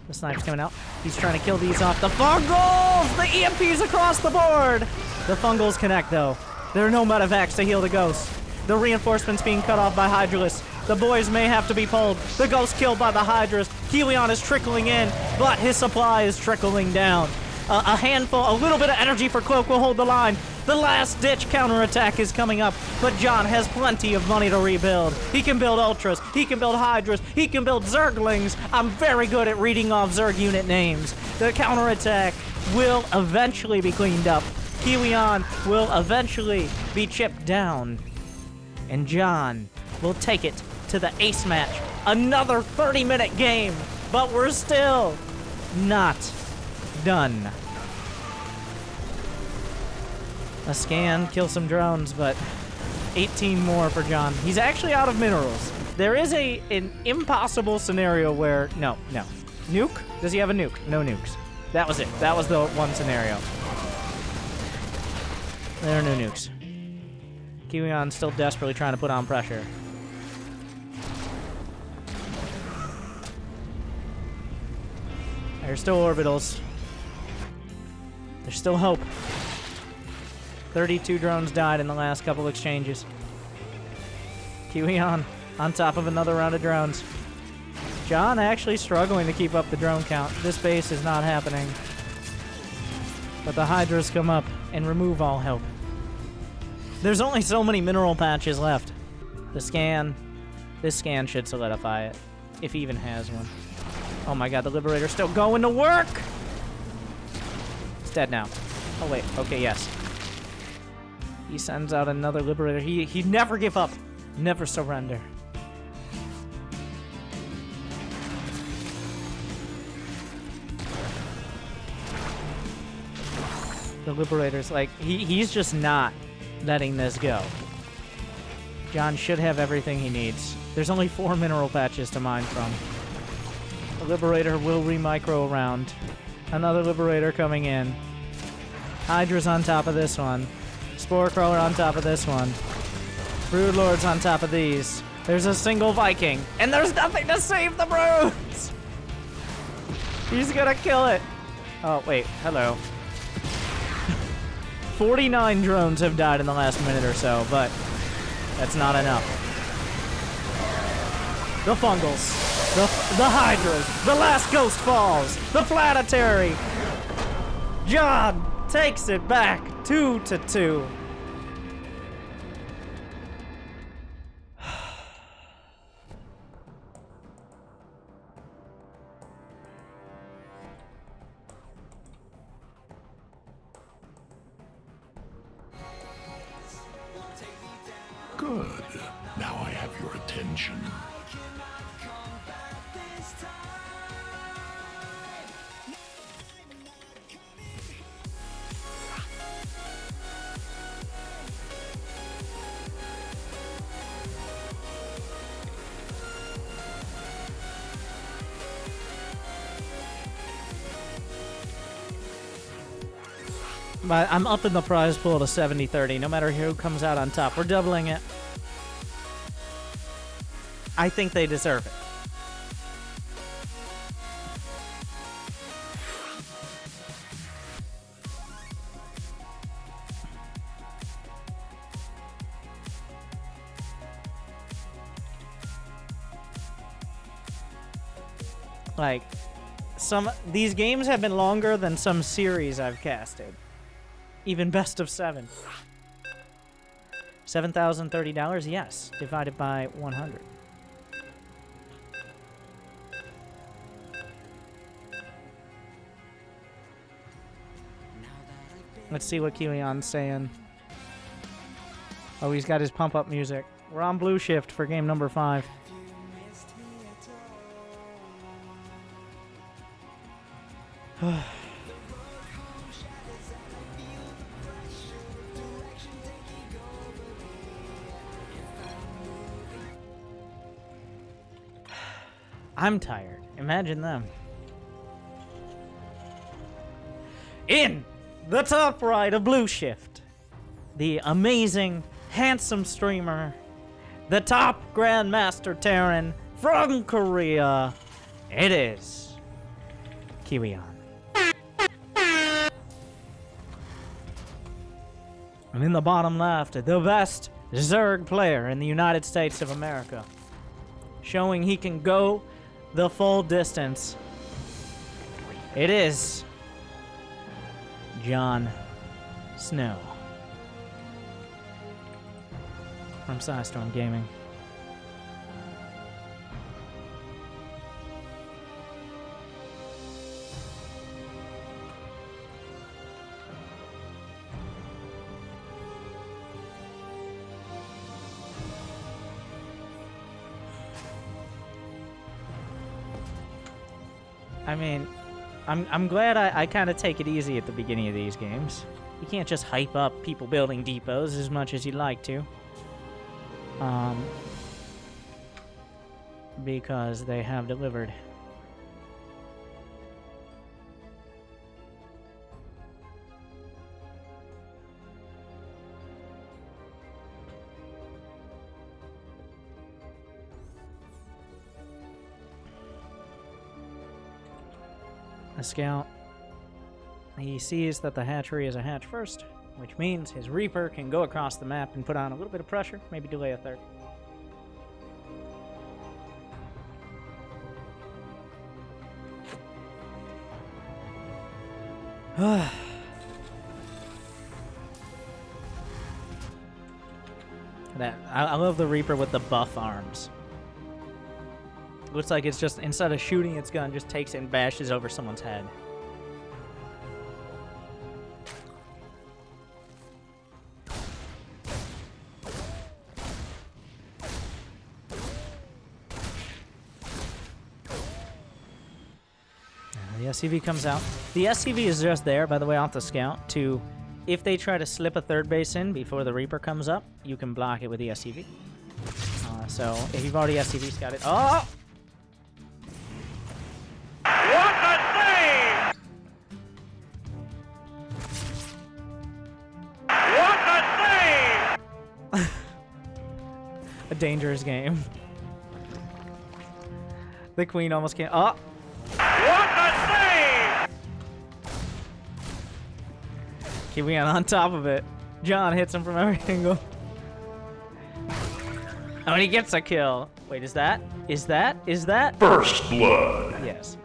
The snipe's coming out. He's trying to kill these off. The fungals! The EMPs across the board! The fungals connect, though. There are no medevacs to heal the ghosts. The reinforcements being cut off by Hydralisk. The boys may have to be pulled. The ghost killed by the Hydras. Kiwian is trickling in, but his supply is trickling down. A handful, a little bit of energy for Cloak will hold the line. The last-ditch counterattack is coming up, but John has plenty of money to rebuild. He can build Ultras, he can build Hydras, he can build Zerglings. I'm very good at reading off Zerg unit names. The counterattack will eventually be cleaned up. Kiwian will eventually be chipped down. And John will take it to the ace match. Another 30-minute game, but we're still not done. A scan, kill some drones, but 18 more for John. He's actually out of minerals. There is an impossible scenario where... No. Nuke? Does he have a nuke? No nukes. That was it. That was the one scenario. There are no nukes. Kiwian's still desperately trying to put on pressure. There's still orbitals. There's still hope. 32 drones died in the last couple exchanges. Kiwian on top of another round of drones. John actually struggling to keep up the drone count. This base is not happening. But the Hydras come up and remove all help. There's only so many mineral patches left. The scan. This scan should solidify it. If he even has one. Oh my god, the Liberator's still going to work! It's dead now. Oh wait, okay, yes. He sends out another Liberator. He never give up. Never surrender. The Liberator's like, he's just not letting this go. John should have everything he needs. There's only 4 mineral patches to mine from. The Liberator will re-micro around. Another Liberator coming in. Hydra's on top of this one. Spore Crawler on top of this one. Broodlords on top of these. There's a single Viking. And there's nothing to save the broods! He's gonna kill it. Oh, wait. Hello. 49 drones have died in the last minute or so, but that's not enough. The fungals. The Hydras. The last ghost falls. The planetary. John takes it back 2-2. Good. Now I have your attention. But I'm up in the prize pool to 70-30, no matter who comes out on top. We're doubling it. I think they deserve it. Like, these games have been longer than some series I've casted. Even best of 7. $7,030? Yes. Divided by 100. Let's see what Kiwian's saying. Oh, he's got his pump-up music. We're on blue shift for game number 5. I'm tired. Imagine them. In the top right of Blue Shift, the amazing, handsome streamer, the top Grandmaster Terran from Korea, it is Kiwian. And in the bottom left, the best Zerg player in the United States of America, showing he can go the full distance, it is Jonsnow from Storm Gaming. I mean, I'm glad I kind of take it easy at the beginning of these games. You can't just hype up people building depots as much as you'd like to. Because they have delivered. A scout, he sees that the hatchery is a hatch first, which means his Reaper can go across the map and put on a little bit of pressure, maybe delay a third. I love the Reaper with the buff arms. Looks like it's just, instead of shooting its gun, just takes it and bashes over someone's head. The SCV comes out. The SCV is just there, by the way, off the scout, to, if they try to slip a third base in before the Reaper comes up, you can block it with the SCV. So, if you've already SCV scouted... Oh! What a save! What a save! A dangerous game. The Queen almost can't... Oh! What a save! Kiwian on top of it. John hits him from every angle. Oh, and he gets a kill. Wait, is that? First blood. Yes.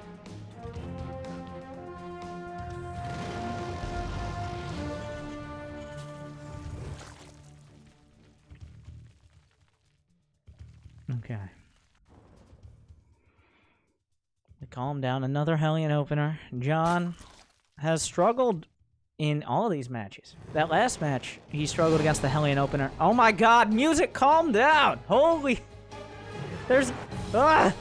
Okay. We calm down. Another Hellion opener. John has struggled in all of these matches. That last match, he struggled against the Hellion opener. Oh my god, music, calm down! Holy... There's... Ah!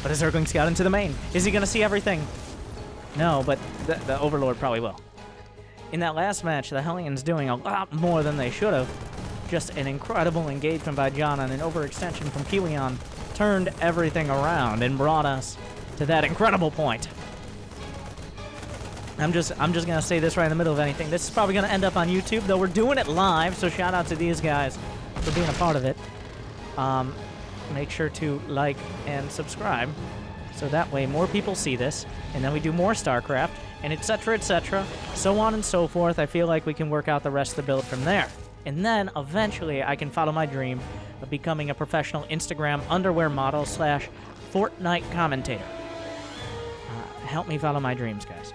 But is Zergling Scout into the main? Is he gonna see everything? No, but the Overlord probably will. In that last match, the Hellion's doing a lot more than they should have. Just an incredible engagement by John and an overextension from Kiwian turned everything around and brought us to that incredible point. I'm just gonna say this right in the middle of anything. This is probably gonna end up on YouTube, though we're doing it live, so shout out to these guys for being a part of it. Make sure to like and subscribe, so that way more people see this, and then we do more Starcraft, and etc., so on and so forth. I feel like we can work out the rest of the build from there. And then, eventually, I can follow my dream of becoming a professional Instagram underwear model / Fortnite commentator. Help me follow my dreams, guys.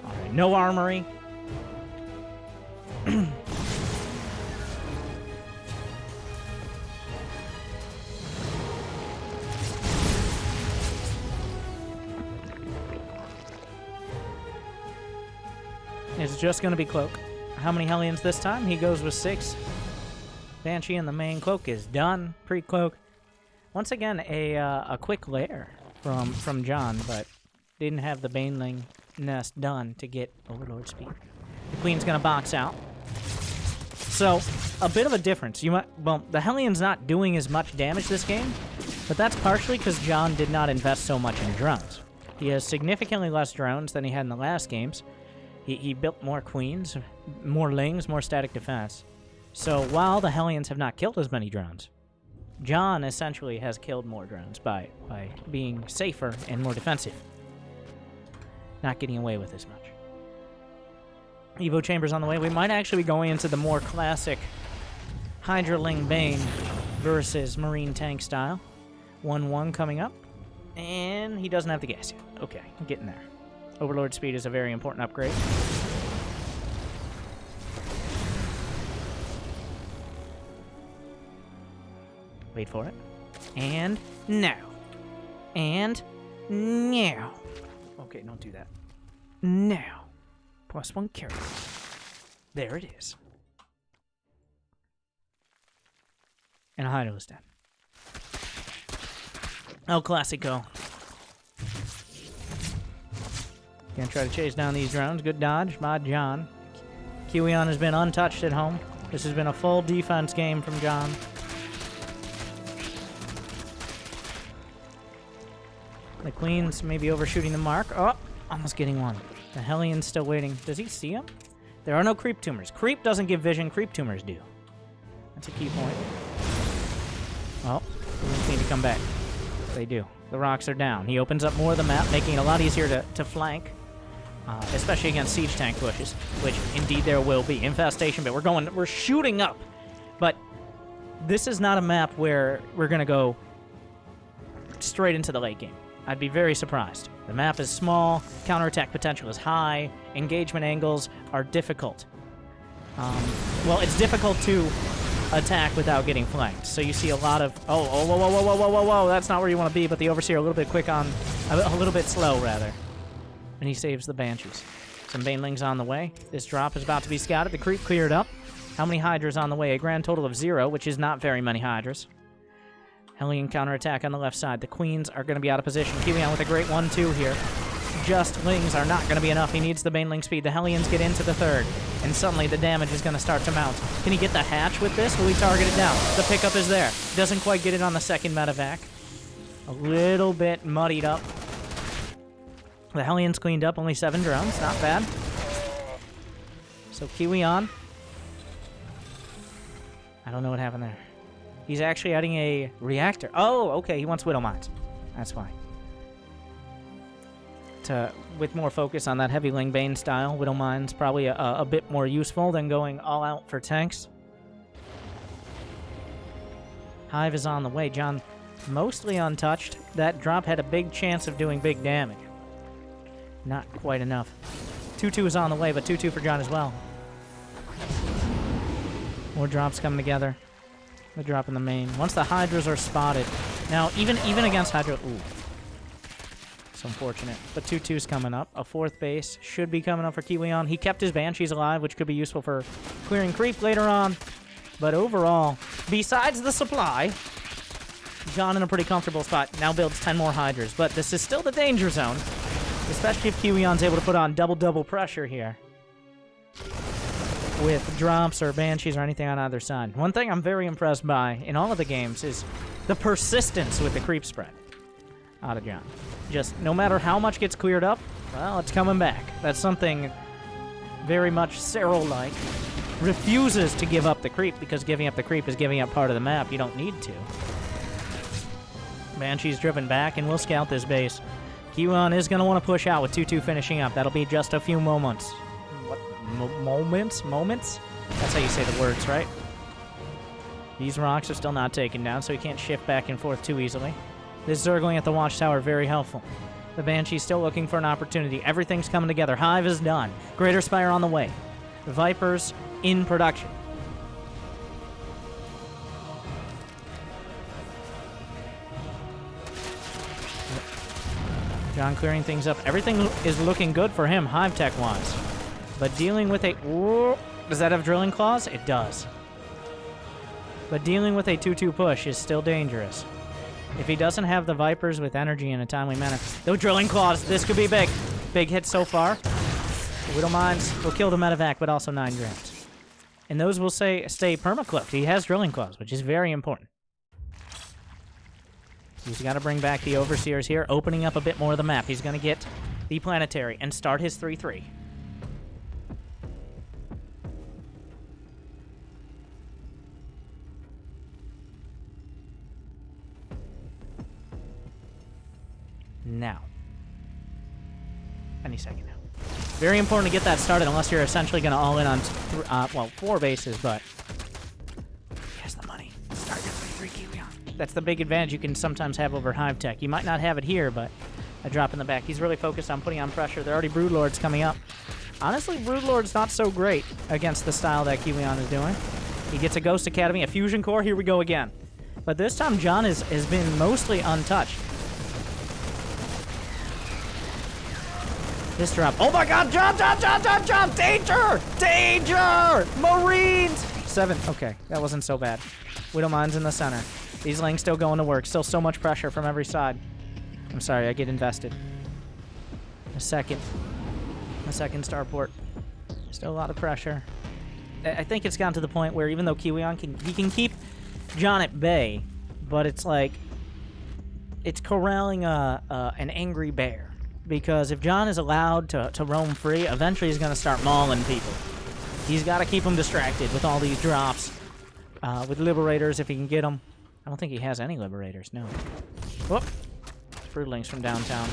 All right, no armory. It's just going to be Cloak. How many Hellions this time? He goes with 6. Banshee in the main. Cloak is done. Pre-Cloak. Once again, a quick lair from John, but didn't have the Baneling nest done to get Overlord speed. The Queen's going to box out. So, a bit of a difference. You might, well, the Hellion's not doing as much damage this game, But that's partially because John did not invest so much in drones. He has significantly less drones than he had in the last games. He built more queens, more lings, more static defense. So while the Hellions have not killed as many drones, John essentially has killed more drones by being safer and more defensive. Not getting away with as much. Evo Chambers on the way. We might actually be going into the more classic Hydraling Bane versus Marine Tank style. 1-1 coming up. And he doesn't have the gas yet. Okay, I'm getting there. Overlord speed is a very important upgrade. Wait for it. And now. And now. Okay, don't do that. Now. +1 carry. There it is. And a Hydro is dead. El Clasico. Gonna try to chase down these drones. Good dodge by John. Kiwian has been untouched at home. This has been a full defense game from John. The Queen's maybe overshooting the mark. Oh, almost getting one. The Hellion's still waiting. Does he see him? There are no creep tumors. Creep doesn't give vision. Creep tumors do. That's a key point. Oh, we just need to come back. They do. The rocks are down. He opens up more of the map, making it a lot easier to flank, especially against siege tank pushes, which indeed there will be. Infestation, but we're shooting up. But this is not a map where we're going to go straight into the late game. I'd be very surprised. The map is small, counterattack potential is high, engagement angles are difficult. Well, it's difficult to attack without getting flanked. So you see a lot of, whoa, that's not where you want to be, but the Overseer a little bit quick on, a little bit slow, rather. And he saves the Banshees. Some Banelings on the way. This drop is about to be scouted. The creep cleared up. How many Hydras on the way? A grand total of 0, which is not very many Hydras. Hellion counterattack on the left side. The Queens are going to be out of position. Kiwian with a great 1-2 here. Just Lings are not going to be enough. He needs the Baneling speed. The Hellions get into the third. And suddenly the damage is going to start to mount. Can he get the hatch with this? Will he target it down? The pickup is there. Doesn't quite get it on the second medevac. A little bit muddied up. The Hellions cleaned up. Only 7 drones. Not bad. So Kiwian. I don't know what happened there. He's actually adding a reactor. Oh, okay. He wants Widow Mines. That's why. With more focus on that heavy Ling Bane style, Widow Mine's probably a bit more useful than going all out for tanks. Hive is on the way. John mostly untouched. That drop had a big chance of doing big damage. Not quite enough. 2-2 is on the way, but 2-2 for John as well. More drops coming together. The drop in the main. Once the Hydras are spotted. Now, even against Hydra... Ooh. It's unfortunate. But 2-2's coming up. A 4th base should be coming up for Kiwian. He kept his Banshees alive, which could be useful for clearing creep later on. But overall, besides the supply, John in a pretty comfortable spot. Now builds 10 more Hydras. But this is still the danger zone. Especially if Kiwian's able to put on double pressure here. With drops or Banshees or anything on either side. One thing I'm very impressed by in all of the games is the persistence with the creep spread out of John. Just no matter how much gets cleared up, well, it's coming back. That's something very much Cyril-like. Refuses to give up the creep because giving up the creep is giving up part of the map. You don't need to. Banshee's driven back and we'll scout this base. Kiwian is going to want to push out with 2-2 finishing up. That'll be just a few moments. Moments? That's how you say the words, right? These rocks are still not taken down, so he can't shift back and forth too easily. This Zergling at the watchtower, very helpful. The Banshee's still looking for an opportunity. Everything's coming together. Hive is done. Greater Spire on the way. The Vipers in production. John clearing things up. Everything is looking good for him, Hive tech-wise. But dealing with a... Ooh, does that have drilling claws? It does. But dealing with a 2-2 push is still dangerous. If he doesn't have the Vipers with energy in a timely manner... Those drilling claws, this could be big. Big hit so far. The Widow Mines will kill the medevac, but also 9 grams. And those will stay perma-cloaked. He has drilling claws, which is very important. He's got to bring back the Overseers here, opening up a bit more of the map. He's going to get the Planetary and start his 3-3. Now. Any second now. Very important to get that started unless you're essentially going to all in on, well, 4 bases, but he has the money. Start your 3-3 Kiwian. That's the big advantage you can sometimes have over Hive Tech. You might not have it here, but a drop in the back. He's really focused on putting on pressure. There are already Broodlords coming up. Honestly, Broodlord's not so great against the style that Kiwian is doing. He gets a Ghost Academy, a Fusion Core. Here we go again. But this time, John has been mostly untouched. This drop. Oh my god, John! Danger! Danger! Marines! 7. Okay, that wasn't so bad. Widowmine's in the center. These lanes still going to work. Still so much pressure from every side. I'm sorry, I get invested. A second starport. Still a lot of pressure. I think it's gotten to the point where even though Kiwian can keep John at bay, but it's like it's corralling an angry bear. Because if John is allowed to roam free, eventually he's going to start mauling people. He's got to keep them distracted with all these drops. With Liberators, if he can get them. I don't think he has any Liberators, no. Whoop. Broodlings from downtown.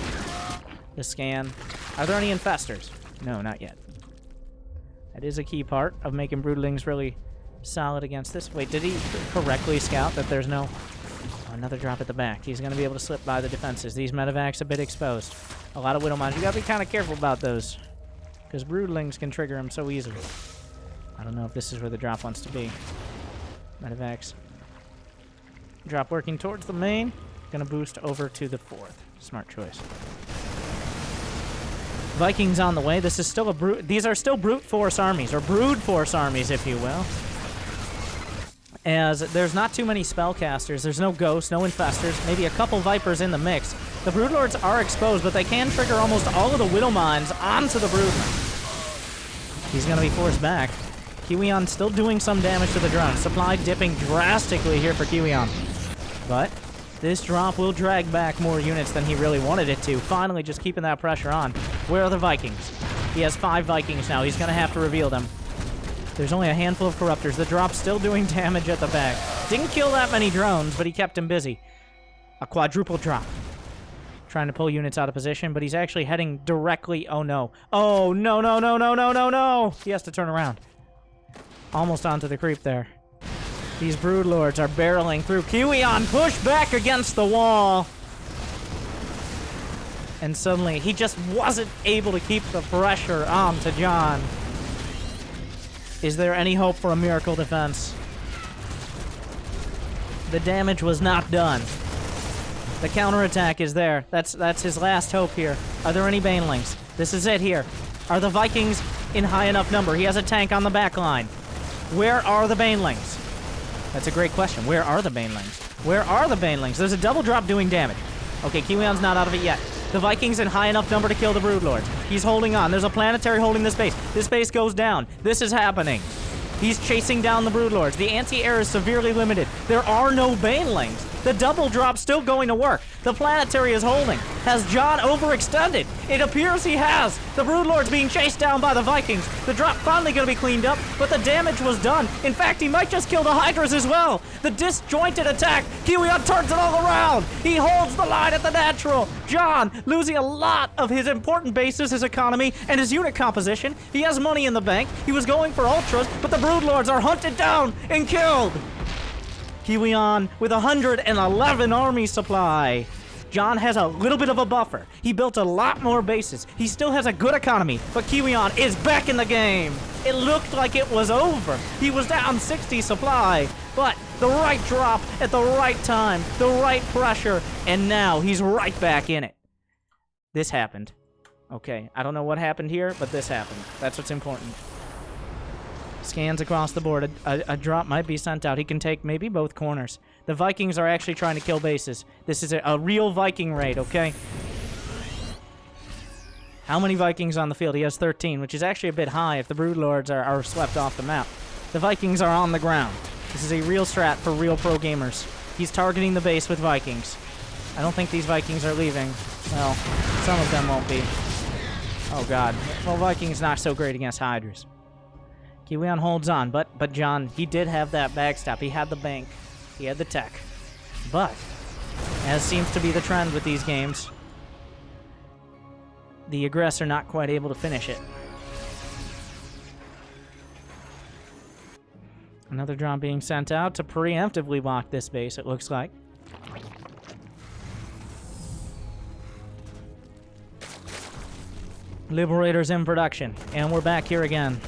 The scan. Are there any Infestors? No, not yet. That is a key part of making Broodlings really solid against this. Wait, did he correctly scout that there's no... Oh, another drop at the back. He's going to be able to slip by the defenses. These medevacs a bit exposed. A lot of Widowmines. You gotta be kind of careful about those. Because Broodlings can trigger them so easily. I don't know if this is where the drop wants to be. Medevacs. Drop working towards the main. Gonna boost over to the 4th. Smart choice. Vikings on the way. This is still a brute. These are still brute force armies, or brood force armies, if you will. As there's not too many spellcasters. There's no ghosts, no infestors, maybe a couple vipers in the mix. The broodlords are exposed, but they can trigger almost all of the widowmines onto the broodman. He's going to be forced back. Kiwian still doing some damage to the drone. Supply dipping drastically here for Kiwian. But this drop will drag back more units than he really wanted it to. Finally, just keeping that pressure on. Where are the Vikings? He has 5 Vikings now. He's going to have to reveal them. There's only a handful of Corruptors. The drop's still doing damage at the back. Didn't kill that many drones, but he kept him busy. A quadruple drop. Trying to pull units out of position, but he's actually heading directly... Oh, no. Oh, no, no, no, no, no, no, no! He has to turn around. Almost onto the creep there. These Broodlords are barreling through. Kiwian pushed back against the wall. And suddenly, he just wasn't able to keep the pressure on to John. Is there any hope for a miracle defense? The damage was not done. The counterattack is there. That's his last hope here. Are there any Banelings? This is it here. Are the Vikings in high enough number? He has a tank on the back line. Where are the Banelings? That's a great question. Where are the Banelings? Where are the Banelings? There's a double drop doing damage. Okay, Kiwian's not out of it yet. The Vikings in high enough number to kill the Broodlords. He's holding on. There's a Planetary holding this base. This base goes down. This is happening. He's chasing down the Broodlords. The anti-air is severely limited. There are no Banelings. The double drop's still going to work. The Planetary is holding. Has John overextended? It appears he has. The Broodlord's being chased down by the Vikings. The drop finally going to be cleaned up, but the damage was done. In fact, he might just kill the Hydras as well. The disjointed attack. Kiwian turns it all around. He holds the line at the natural. John losing a lot of his important bases, his economy, and his unit composition. He has money in the bank. He was going for ultras, but the Broodlords are hunted down and killed. Kiwian with 111 army supply. John has a little bit of a buffer. He built a lot more bases. He still has a good economy, but Kiwian is back in the game. It looked like it was over. He was down 60 supply, but the right drop at the right time, the right pressure, and now he's right back in it. This happened. Okay, I don't know what happened here, but this happened. That's what's important. Scans across the board. A drop might be sent out. He can take maybe both corners. The Vikings are actually trying to kill bases. This is a real Viking raid, okay? How many Vikings on the field? He has 13, which is actually a bit high if the Broodlords are swept off the map. The Vikings are on the ground. This is a real strat for real pro gamers. He's targeting the base with Vikings. I don't think these Vikings are leaving. Well, some of them won't be. Oh god. Well, Viking's not so great against Hydras. Kiwian holds on, but John, he did have that backstop. He had the bank. He had the tech. But, as seems to be the trend with these games, the aggressor not quite able to finish it. Another drone being sent out to preemptively lock this base, it looks like. Liberators in production, and we're back here again.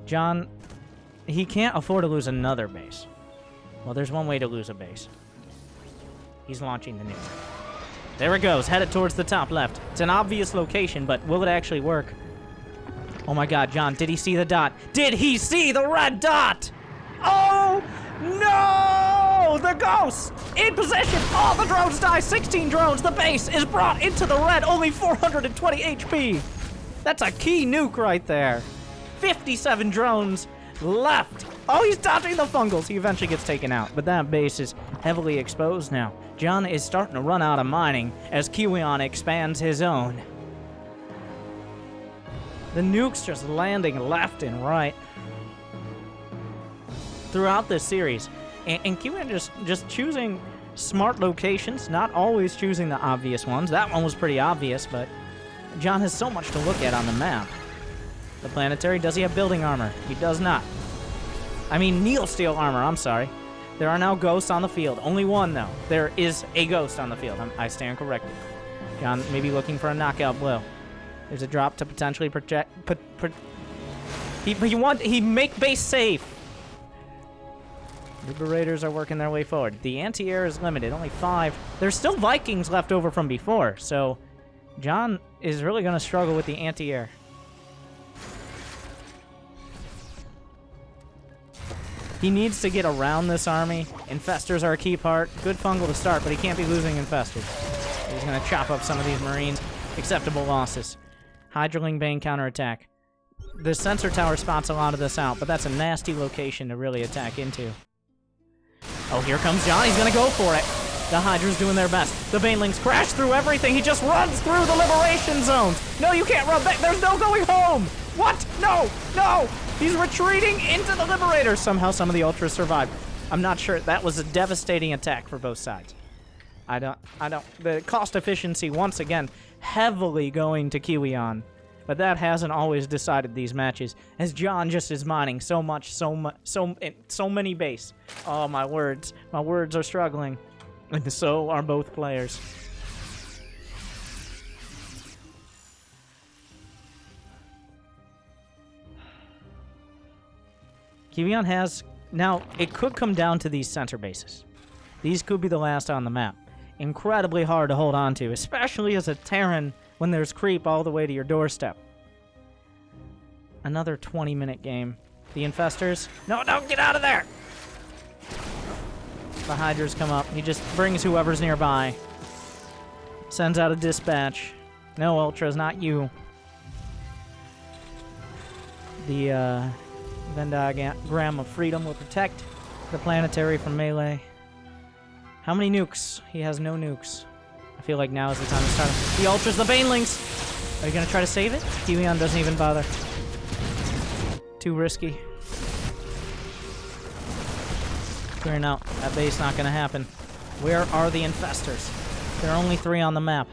John, he can't afford to lose another base. Well, there's one way to lose a base. He's launching the nuke. There it goes, headed towards the top left. It's an obvious location, but will it actually work? Oh my god, John, did he see the dot? Did he see the red dot? Oh, no! The ghosts in position! Oh, the drones die! 16 drones! The base is brought into the red! Only 420 HP! That's a key nuke right there. 57 drones left. Oh, he's dodging the fungals. He eventually gets taken out, but that base is heavily exposed now. John is starting to run out of mining as Kiwian expands his own. The nukes just landing left and right throughout this series. And Kiwian just choosing smart locations, not always choosing the obvious ones. That one was pretty obvious, but John has so much to look at on the map. The Planetary, does he have building armor? He does not. I mean, Neil steel armor, I'm sorry. There are now ghosts on the field. Only one, though. There is a ghost on the field. I stand corrected. John may be looking for a knockout blow. There's a drop to potentially project... He make base safe. Liberators are working their way forward. The anti-air is limited, only 5. There's still Vikings left over from before, so John is really going to struggle with the anti-air. He needs to get around this army. Infestors are a key part. Good fungal to start, but he can't be losing infestors. He's going to chop up some of these Marines. Acceptable losses. Hydraling Bane counterattack. The sensor tower spots a lot of this out, but that's a nasty location to really attack into. Oh, here comes John. He's going to go for it. The Hydra's doing their best. The Banelings crash through everything. He just runs through the liberation zones. No, you can't run back. There's no going home. What? No, no. He's retreating into the Liberator. Somehow some of the Ultras survived. I'm not sure. That was a devastating attack for both sides. I don't. The cost efficiency, once again, heavily going to Kiwian. But that hasn't always decided these matches, as John just is mining so many base. Oh, my words are struggling, and so are both players. Kiwian has now. It could come down to these center bases. These could be the last on the map. Incredibly hard to hold on to, especially as a Terran when there's creep all the way to your doorstep. Another 20-minute game. The infestors. No, get out of there! The Hydras come up. He just brings whoever's nearby. Sends out a dispatch. No, Ultras, not you. The Venn diagram of freedom will protect the Planetary from melee. How many nukes? He has no nukes. I feel like now is the time to start him. The Ultras, the Banelings! Are you going to try to save it? Kiwian doesn't even bother. Too risky. Clearing out. That base not going to happen. Where are the infestors? There are only 3 on the map.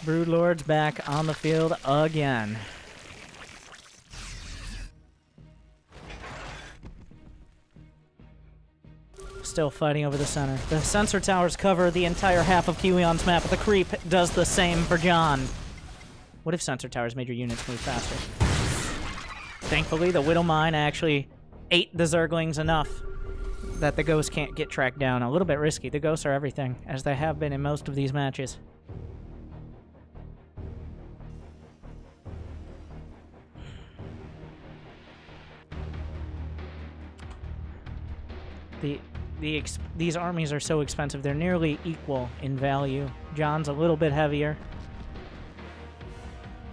Broodlords back on the field again. Still fighting over the center. The sensor towers cover the entire half of Kiwian's map, but the creep does the same for John. What if sensor towers made your units move faster? Thankfully, the Widow Mine actually ate the Zerglings enough that the ghosts can't get tracked down. A little bit risky. The ghosts are everything, as they have been in most of these matches. These armies are so expensive, they're nearly equal in value. John's a little bit heavier,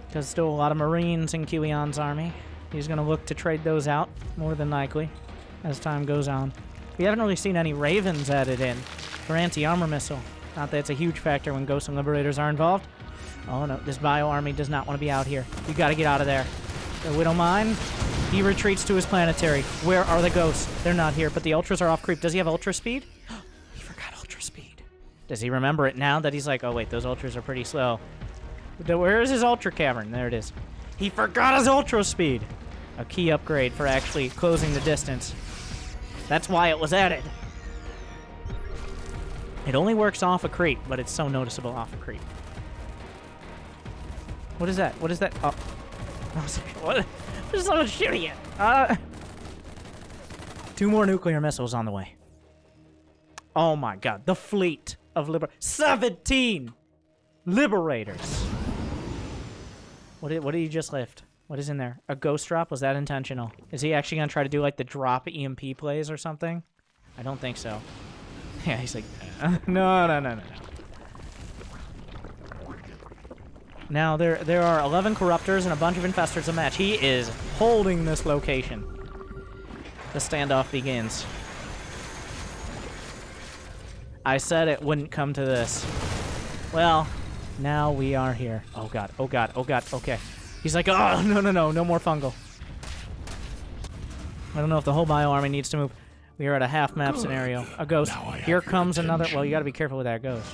because still a lot of Marines in Kiwian's army. He's going to look to trade those out, more than likely, as time goes on. We haven't really seen any Ravens added in for anti-armor missile. Not that it's a huge factor when Ghosts and Liberators are involved. Oh no, this Bio Army does not want to be out here. You got to get out of there. The Widowmine, he retreats to his planetary. Where are the Ghosts? They're not here, but the Ultras are off creep. Does he have Ultra Speed? He forgot Ultra Speed. Does he remember it now that he's like, oh wait, those Ultras are pretty slow. Where is his Ultra Cavern? There it is. He forgot his Ultra Speed. A key upgrade for actually closing the distance. That's why it was added. It only works off a creep, but it's so noticeable off a creep. What is that? What is that? Oh. What? There's someone shooting it. 2 more nuclear missiles on the way. Oh my god. The fleet of 17 Liberators. What did he just lift? What is in there? A ghost drop? Was that intentional? Is he actually going to try to do like the drop EMP plays or something? I don't think so. Yeah, he's like, no. Now, there are 11 Corruptors and a bunch of Infestors to match. He is holding this location. The standoff begins. I said it wouldn't come to this. Well, now we are here. Oh god, okay. He's like, oh, no more fungal. I don't know if the whole Bio Army needs to move. We are at a half-map scenario. A ghost. Here comes another... Well, you gotta be careful with that ghost.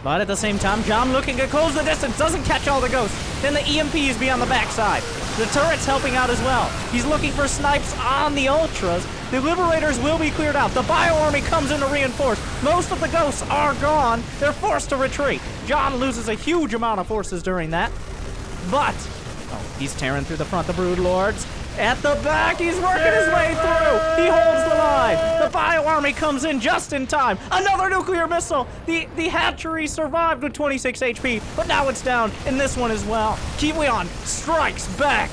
But at the same time, John looking to close the distance, doesn't catch all the ghosts. Then the EMPs be on the backside. The turret's helping out as well. He's looking for snipes on the Ultras. The Liberators will be cleared out. The Bio Army comes in to reinforce. Most of the ghosts are gone. They're forced to retreat. John loses a huge amount of forces during that. But, oh, he's tearing through the front. The Brood Lords. At the back, he's working his way through. He holds the line. The Bio Army comes in just in time. Another nuclear missile. The hatchery survived with 26 HP, but now it's down in this one as well. Kiwian strikes back.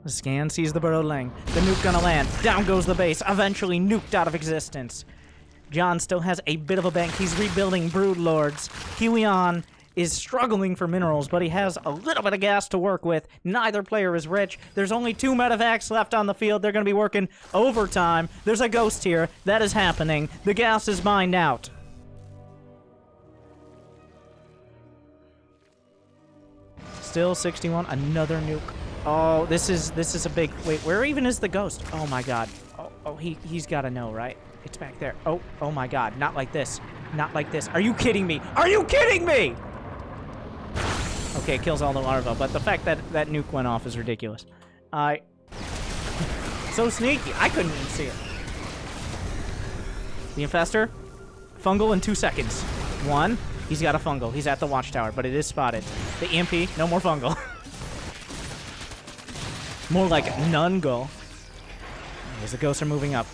The scan sees the Burrowling. The nuke gonna land. Down goes the base, eventually nuked out of existence. John still has a bit of a bank. He's rebuilding Brood Lords. Kiwian is struggling for minerals, but he has a little bit of gas to work with. Neither player is rich. There's only 2 medevacs left on the field. They're going to be working overtime. There's a ghost here. That is happening. The gas is mined out. Still 61. Another nuke. Oh, this is a big... Wait, where even is the ghost? Oh my god. Oh, he's got to know, right? It's back there. Oh my god. Not like this. Not like this. Are you kidding me? Are you kidding me? Okay, it kills all the larvae, but the fact that that nuke went off is ridiculous. So sneaky. I couldn't even see it. The Infestor. Fungal in 2 seconds. 1. He's got a fungal. He's at the watchtower, but it is spotted. The EMP. No more fungal. More like none go. As the ghosts are moving up.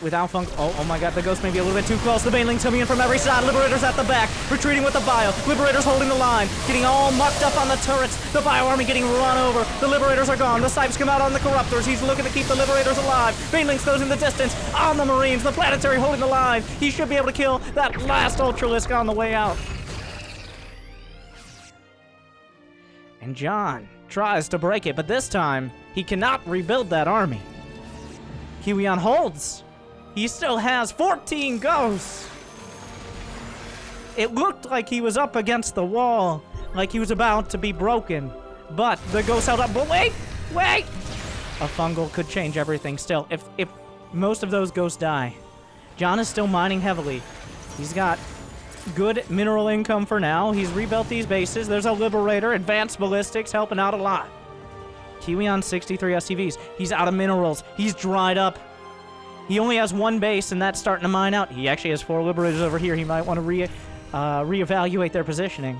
Without funk. Oh my god, the ghost may be a little bit too close. The banelings coming in from every side. Liberators at the back. Retreating with the Bio. Liberators holding the line. Getting all mucked up on the turrets. The Bio Army getting run over. The Liberators are gone. The Snipes come out on the Corruptors. He's looking to keep the Liberators alive. Banelings closing the distance on the Marines. The Planetary holding the line. He should be able to kill that last Ultralisk on the way out. And John tries to break it, but this time he cannot rebuild that army. Kiwian holds. He still has 14 ghosts. It looked like he was up against the wall, like he was about to be broken. But the ghost held up. But wait! A fungal could change everything still. If most of those ghosts die. John is still mining heavily. He's got good mineral income for now. He's rebuilt these bases. There's a Liberator, advanced ballistics, helping out a lot. Kiwian 63 SCVs. He's out of minerals. He's dried up. He only has 1 base, and that's starting to mine out. He actually has 4 Liberators over here. He might want to reevaluate their positioning.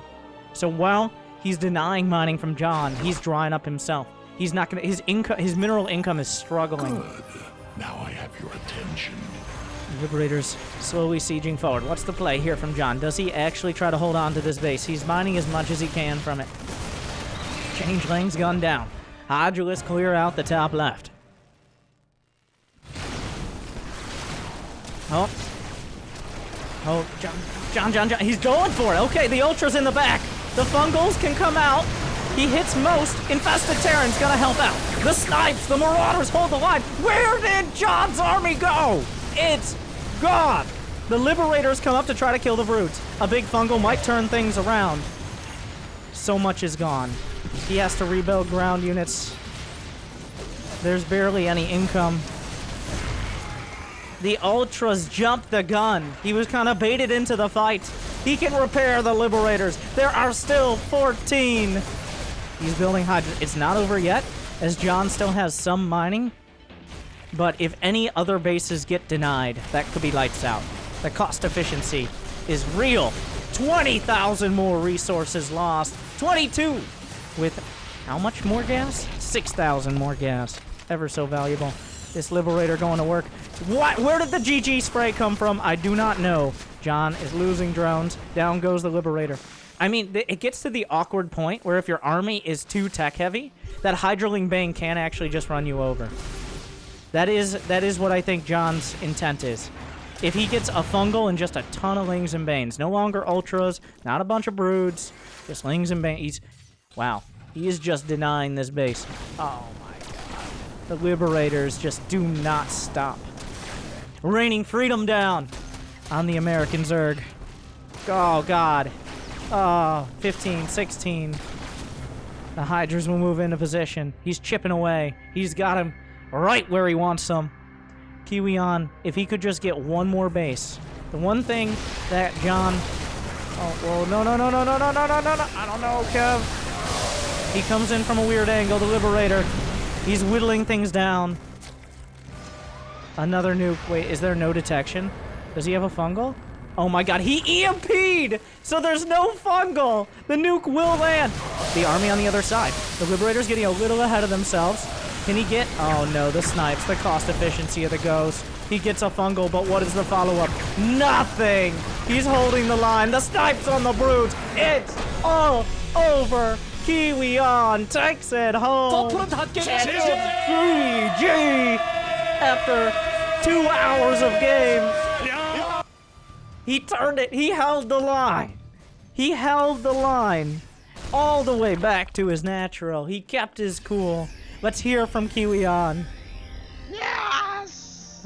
So while he's denying mining from John, he's drying up himself. He's not gonna. His mineral income is struggling. Good. Now I have your attention. Liberators slowly sieging forward. What's the play here from John? Does he actually try to hold on to this base? He's mining as much as he can from it. Changeling's gone down. Hydralisk clear out the top left. Oh, John. He's going for it. Okay, the Ultra's in the back. The Fungals can come out. He hits most. Infested Terran's gonna help out. The snipes, the marauders hold the line. Where did John's army go? It's gone. The liberators come up to try to kill the brutes. A big fungal might turn things around. So much is gone. He has to rebuild ground units. There's barely any income. The ultras jumped the gun. He was kind of baited into the fight. He can repair the liberators. There are still 14. He's building Hydra. It's not over yet, as John still has some mining. But if any other bases get denied, that could be lights out. The cost efficiency is real. 20,000 more resources lost. 22 with how much more gas? 6,000 more gas. Ever so valuable. This liberator going to work. What? Where did the GG spray come from? I do not know. John is losing drones. Down goes the liberator. I mean, it gets to the awkward point where if your army is too tech heavy, that Hydraling Bane can actually just run you over. That is what I think John's intent is. If he gets a fungal and just a ton of Lings and Banes, no longer ultras, not a bunch of broods, just Lings and Banes. Wow, he is just denying this base. Oh my god. The liberators just do not stop. Raining freedom down on the American Zerg. Oh god. Oh, 15, 16. The Hydras will move into position. He's chipping away. He's got him right where he wants them. Kiwian, if he could just get one more base. The one thing that John... Oh, whoa, no. I don't know, Kev. He comes in from a weird angle, the Liberator. He's whittling things down. Another nuke. Wait, is there no detection? Does he have a fungal? Oh my god, he EMP'd! So there's no fungal! The nuke will land! The army on the other side. The Liberator's getting a little ahead of themselves. Can he get... Oh no, the snipes, the cost efficiency of the ghost. He gets a fungal, but what is the follow-up? Nothing! He's holding the line. The snipes on the brutes. It's all over. Kiwian takes it home. GG! After 2 hours of game. He turned it. He held the line. He held the line all the way back to his natural. He kept his cool. Let's hear from Kiwian. Yes!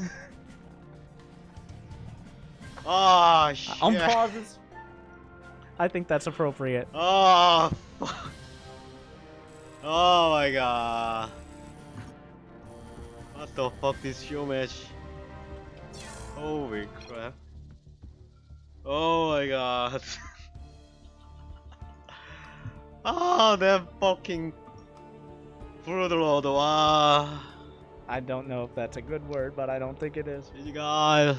Oh, shit. Pauses. I think that's appropriate. Oh, fuck. Oh my god. What the fuck, this showmatch? Holy crap. Oh my god. Oh, that fucking brutal. Wow. I don't know if that's a good word, but I don't think it is. You guys.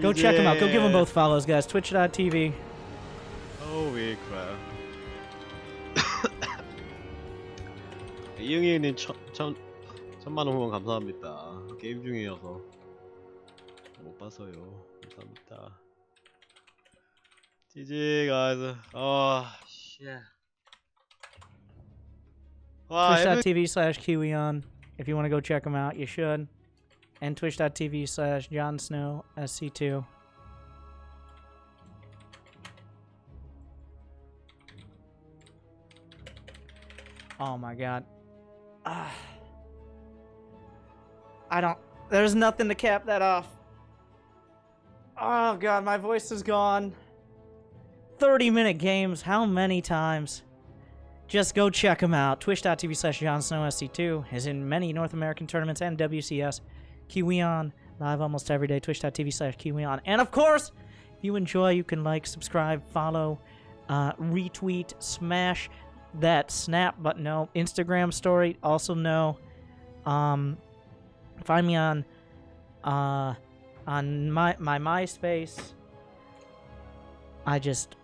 Go check them out. Go give them both follows, guys. Twitch.tv. Holy crap. 이응이님 천만 후원 감사합니다. 게임 중이어서 못 봐서요. 감사합니다. GG guys. Oh shit. Twitch.tv/Kiwian. If you want to go check them out, you should. And twitch.tv/Jonsnow SC2. Oh my god. There's nothing to cap that off. Oh god, my voice is gone. 30-minute games, how many times? Just go check them out. Twitch.tv/Jonsnow SC2 is in many North American tournaments and WCS. Kiwian, live almost every day. Twitch.tv/Kiwian. And of course, if you enjoy, you can like, subscribe, follow, retweet, smash that snap button. No, Instagram story. Also no. Find me on my MySpace. I just...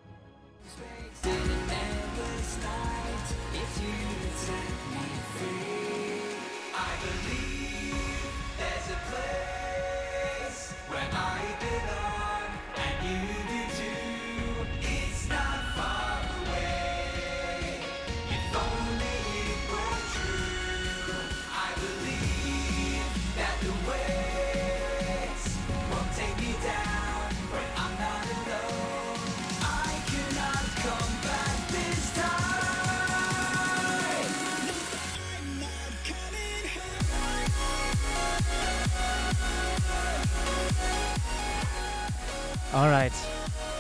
All right.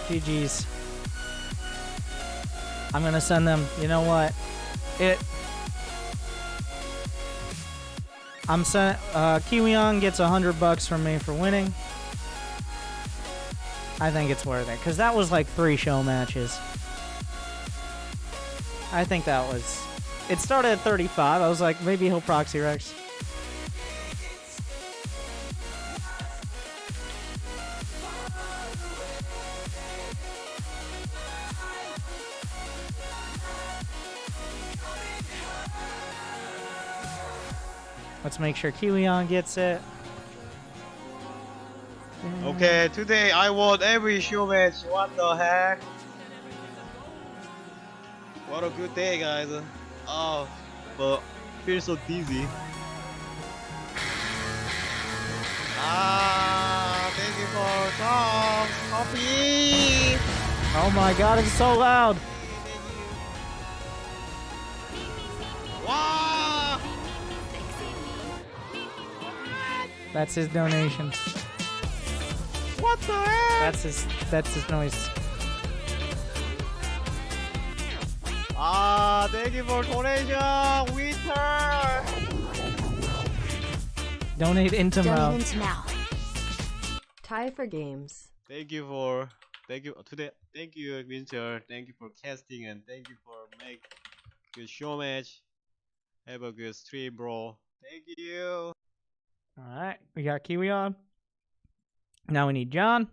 GG's. I'm gonna send them. You know what? I'm sent. Kiwian gets $100 from me for winning. I think it's worth it because that was like 3 show matches. I think that was. It started at 35. I was like, maybe he'll proxy Rex. Let's make sure Kiwian gets it. Okay, today I won every show match. What the heck? What a good day, guys. Oh, but feel so dizzy. Thank you for some coffee. Oh my god, it's so loud. Wow. That's his donation. What the heck? That's his noise. Thank you for donation, Winter. Donate into Donate mouth. into mouth. Tie for games. Thank you today. Thank you, Winter. Thank you for casting and thank you for make good show match. Have a good stream, bro. Thank you. Alright, we got Kiwian. Now we need John.